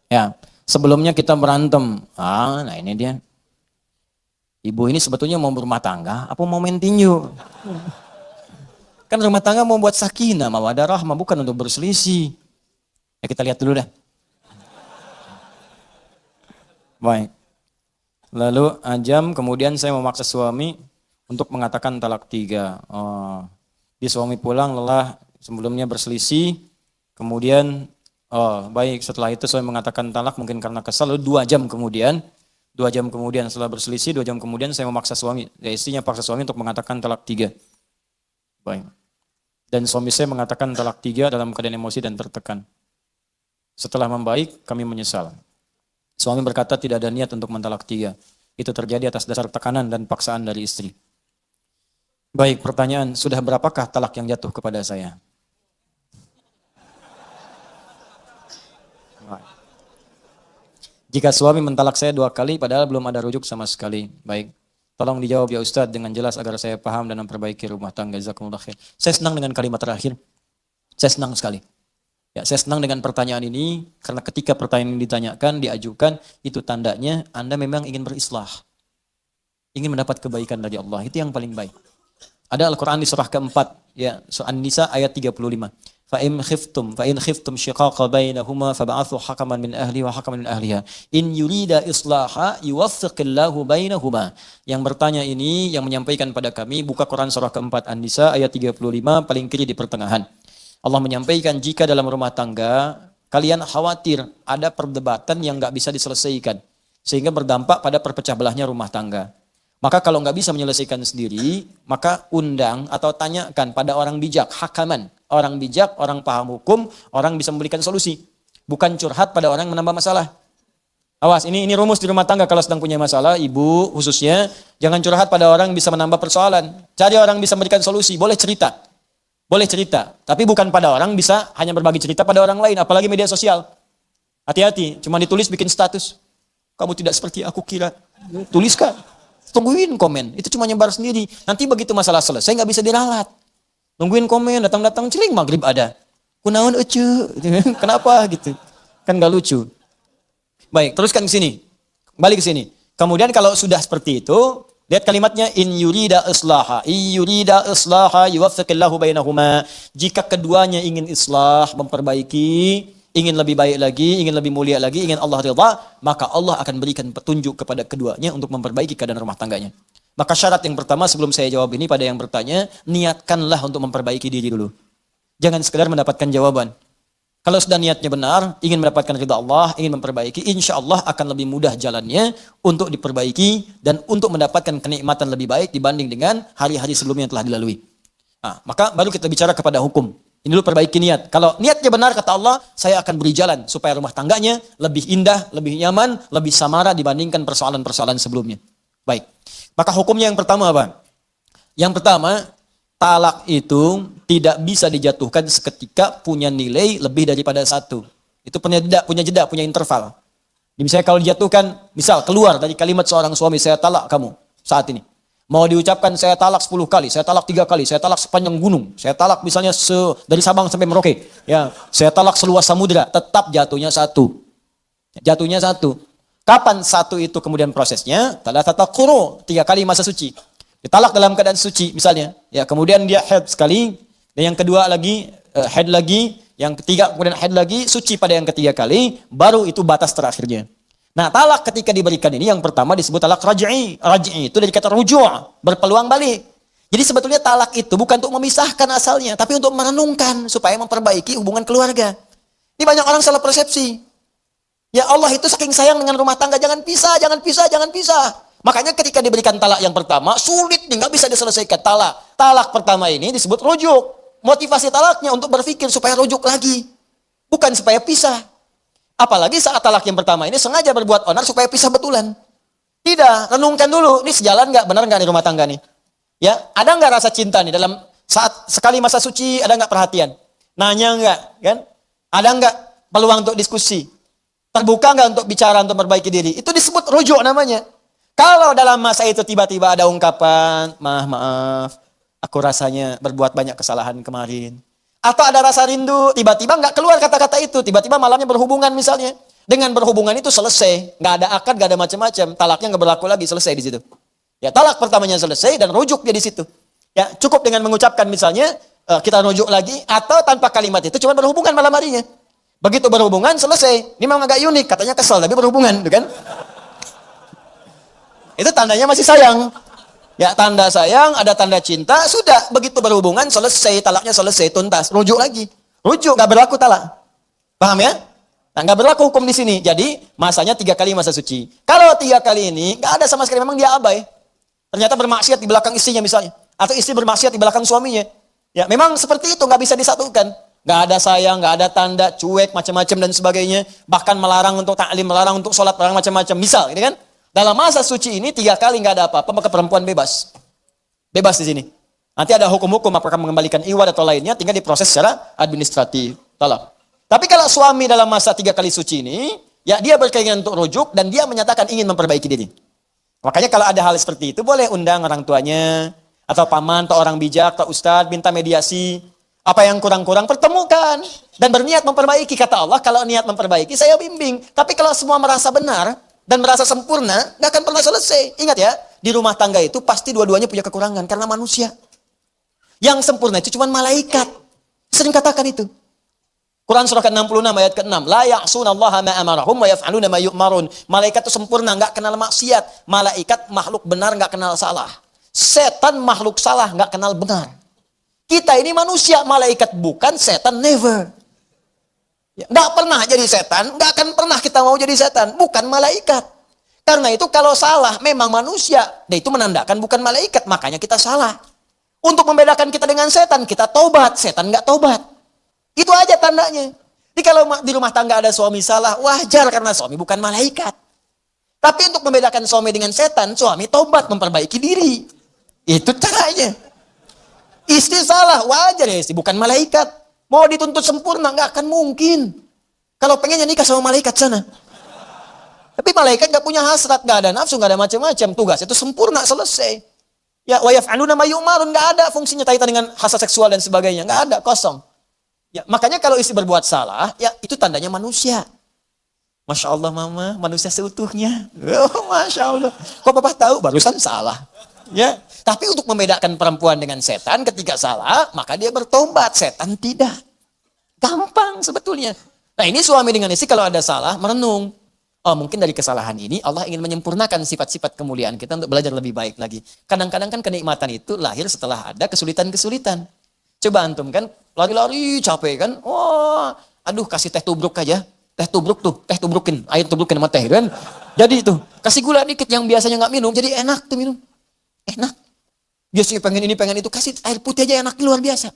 Ya, sebelumnya kita berantem. Nah ini dia. Ibu ini sebetulnya mau berumah tangga, apa mau main tinju? Kan rumah tangga mau buat sakinah, mawaddah rahmah, bukan untuk berselisih. Ya kita lihat dulu dah. Baik. Lalu ajam, kemudian saya memaksa suami untuk mengatakan talak 3. Oh. Di suami pulang lelah, sebelumnya berselisih, kemudian baik, setelah itu suami mengatakan talak mungkin karena kesal, lalu 2 jam kemudian setelah berselisih, 2 jam kemudian saya memaksa suami, istrinya paksa suami untuk mengatakan talak 3. Baik. Dan suami saya mengatakan talak 3 dalam keadaan emosi dan tertekan. Setelah membaik, kami menyesal. Suami berkata tidak ada niat untuk mentalak 3. Itu terjadi atas dasar tekanan dan paksaan dari istri. Baik, pertanyaan, sudah berapakah talak yang jatuh kepada saya? Jika suami mentalak saya 2 kali padahal belum ada rujuk sama sekali. Baik, tolong dijawab ya Ustadz dengan jelas agar saya paham dan memperbaiki rumah tangga. Jazakumullah khair. Saya senang dengan kalimat terakhir. Saya senang sekali. Ya, saya senang dengan pertanyaan ini karena ketika pertanyaan ini ditanyakan, diajukan, itu tandanya Anda memang ingin berislah. Ingin mendapat kebaikan dari Allah. Itu yang paling baik. Ada Al-Quran di surah keempat, ya, surah An-Nisa ayat 35. Fa'in khiftum shiqaqa bainahuma fab'athu hakaman min ahli wa hakaman min ahliha. In yurida islaha yuwaffiqillahu bainahuma. Yang bertanya ini, yang menyampaikan pada kami, buka Quran surah keempat An-Nisa ayat 35, paling kiri di pertengahan. Allah menyampaikan jika dalam rumah tangga kalian khawatir ada perdebatan yang nggak bisa diselesaikan sehingga berdampak pada perpecah belahnya rumah tangga. Maka kalau nggak bisa menyelesaikan sendiri, maka undang atau tanyakan pada orang bijak, hakaman, orang bijak, orang paham hukum, orang bisa memberikan solusi. Bukan curhat pada orang yang menambah masalah. Awas, ini rumus di rumah tangga kalau sedang punya masalah, ibu khususnya, jangan curhat pada orang yang bisa menambah persoalan. Cari orang yang bisa memberikan solusi, boleh cerita. Boleh cerita, tapi bukan pada orang bisa hanya berbagi cerita pada orang lain, apalagi media sosial. Hati-hati, cuma ditulis bikin status. Kamu tidak seperti aku kira. Tuliskan, tungguin komen, itu cuma nyebar sendiri. Nanti begitu masalah selesai nggak bisa diralat. Tungguin komen, datang-datang celing maghrib ada. Kunaon ece, kenapa gitu? Kan nggak lucu. Baik, teruskan ke sini, balik ke sini. Kemudian kalau sudah seperti itu, lihat kalimatnya in yurida islaha yuwaffiqillahu bainahuma. Jika keduanya ingin islah, memperbaiki, ingin lebih baik lagi, ingin lebih mulia lagi, ingin Allah ridha, maka Allah akan berikan petunjuk kepada keduanya untuk memperbaiki keadaan rumah tangganya. Maka syarat yang pertama sebelum saya jawab ini pada yang bertanya, niatkanlah untuk memperbaiki diri dulu. Jangan sekedar mendapatkan jawaban. Kalau sudah niatnya benar, ingin mendapatkan ridha Allah, ingin memperbaiki, insya Allah akan lebih mudah jalannya untuk diperbaiki dan untuk mendapatkan kenikmatan lebih baik dibanding dengan hari-hari sebelumnya yang telah dilalui. Nah, maka baru kita bicara kepada hukum. Ini dulu perbaiki niat. Kalau niatnya benar, kata Allah, saya akan beri jalan supaya rumah tangganya lebih indah, lebih nyaman, lebih samara dibandingkan persoalan-persoalan sebelumnya. Baik. Maka hukumnya yang pertama apa? Yang pertama, talak itu tidak bisa dijatuhkan seketika punya nilai lebih daripada 1. Itu punya jeda, punya interval. Misalnya kalau dijatuhkan, misal keluar dari kalimat seorang suami, saya talak kamu saat ini. Mau diucapkan saya talak 10 kali, saya talak 3 kali, saya talak sepanjang gunung, saya talak misalnya dari Sabang sampai Merauke. Ya, saya talak seluas samudera, tetap jatuhnya 1. Jatuhnya 1. Kapan 1 itu kemudian prosesnya? Talatata quru, 3 kali masa suci. Ditalak dalam keadaan suci misalnya, ya kemudian dia haid sekali, dan yang kedua lagi haid lagi, yang ketiga kemudian haid lagi, suci pada yang ketiga kali, baru itu batas terakhirnya. Nah, talak ketika diberikan ini yang pertama disebut talak raj'i. Raj'i itu dari kata ruju', berpeluang balik. Jadi sebetulnya talak itu bukan untuk memisahkan asalnya, tapi untuk merenungkan supaya memperbaiki hubungan keluarga. Ini banyak orang salah persepsi. Ya Allah itu saking sayang dengan rumah tangga, jangan pisah, jangan pisah, jangan pisah. Makanya ketika diberikan talak yang pertama, sulit nih, nggak bisa diselesaikan talak. Talak pertama ini disebut rujuk. Motivasi talaknya untuk berpikir supaya rujuk lagi. Bukan supaya pisah. Apalagi saat talak yang pertama ini sengaja berbuat onar supaya pisah betulan. Tidak, renungkan dulu, ini sejalan nggak, benar nggak di rumah tangga nih? Ya, ada nggak rasa cinta nih dalam saat sekali masa suci, ada nggak perhatian? Nanya nggak, kan? Ada nggak peluang untuk diskusi? Terbuka nggak untuk bicara, untuk memperbaiki diri? Itu disebut rujuk namanya. Kalau dalam masa itu tiba-tiba ada ungkapan, maaf, aku rasanya berbuat banyak kesalahan kemarin. Atau ada rasa rindu, tiba-tiba nggak keluar kata-kata itu, tiba-tiba malamnya berhubungan misalnya. Dengan berhubungan itu selesai, nggak ada akad, nggak ada macam-macam, talaknya nggak berlaku lagi, selesai di situ. Ya, talak pertamanya selesai dan rujuk dia di situ. Ya, cukup dengan mengucapkan misalnya kita rujuk lagi atau tanpa kalimat itu cuma berhubungan malam harinya. Begitu berhubungan, selesai. Ini memang agak unik, katanya kesel, tapi berhubungan, gitu kan? Itu tandanya masih sayang. Ya, tanda sayang, ada tanda cinta, sudah. Begitu berhubungan, selesai, talaknya selesai, tuntas. Rujuk lagi. Rujuk, nggak berlaku talak. Paham ya? Nah, nggak berlaku hukum di sini. Jadi, masanya 3 kali masa suci. Kalau 3 kali ini, nggak ada sama sekali, memang dia abai. Ternyata bermaksiat di belakang istrinya misalnya. Atau istri bermaksiat di belakang suaminya. Ya, memang seperti itu, nggak bisa disatukan. Nggak ada sayang, nggak ada tanda, cuek, macam-macam dan sebagainya. Bahkan melarang untuk ta'lim, melarang untuk sholat, melarang macam-macam. Misal, gitu kan? Dalam masa suci ini 3 kali nggak ada apa-apa, maka perempuan bebas. Bebas di sini. Nanti ada hukum-hukum apakah mengembalikan iwad atau lainnya, tinggal diproses secara administratif. Talak. Tapi kalau suami dalam masa 3 kali suci ini, ya dia berkeinginan untuk rujuk dan dia menyatakan ingin memperbaiki diri. Makanya kalau ada hal seperti itu, boleh undang orang tuanya, atau paman, atau orang bijak, atau ustadz, minta mediasi. Apa yang kurang-kurang, pertemukan. Dan berniat memperbaiki. Kata Allah, kalau niat memperbaiki, saya bimbing. Tapi kalau semua merasa benar, dan merasa sempurna, nggak akan pernah selesai. Ingat ya, di rumah tangga itu pasti dua-duanya punya kekurangan, karena manusia. Yang sempurna itu cuma malaikat. Sering katakan itu. Quran surah ke-66 ayat ke-6. La ya'sunallaha ma amarahum wa yaf'aluna ma yu'marun. Malaikat itu sempurna, nggak kenal maksiat. Malaikat makhluk benar, nggak kenal salah. Setan makhluk salah, nggak kenal benar. Kita ini manusia, malaikat bukan, setan never. Ya, nggak pernah jadi setan, nggak akan pernah kita mau jadi setan. Bukan malaikat. Karena itu kalau salah, memang manusia. Dan itu menandakan bukan malaikat, makanya kita salah. Untuk membedakan kita dengan setan, kita tobat. Setan nggak tobat. Itu aja tandanya. Jadi kalau di rumah tangga ada suami salah, wajar karena suami bukan malaikat. Tapi untuk membedakan suami dengan setan, suami tobat, memperbaiki diri. Itu caranya. Istri salah, wajar ya istri, bukan malaikat. Mau dituntut sempurna, nggak akan mungkin. Kalau pengennya nikah sama malaikat sana. Tapi malaikat nggak punya hasrat, nggak ada nafsu, nggak ada macam-macam. Tugas itu sempurna, selesai. Ya, wa yaf'aluna ma yu'marun, nggak ada fungsinya kaitan dengan hasrat seksual dan sebagainya. Nggak ada, kosong. Ya, makanya kalau istri berbuat salah, ya itu tandanya manusia. Masya Allah mama, manusia seutuhnya. Oh, Masya Allah. Kok papa tahu? Barusan salah. Ya, tapi untuk membedakan perempuan dengan setan ketika salah, maka dia bertobat. Setan tidak. Gampang sebetulnya. Nah ini suami dengan istri kalau ada salah, merenung. Oh mungkin dari kesalahan ini Allah ingin menyempurnakan sifat-sifat kemuliaan kita untuk belajar lebih baik lagi. Kadang-kadang kan kenikmatan itu lahir setelah ada kesulitan-kesulitan. Coba antum kan, lari-lari capek kan. Wah, aduh kasih teh tubruk aja. Teh tubruk tuh, teh tubrukin. Air tubrukin sama teh kan. Jadi itu, kasih gula dikit yang biasanya nggak minum, jadi enak tuh minum. Enak. Biasanya pengen ini, pengen itu, kasih air putih aja enak, luar biasa.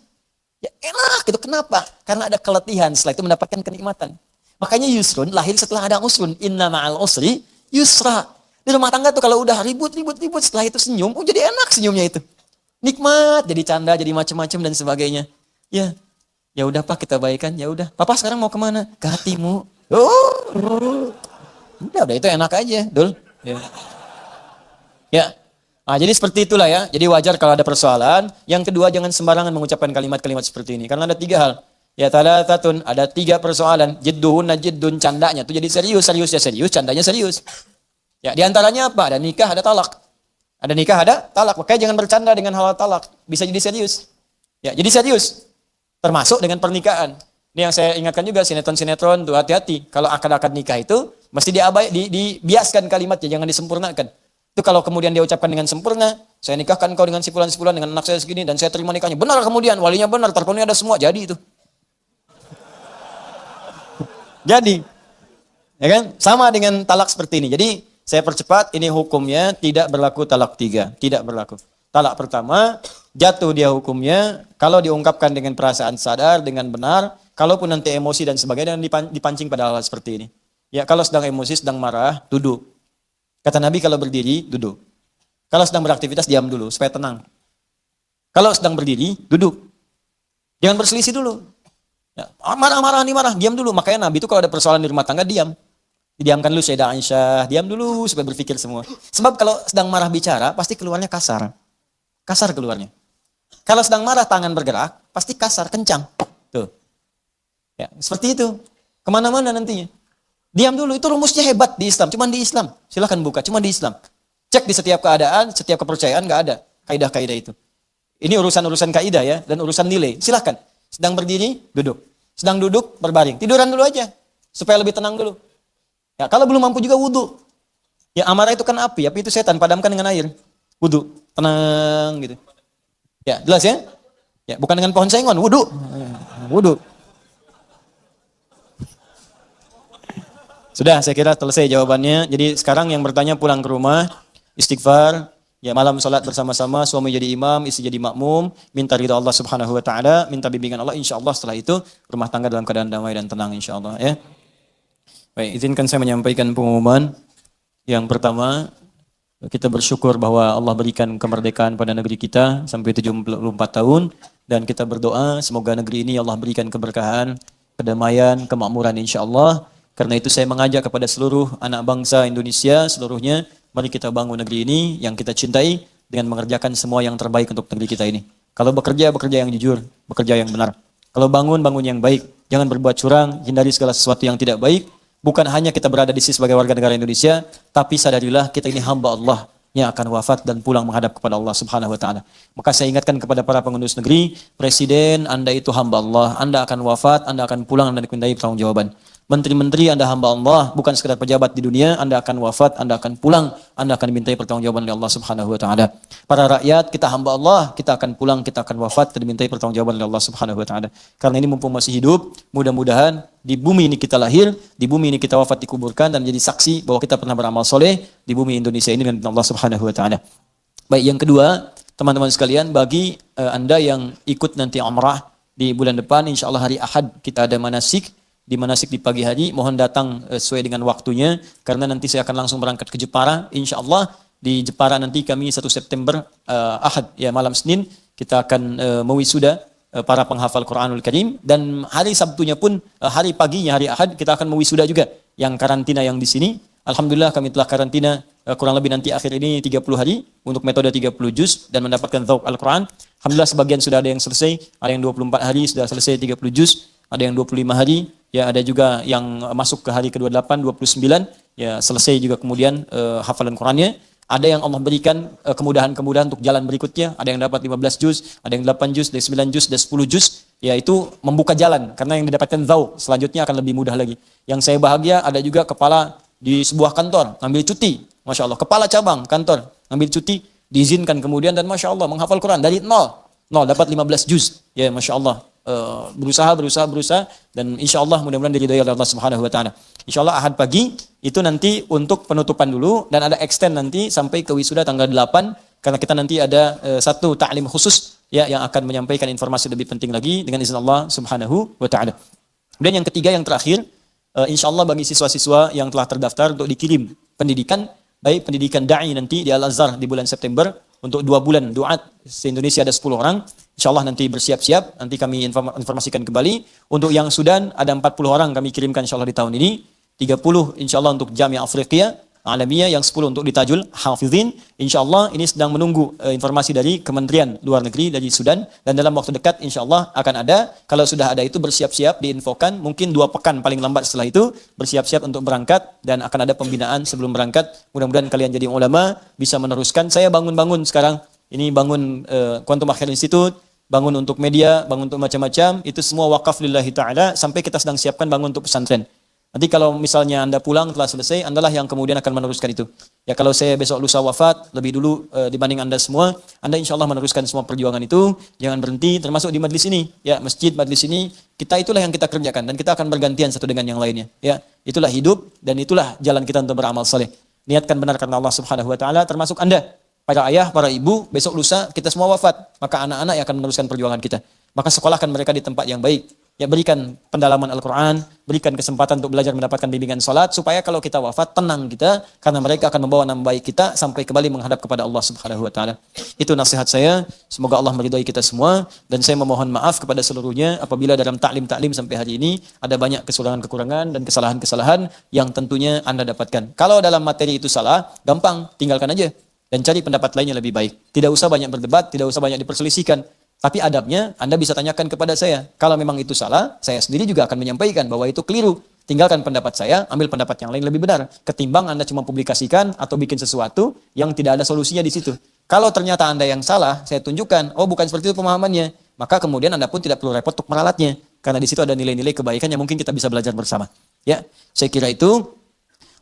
Ya enak gitu, kenapa? Karena ada keletihan, setelah itu mendapatkan kenikmatan. Makanya yusrun lahir setelah ada usrun. Inna ma'al usri yusra. Di rumah tangga tuh kalau udah ribut, setelah itu senyum, oh jadi enak senyumnya itu. Nikmat, jadi canda, jadi macam-macam dan sebagainya. Ya, ya udah Pak kita baikan, ya udah. Papa sekarang mau kemana? Ke hatimu. Udah itu enak aja, Dul. Ya. Ya. Nah, jadi seperti itulah ya. Jadi wajar kalau ada persoalan. Yang kedua, jangan sembarangan mengucapkan kalimat-kalimat seperti ini. Karena ada 3 hal. Ya talatatun, ada 3 persoalan. Jidduhunna jiddun, candanya itu jadi serius, candanya serius. Ya, diantaranya apa? Ada nikah, ada talak. Ada nikah, ada talak. Makanya jangan bercanda dengan hal talak. Bisa jadi serius. Ya, jadi serius. Termasuk dengan pernikahan. Ini yang saya ingatkan juga, sinetron-sinetron tuh hati-hati. Kalau akad-akad nikah itu mesti dibiaskan kalimatnya, jangan disempurnakan. Itu kalau kemudian dia ucapkan dengan sempurna, saya nikahkan kau dengan si fulan dengan anak saya segini dan saya terima nikahnya. Benar kemudian, walinya benar, terpenuhi ada semua, jadi itu. Jadi, ya kan? Sama dengan talak seperti ini. Jadi, saya percepat, ini hukumnya tidak berlaku talak 3, tidak berlaku. Talak pertama, jatuh dia hukumnya, kalau diungkapkan dengan perasaan sadar, dengan benar, kalaupun nanti emosi dan sebagainya, dipancing pada hal seperti ini. Ya, kalau sedang emosi, sedang marah, duduk. Kata Nabi kalau berdiri, duduk. Kalau sedang beraktivitas, diam dulu, supaya tenang. Kalau sedang berdiri, duduk. Jangan berselisih dulu. Ya, marah, diam dulu. Makanya Nabi itu kalau ada persoalan di rumah tangga, diam. Didiamkan dulu Sayyidah Aisyah, diam dulu supaya berpikir semua. Sebab kalau sedang marah bicara, pasti keluarnya kasar. Kasar keluarnya. Kalau sedang marah, tangan bergerak, pasti kasar, kencang. Tuh. Ya, seperti itu. Kemana-mana nantinya. Diam dulu, itu rumusnya hebat di Islam. Cuma di Islam. Silahkan buka, cuma di Islam. Cek di setiap keadaan, setiap kepercayaan, nggak ada kaidah-kaidah itu. Ini urusan-urusan kaidah ya, dan urusan nilai. Silahkan. Sedang berdiri, duduk. Sedang duduk, berbaring. Tiduran dulu aja. Supaya lebih tenang dulu. Ya, kalau belum mampu juga wudu. Ya, amarah itu kan api itu setan, padamkan dengan air. Wudu, tenang gitu. Ya, jelas ya? Ya, bukan dengan pohon sengon, wudu. Wudu. Sudah, saya kira selesai jawabannya. Jadi sekarang yang bertanya pulang ke rumah, istighfar, ya malam salat bersama-sama, suami jadi imam, istri jadi makmum, minta ridha Allah Subhanahu wa taala, minta bimbingan Allah, insyaallah setelah itu rumah tangga dalam keadaan damai dan tenang insyaallah ya. Baik, izinkan saya menyampaikan pengumuman. Yang pertama, kita bersyukur bahwa Allah berikan kemerdekaan pada negeri kita sampai 74 tahun dan kita berdoa semoga negeri ini Allah berikan keberkahan, kedamaian, kemakmuran insyaallah. Karena itu saya mengajak kepada seluruh anak bangsa Indonesia seluruhnya, mari kita bangun negeri ini yang kita cintai dengan mengerjakan semua yang terbaik untuk negeri kita ini. Kalau bekerja, bekerja yang jujur, bekerja yang benar. Kalau bangun, bangun yang baik. Jangan berbuat curang, hindari segala sesuatu yang tidak baik. Bukan hanya kita berada di sini sebagai warga negara Indonesia, tapi sadarilah kita ini hamba Allah yang akan wafat dan pulang menghadap kepada Allah Subhanahu wa taala. Maka saya ingatkan kepada para pengurus negeri, Presiden, Anda itu hamba Allah, Anda akan wafat, Anda akan pulang dan dimintai pertanggungjawaban. Menteri-menteri Anda hamba Allah, bukan sekedar pejabat di dunia, Anda akan wafat, Anda akan pulang, Anda akan dimintai pertanggungjawaban oleh Allah Subhanahu wa taala. Para rakyat, kita hamba Allah, kita akan pulang, kita akan wafat dan dimintai pertanggungjawaban oleh Allah Subhanahu wa taala. Karena ini mumpung masih hidup, mudah-mudahan di bumi ini kita lahir, di bumi ini kita wafat dikuburkan dan menjadi saksi bahwa kita pernah beramal soleh di bumi Indonesia ini dengan Allah Subhanahu wa taala. Baik, yang kedua, teman-teman sekalian, bagi Anda yang ikut nanti umrah di bulan depan, insyaallah hari Ahad kita ada manasik. Di manasik di pagi hari, mohon datang sesuai dengan waktunya, karena nanti saya akan langsung berangkat ke Jepara, insyaallah di Jepara nanti kami 1 September Ahad, ya malam Senin, kita akan mewisuda para penghafal Quranul Karim, dan hari Sabtunya pun, hari paginya, hari Ahad, kita akan mewisuda juga, yang karantina yang di sini, alhamdulillah kami telah karantina kurang lebih nanti akhir ini 30 hari, untuk metode 30 juz, dan mendapatkan dzauq Al-Quran, alhamdulillah sebagian sudah ada yang selesai, ada yang 24 hari sudah selesai 30 juz, ada yang 25 hari, ya ada juga yang masuk ke hari ke-28, 29, ya selesai juga kemudian hafalan Qurannya. Ada yang Allah berikan kemudahan-kemudahan untuk jalan berikutnya, ada yang dapat 15 juz, ada yang 8 juz, ada yang 9 juz, ada 10 juz, ya itu membuka jalan, karena yang didapatkan dzauq selanjutnya akan lebih mudah lagi. Yang saya bahagia ada juga kepala di sebuah kantor, ngambil cuti, Masya Allah, kepala cabang kantor, ngambil cuti, diizinkan kemudian dan Masya Allah menghafal Quran dari nol dapat 15 juz, ya Masya Allah. Berusaha dan insya Allah mudah-mudahan diridhai oleh Allah Subhanahu wa taala. Insya Allah Ahad pagi itu nanti untuk penutupan dulu dan ada extend nanti sampai ke wisuda tanggal 8 karena kita nanti ada satu ta'lim khusus ya yang akan menyampaikan informasi lebih penting lagi dengan izin Allah Subhanahu wa taala. Kemudian yang ketiga yang terakhir, insya Allah bagi siswa-siswa yang telah terdaftar untuk dikirim pendidikan, baik pendidikan da'i nanti di Al-Azhar di bulan September untuk 2 bulan duat se-Indonesia ada 10 orang. Insyaallah nanti bersiap-siap, nanti kami informasikan kembali. Untuk yang Sudan ada 40 orang kami kirimkan insyaallah di tahun ini. 30 insyaallah untuk Jamiah Afriqiyah Alamiyah, yang 10 untuk di Tajul Hafizin. Insyaallah ini sedang menunggu informasi dari Kementerian Luar Negeri dari Sudan dan dalam waktu dekat insyaallah akan ada. Kalau sudah ada itu bersiap-siap diinfokan, mungkin 2 pekan paling lambat setelah itu bersiap-siap untuk berangkat dan akan ada pembinaan sebelum berangkat. Mudah-mudahan kalian jadi ulama bisa meneruskan. Saya bangun-bangun sekarang. Ini bangun Quantum Akhir Institute, bangun untuk media, bangun untuk macam-macam, itu semua wakaf lillahi ta'ala sampai kita sedang siapkan bangun untuk pesantren. Nanti kalau misalnya Anda pulang telah selesai, Andalah yang kemudian akan meneruskan itu. Ya kalau saya besok lusa wafat, lebih dulu dibanding Anda semua, Anda insya Allah meneruskan semua perjuangan itu, jangan berhenti, termasuk di majlis ini. Ya masjid, majlis ini, kita itulah yang kita kerjakan dan kita akan bergantian satu dengan yang lainnya. Ya itulah hidup dan itulah jalan kita untuk beramal saleh. Niatkan benar karena Allah Subhanahu wa taala, termasuk Anda. Para ayah, para ibu, besok lusa kita semua wafat, maka anak-anak yang akan meneruskan perjuangan kita. Maka sekolahkan mereka di tempat yang baik. Ya berikan pendalaman Al-Quran, berikan kesempatan untuk belajar mendapatkan bimbingan salat, supaya kalau kita wafat tenang kita, karena mereka akan membawa nama baik kita sampai kembali menghadap kepada Allah Subhanahu wa taala. Itu nasihat saya, semoga Allah meridhai kita semua, dan saya memohon maaf kepada seluruhnya apabila dalam taklim sampai hari ini ada banyak kekurangan-kekurangan dan kesalahan-kesalahan yang tentunya Anda dapatkan. Kalau dalam materi itu salah, gampang, tinggalkan aja dan cari pendapat lainnya lebih baik. Tidak usah banyak berdebat, tidak usah banyak diperselisihkan. Tapi adabnya Anda bisa tanyakan kepada saya. Kalau memang itu salah, saya sendiri juga akan menyampaikan bahwa itu keliru. Tinggalkan pendapat saya, ambil pendapat yang lain lebih benar. Ketimbang Anda cuma publikasikan atau bikin sesuatu yang tidak ada solusinya di situ. Kalau ternyata Anda yang salah, saya tunjukkan, oh bukan seperti itu pemahamannya. Maka kemudian Anda pun tidak perlu repot untuk meralatnya. karena di situ ada nilai-nilai kebaikan yang mungkin kita bisa belajar bersama. Ya, saya kira itu.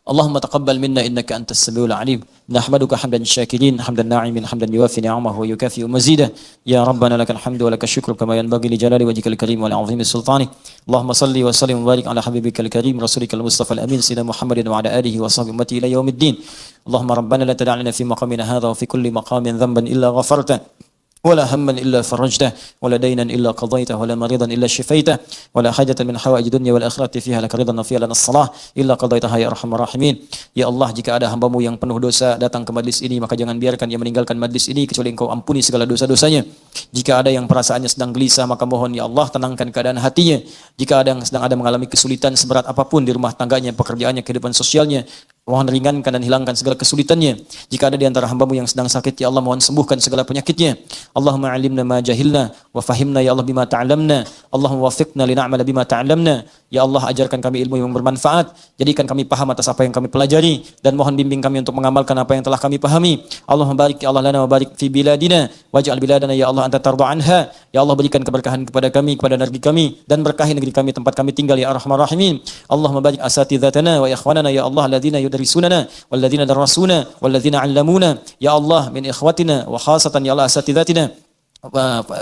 Allahumma taqabbal minna innaka antas samiul alim. Nahmaduka hamdan syakirin, hamdan na'imin, hamdan yuwafi ni'amahu wa yukafi'u mazidah. Ya Rabbana lakal hamdu wa lakal syukru kama yanbaghi li jalali wajhikal karim wa li 'azimi sultanik. Allahumma salli wa sallim wa barik ala habibikal karim rasulikal mustafa al-amin sayyidina Muhammadin wa ala alihi wa sahbihi ummati ila yaumiddin. Allahumma rabbana la tad'a lana fi maqamina hadha wa fi kulli maqamin dhanban illa ghafarta. ولا هما إلا فرجته ولا دينا إلا قضيته ولا مريضا إلا شفيته ولا حاجة من حوائج الدنيا والآخرة فيها لك رضا وفيها لنا الصلاة إلا قضيتها يا أرحم الراحمين. Ya Allah, jika ada hambamu yang penuh dosa datang ke majlis ini, maka jangan biarkan ia meninggalkan majlis ini kecuali Engkau ampuni segala dosa-dosanya. Jika ada yang perasaannya sedang gelisah, maka mohon ya Allah tenangkan keadaan hatinya. Jika ada yang sedang mengalami kesulitan seberat apapun di rumah tangganya, pekerjaannya, kehidupan sosialnya, mohon ringankan dan hilangkan segala kesulitannya. Jika ada di antara hambamu yang sedang sakit, ya Allah mohon sembuhkan segala penyakitnya. Allahumma alimna ma jahilna wa fahimna ya Allah bima ta'lamna. Allahumma wafiqna li na'mala bima ta'lamna. Ya Allah, ajarkan kami ilmu yang bermanfaat, jadikan kami paham atas apa yang kami pelajari, dan mohon bimbing kami untuk mengamalkan apa yang telah kami pahami. Allahumma barik ya Allah lana wa barik fi biladina waj'al biladana ya Allah anta tarda anha. Ya Allah, berikan keberkahan kepada kami, kepada negeri kami, dan berkahi negeri kami tempat kami tinggal ya arhamar rahimin. Allahumma barik asatidzatana wa ikhwanana ya Allah alladziina yudrisunana walladziina darasuna walladziina 'allamuna ya Allah min ikhwatina wa khasatan ya Allah asatidzatina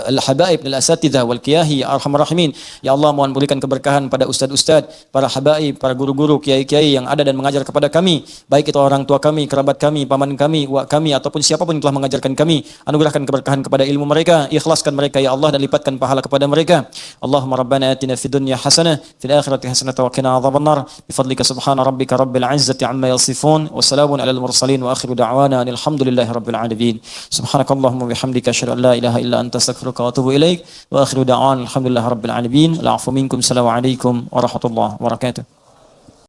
al-habaib al-asatidzah wal kiyahi ya arhamar rahimin. Ya Allah, mohon berikan keberkahan pada ustaz-ustaz, para habaib, para guru-guru, kiai-kiai yang ada dan mengajar kepada kami, baik itu orang tua kami, kerabat kami, paman kami, uak kami, ataupun siapapun yang telah mengajarkan kami. Anugerahkan keberkahan kepada ilmu mereka, ikhlaskan mereka ya Allah, dan lipatkan pahala kepada mereka. Allahumma rabbana atina fid dunya hasanah fil akhirati hasanah wa qina adzabannar bifadlika subhana rabbika rabbil izzati amma yasifun wa salamun alal mursalin wa akhiru da'wana alhamdulillahi rabbil alamin. Subhanakallahumma bihamdika asyhadu an la ilaha illa anta astaghfiruka wa atubu ilaik wa akhiru da'wana alhamdulillahi rabbil alamin. Al'afwu minkum. Assalamu alaikum warahmatullahi wabarakatuh.